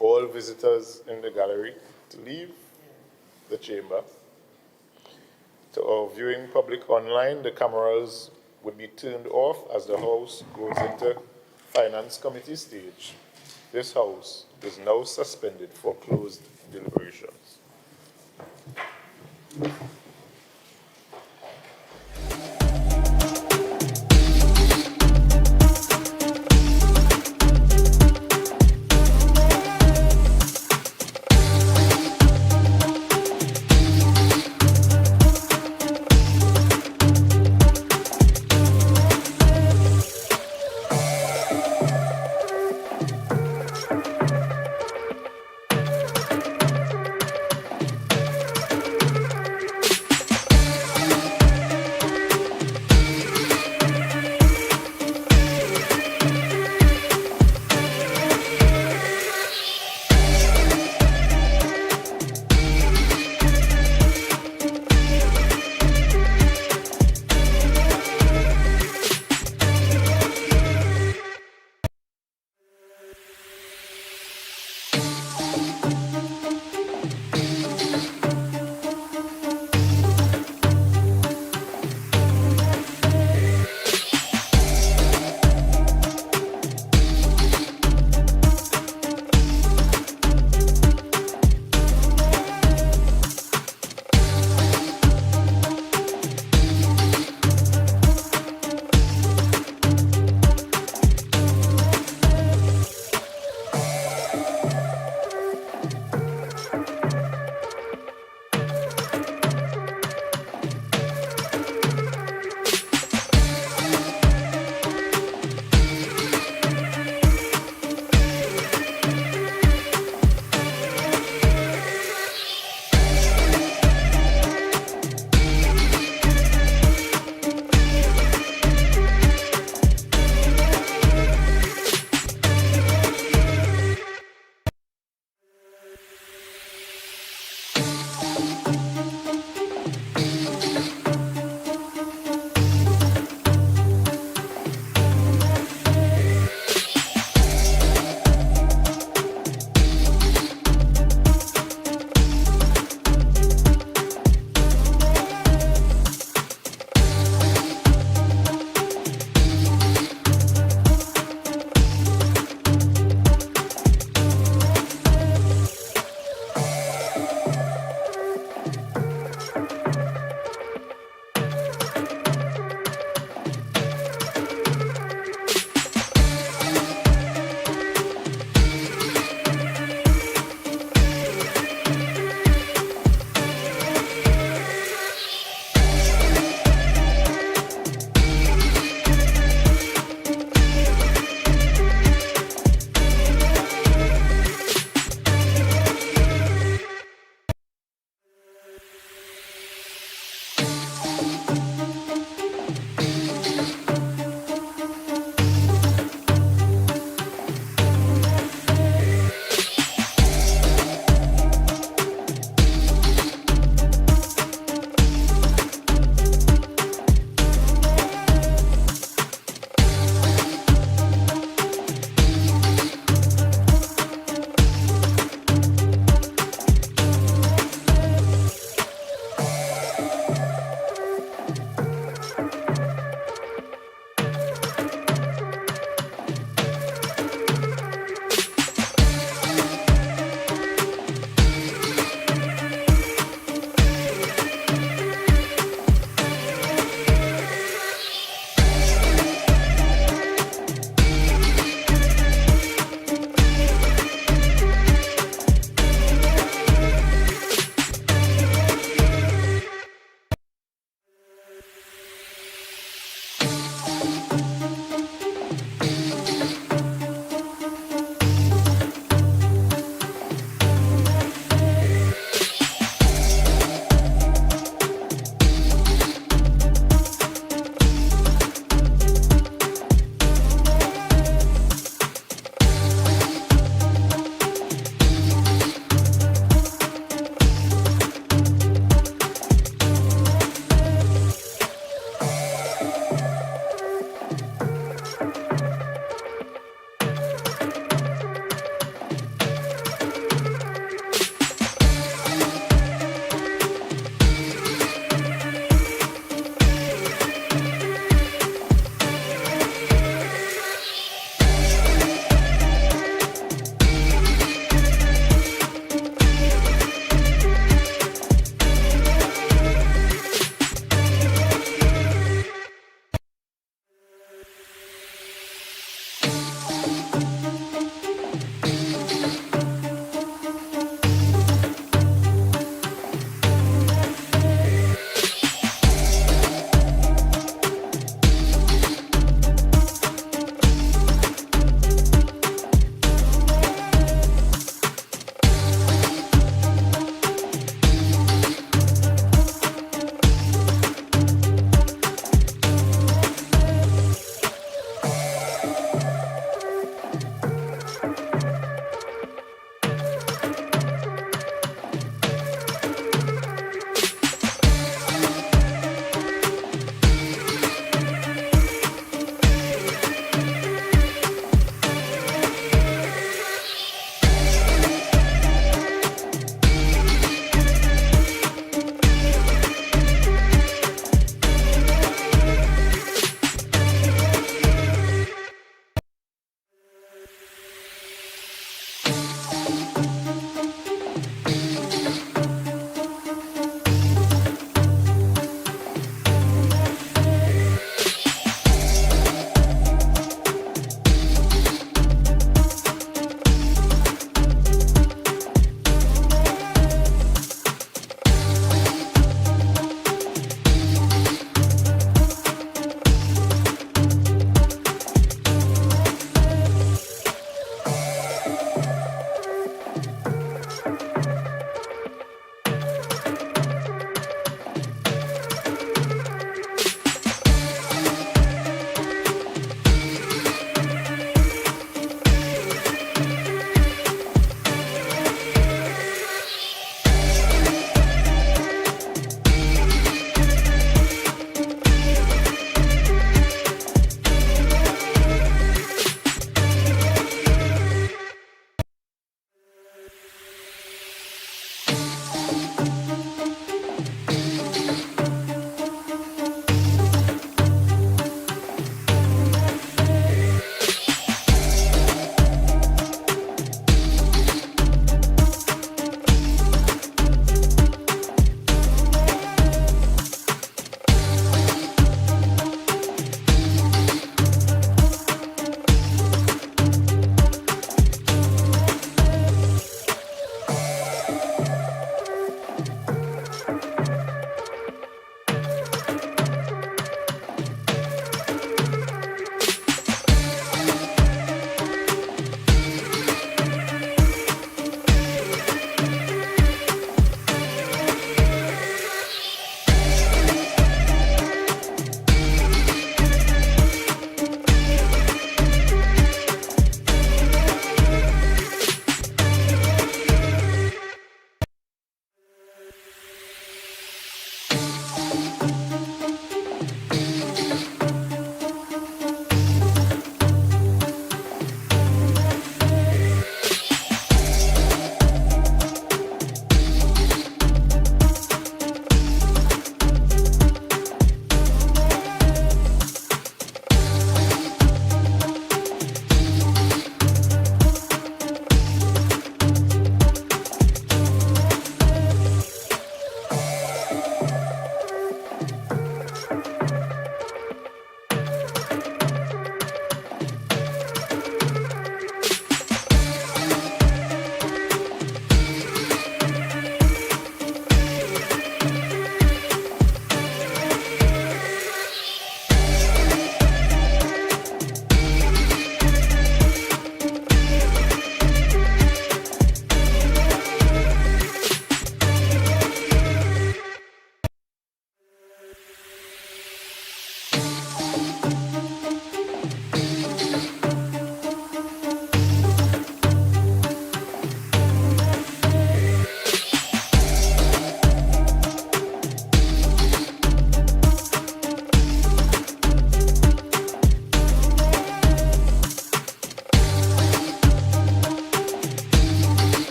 all visitors in the gallery to leave the chamber. To our viewing public online, the cameras would be turned off as the House goes into Finance Committee stage. This House is now suspended for closed deliberations.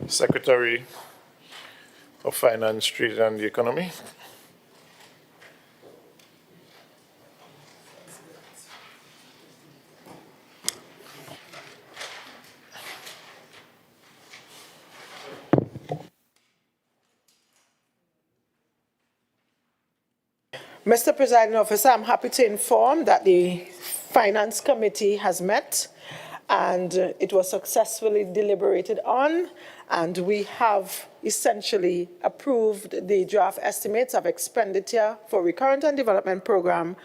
Secretary of Finance, Trade and the Economy. Mr. Presiding Officer, I'm happy to inform that the Finance Committee has met and it was successfully deliberated on, and we have essentially approved the draft estimates of expenditure for Recurrent and Development Program,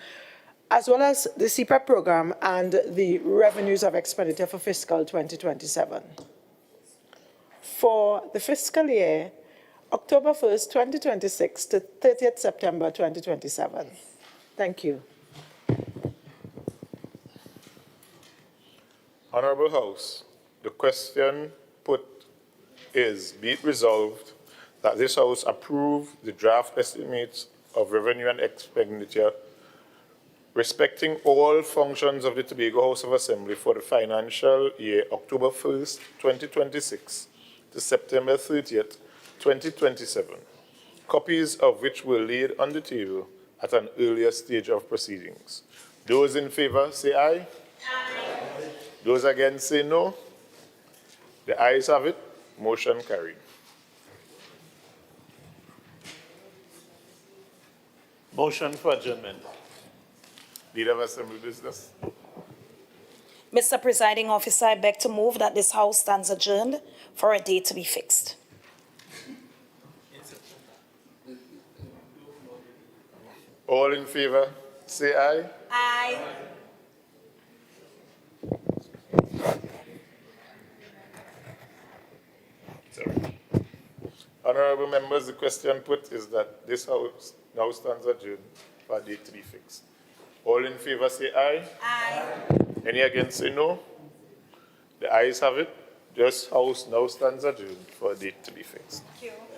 as well as the CPEP program and the revenues of expenditure for fiscal 2027. For the fiscal year, October 1st, 2026 to 30th September 2027. Thank you. Honorable House, the question put is, be it resolved that this House approve the draft estimates of revenue and expenditure respecting all functions of the Tobago House of Assembly for the financial year October 1st, 2026 to September 30th, 2027, copies of which were laid on the table at an earlier stage of proceedings. Those in favor say aye. Aye. Those against say no. The ayes have it. Motion carried. Motion for adjournment. Leader of Assembly Business. Mr. Presiding Officer, I beg to move that this House stands adjourned for a date to be fixed. All in favor say aye. Aye. Sorry. Honorable members, the question put is that this House now stands adjourned for a date to be fixed. All in favor say aye. Aye. Any against say no. The ayes have it. This House now stands adjourned for a date to be fixed. Thank you.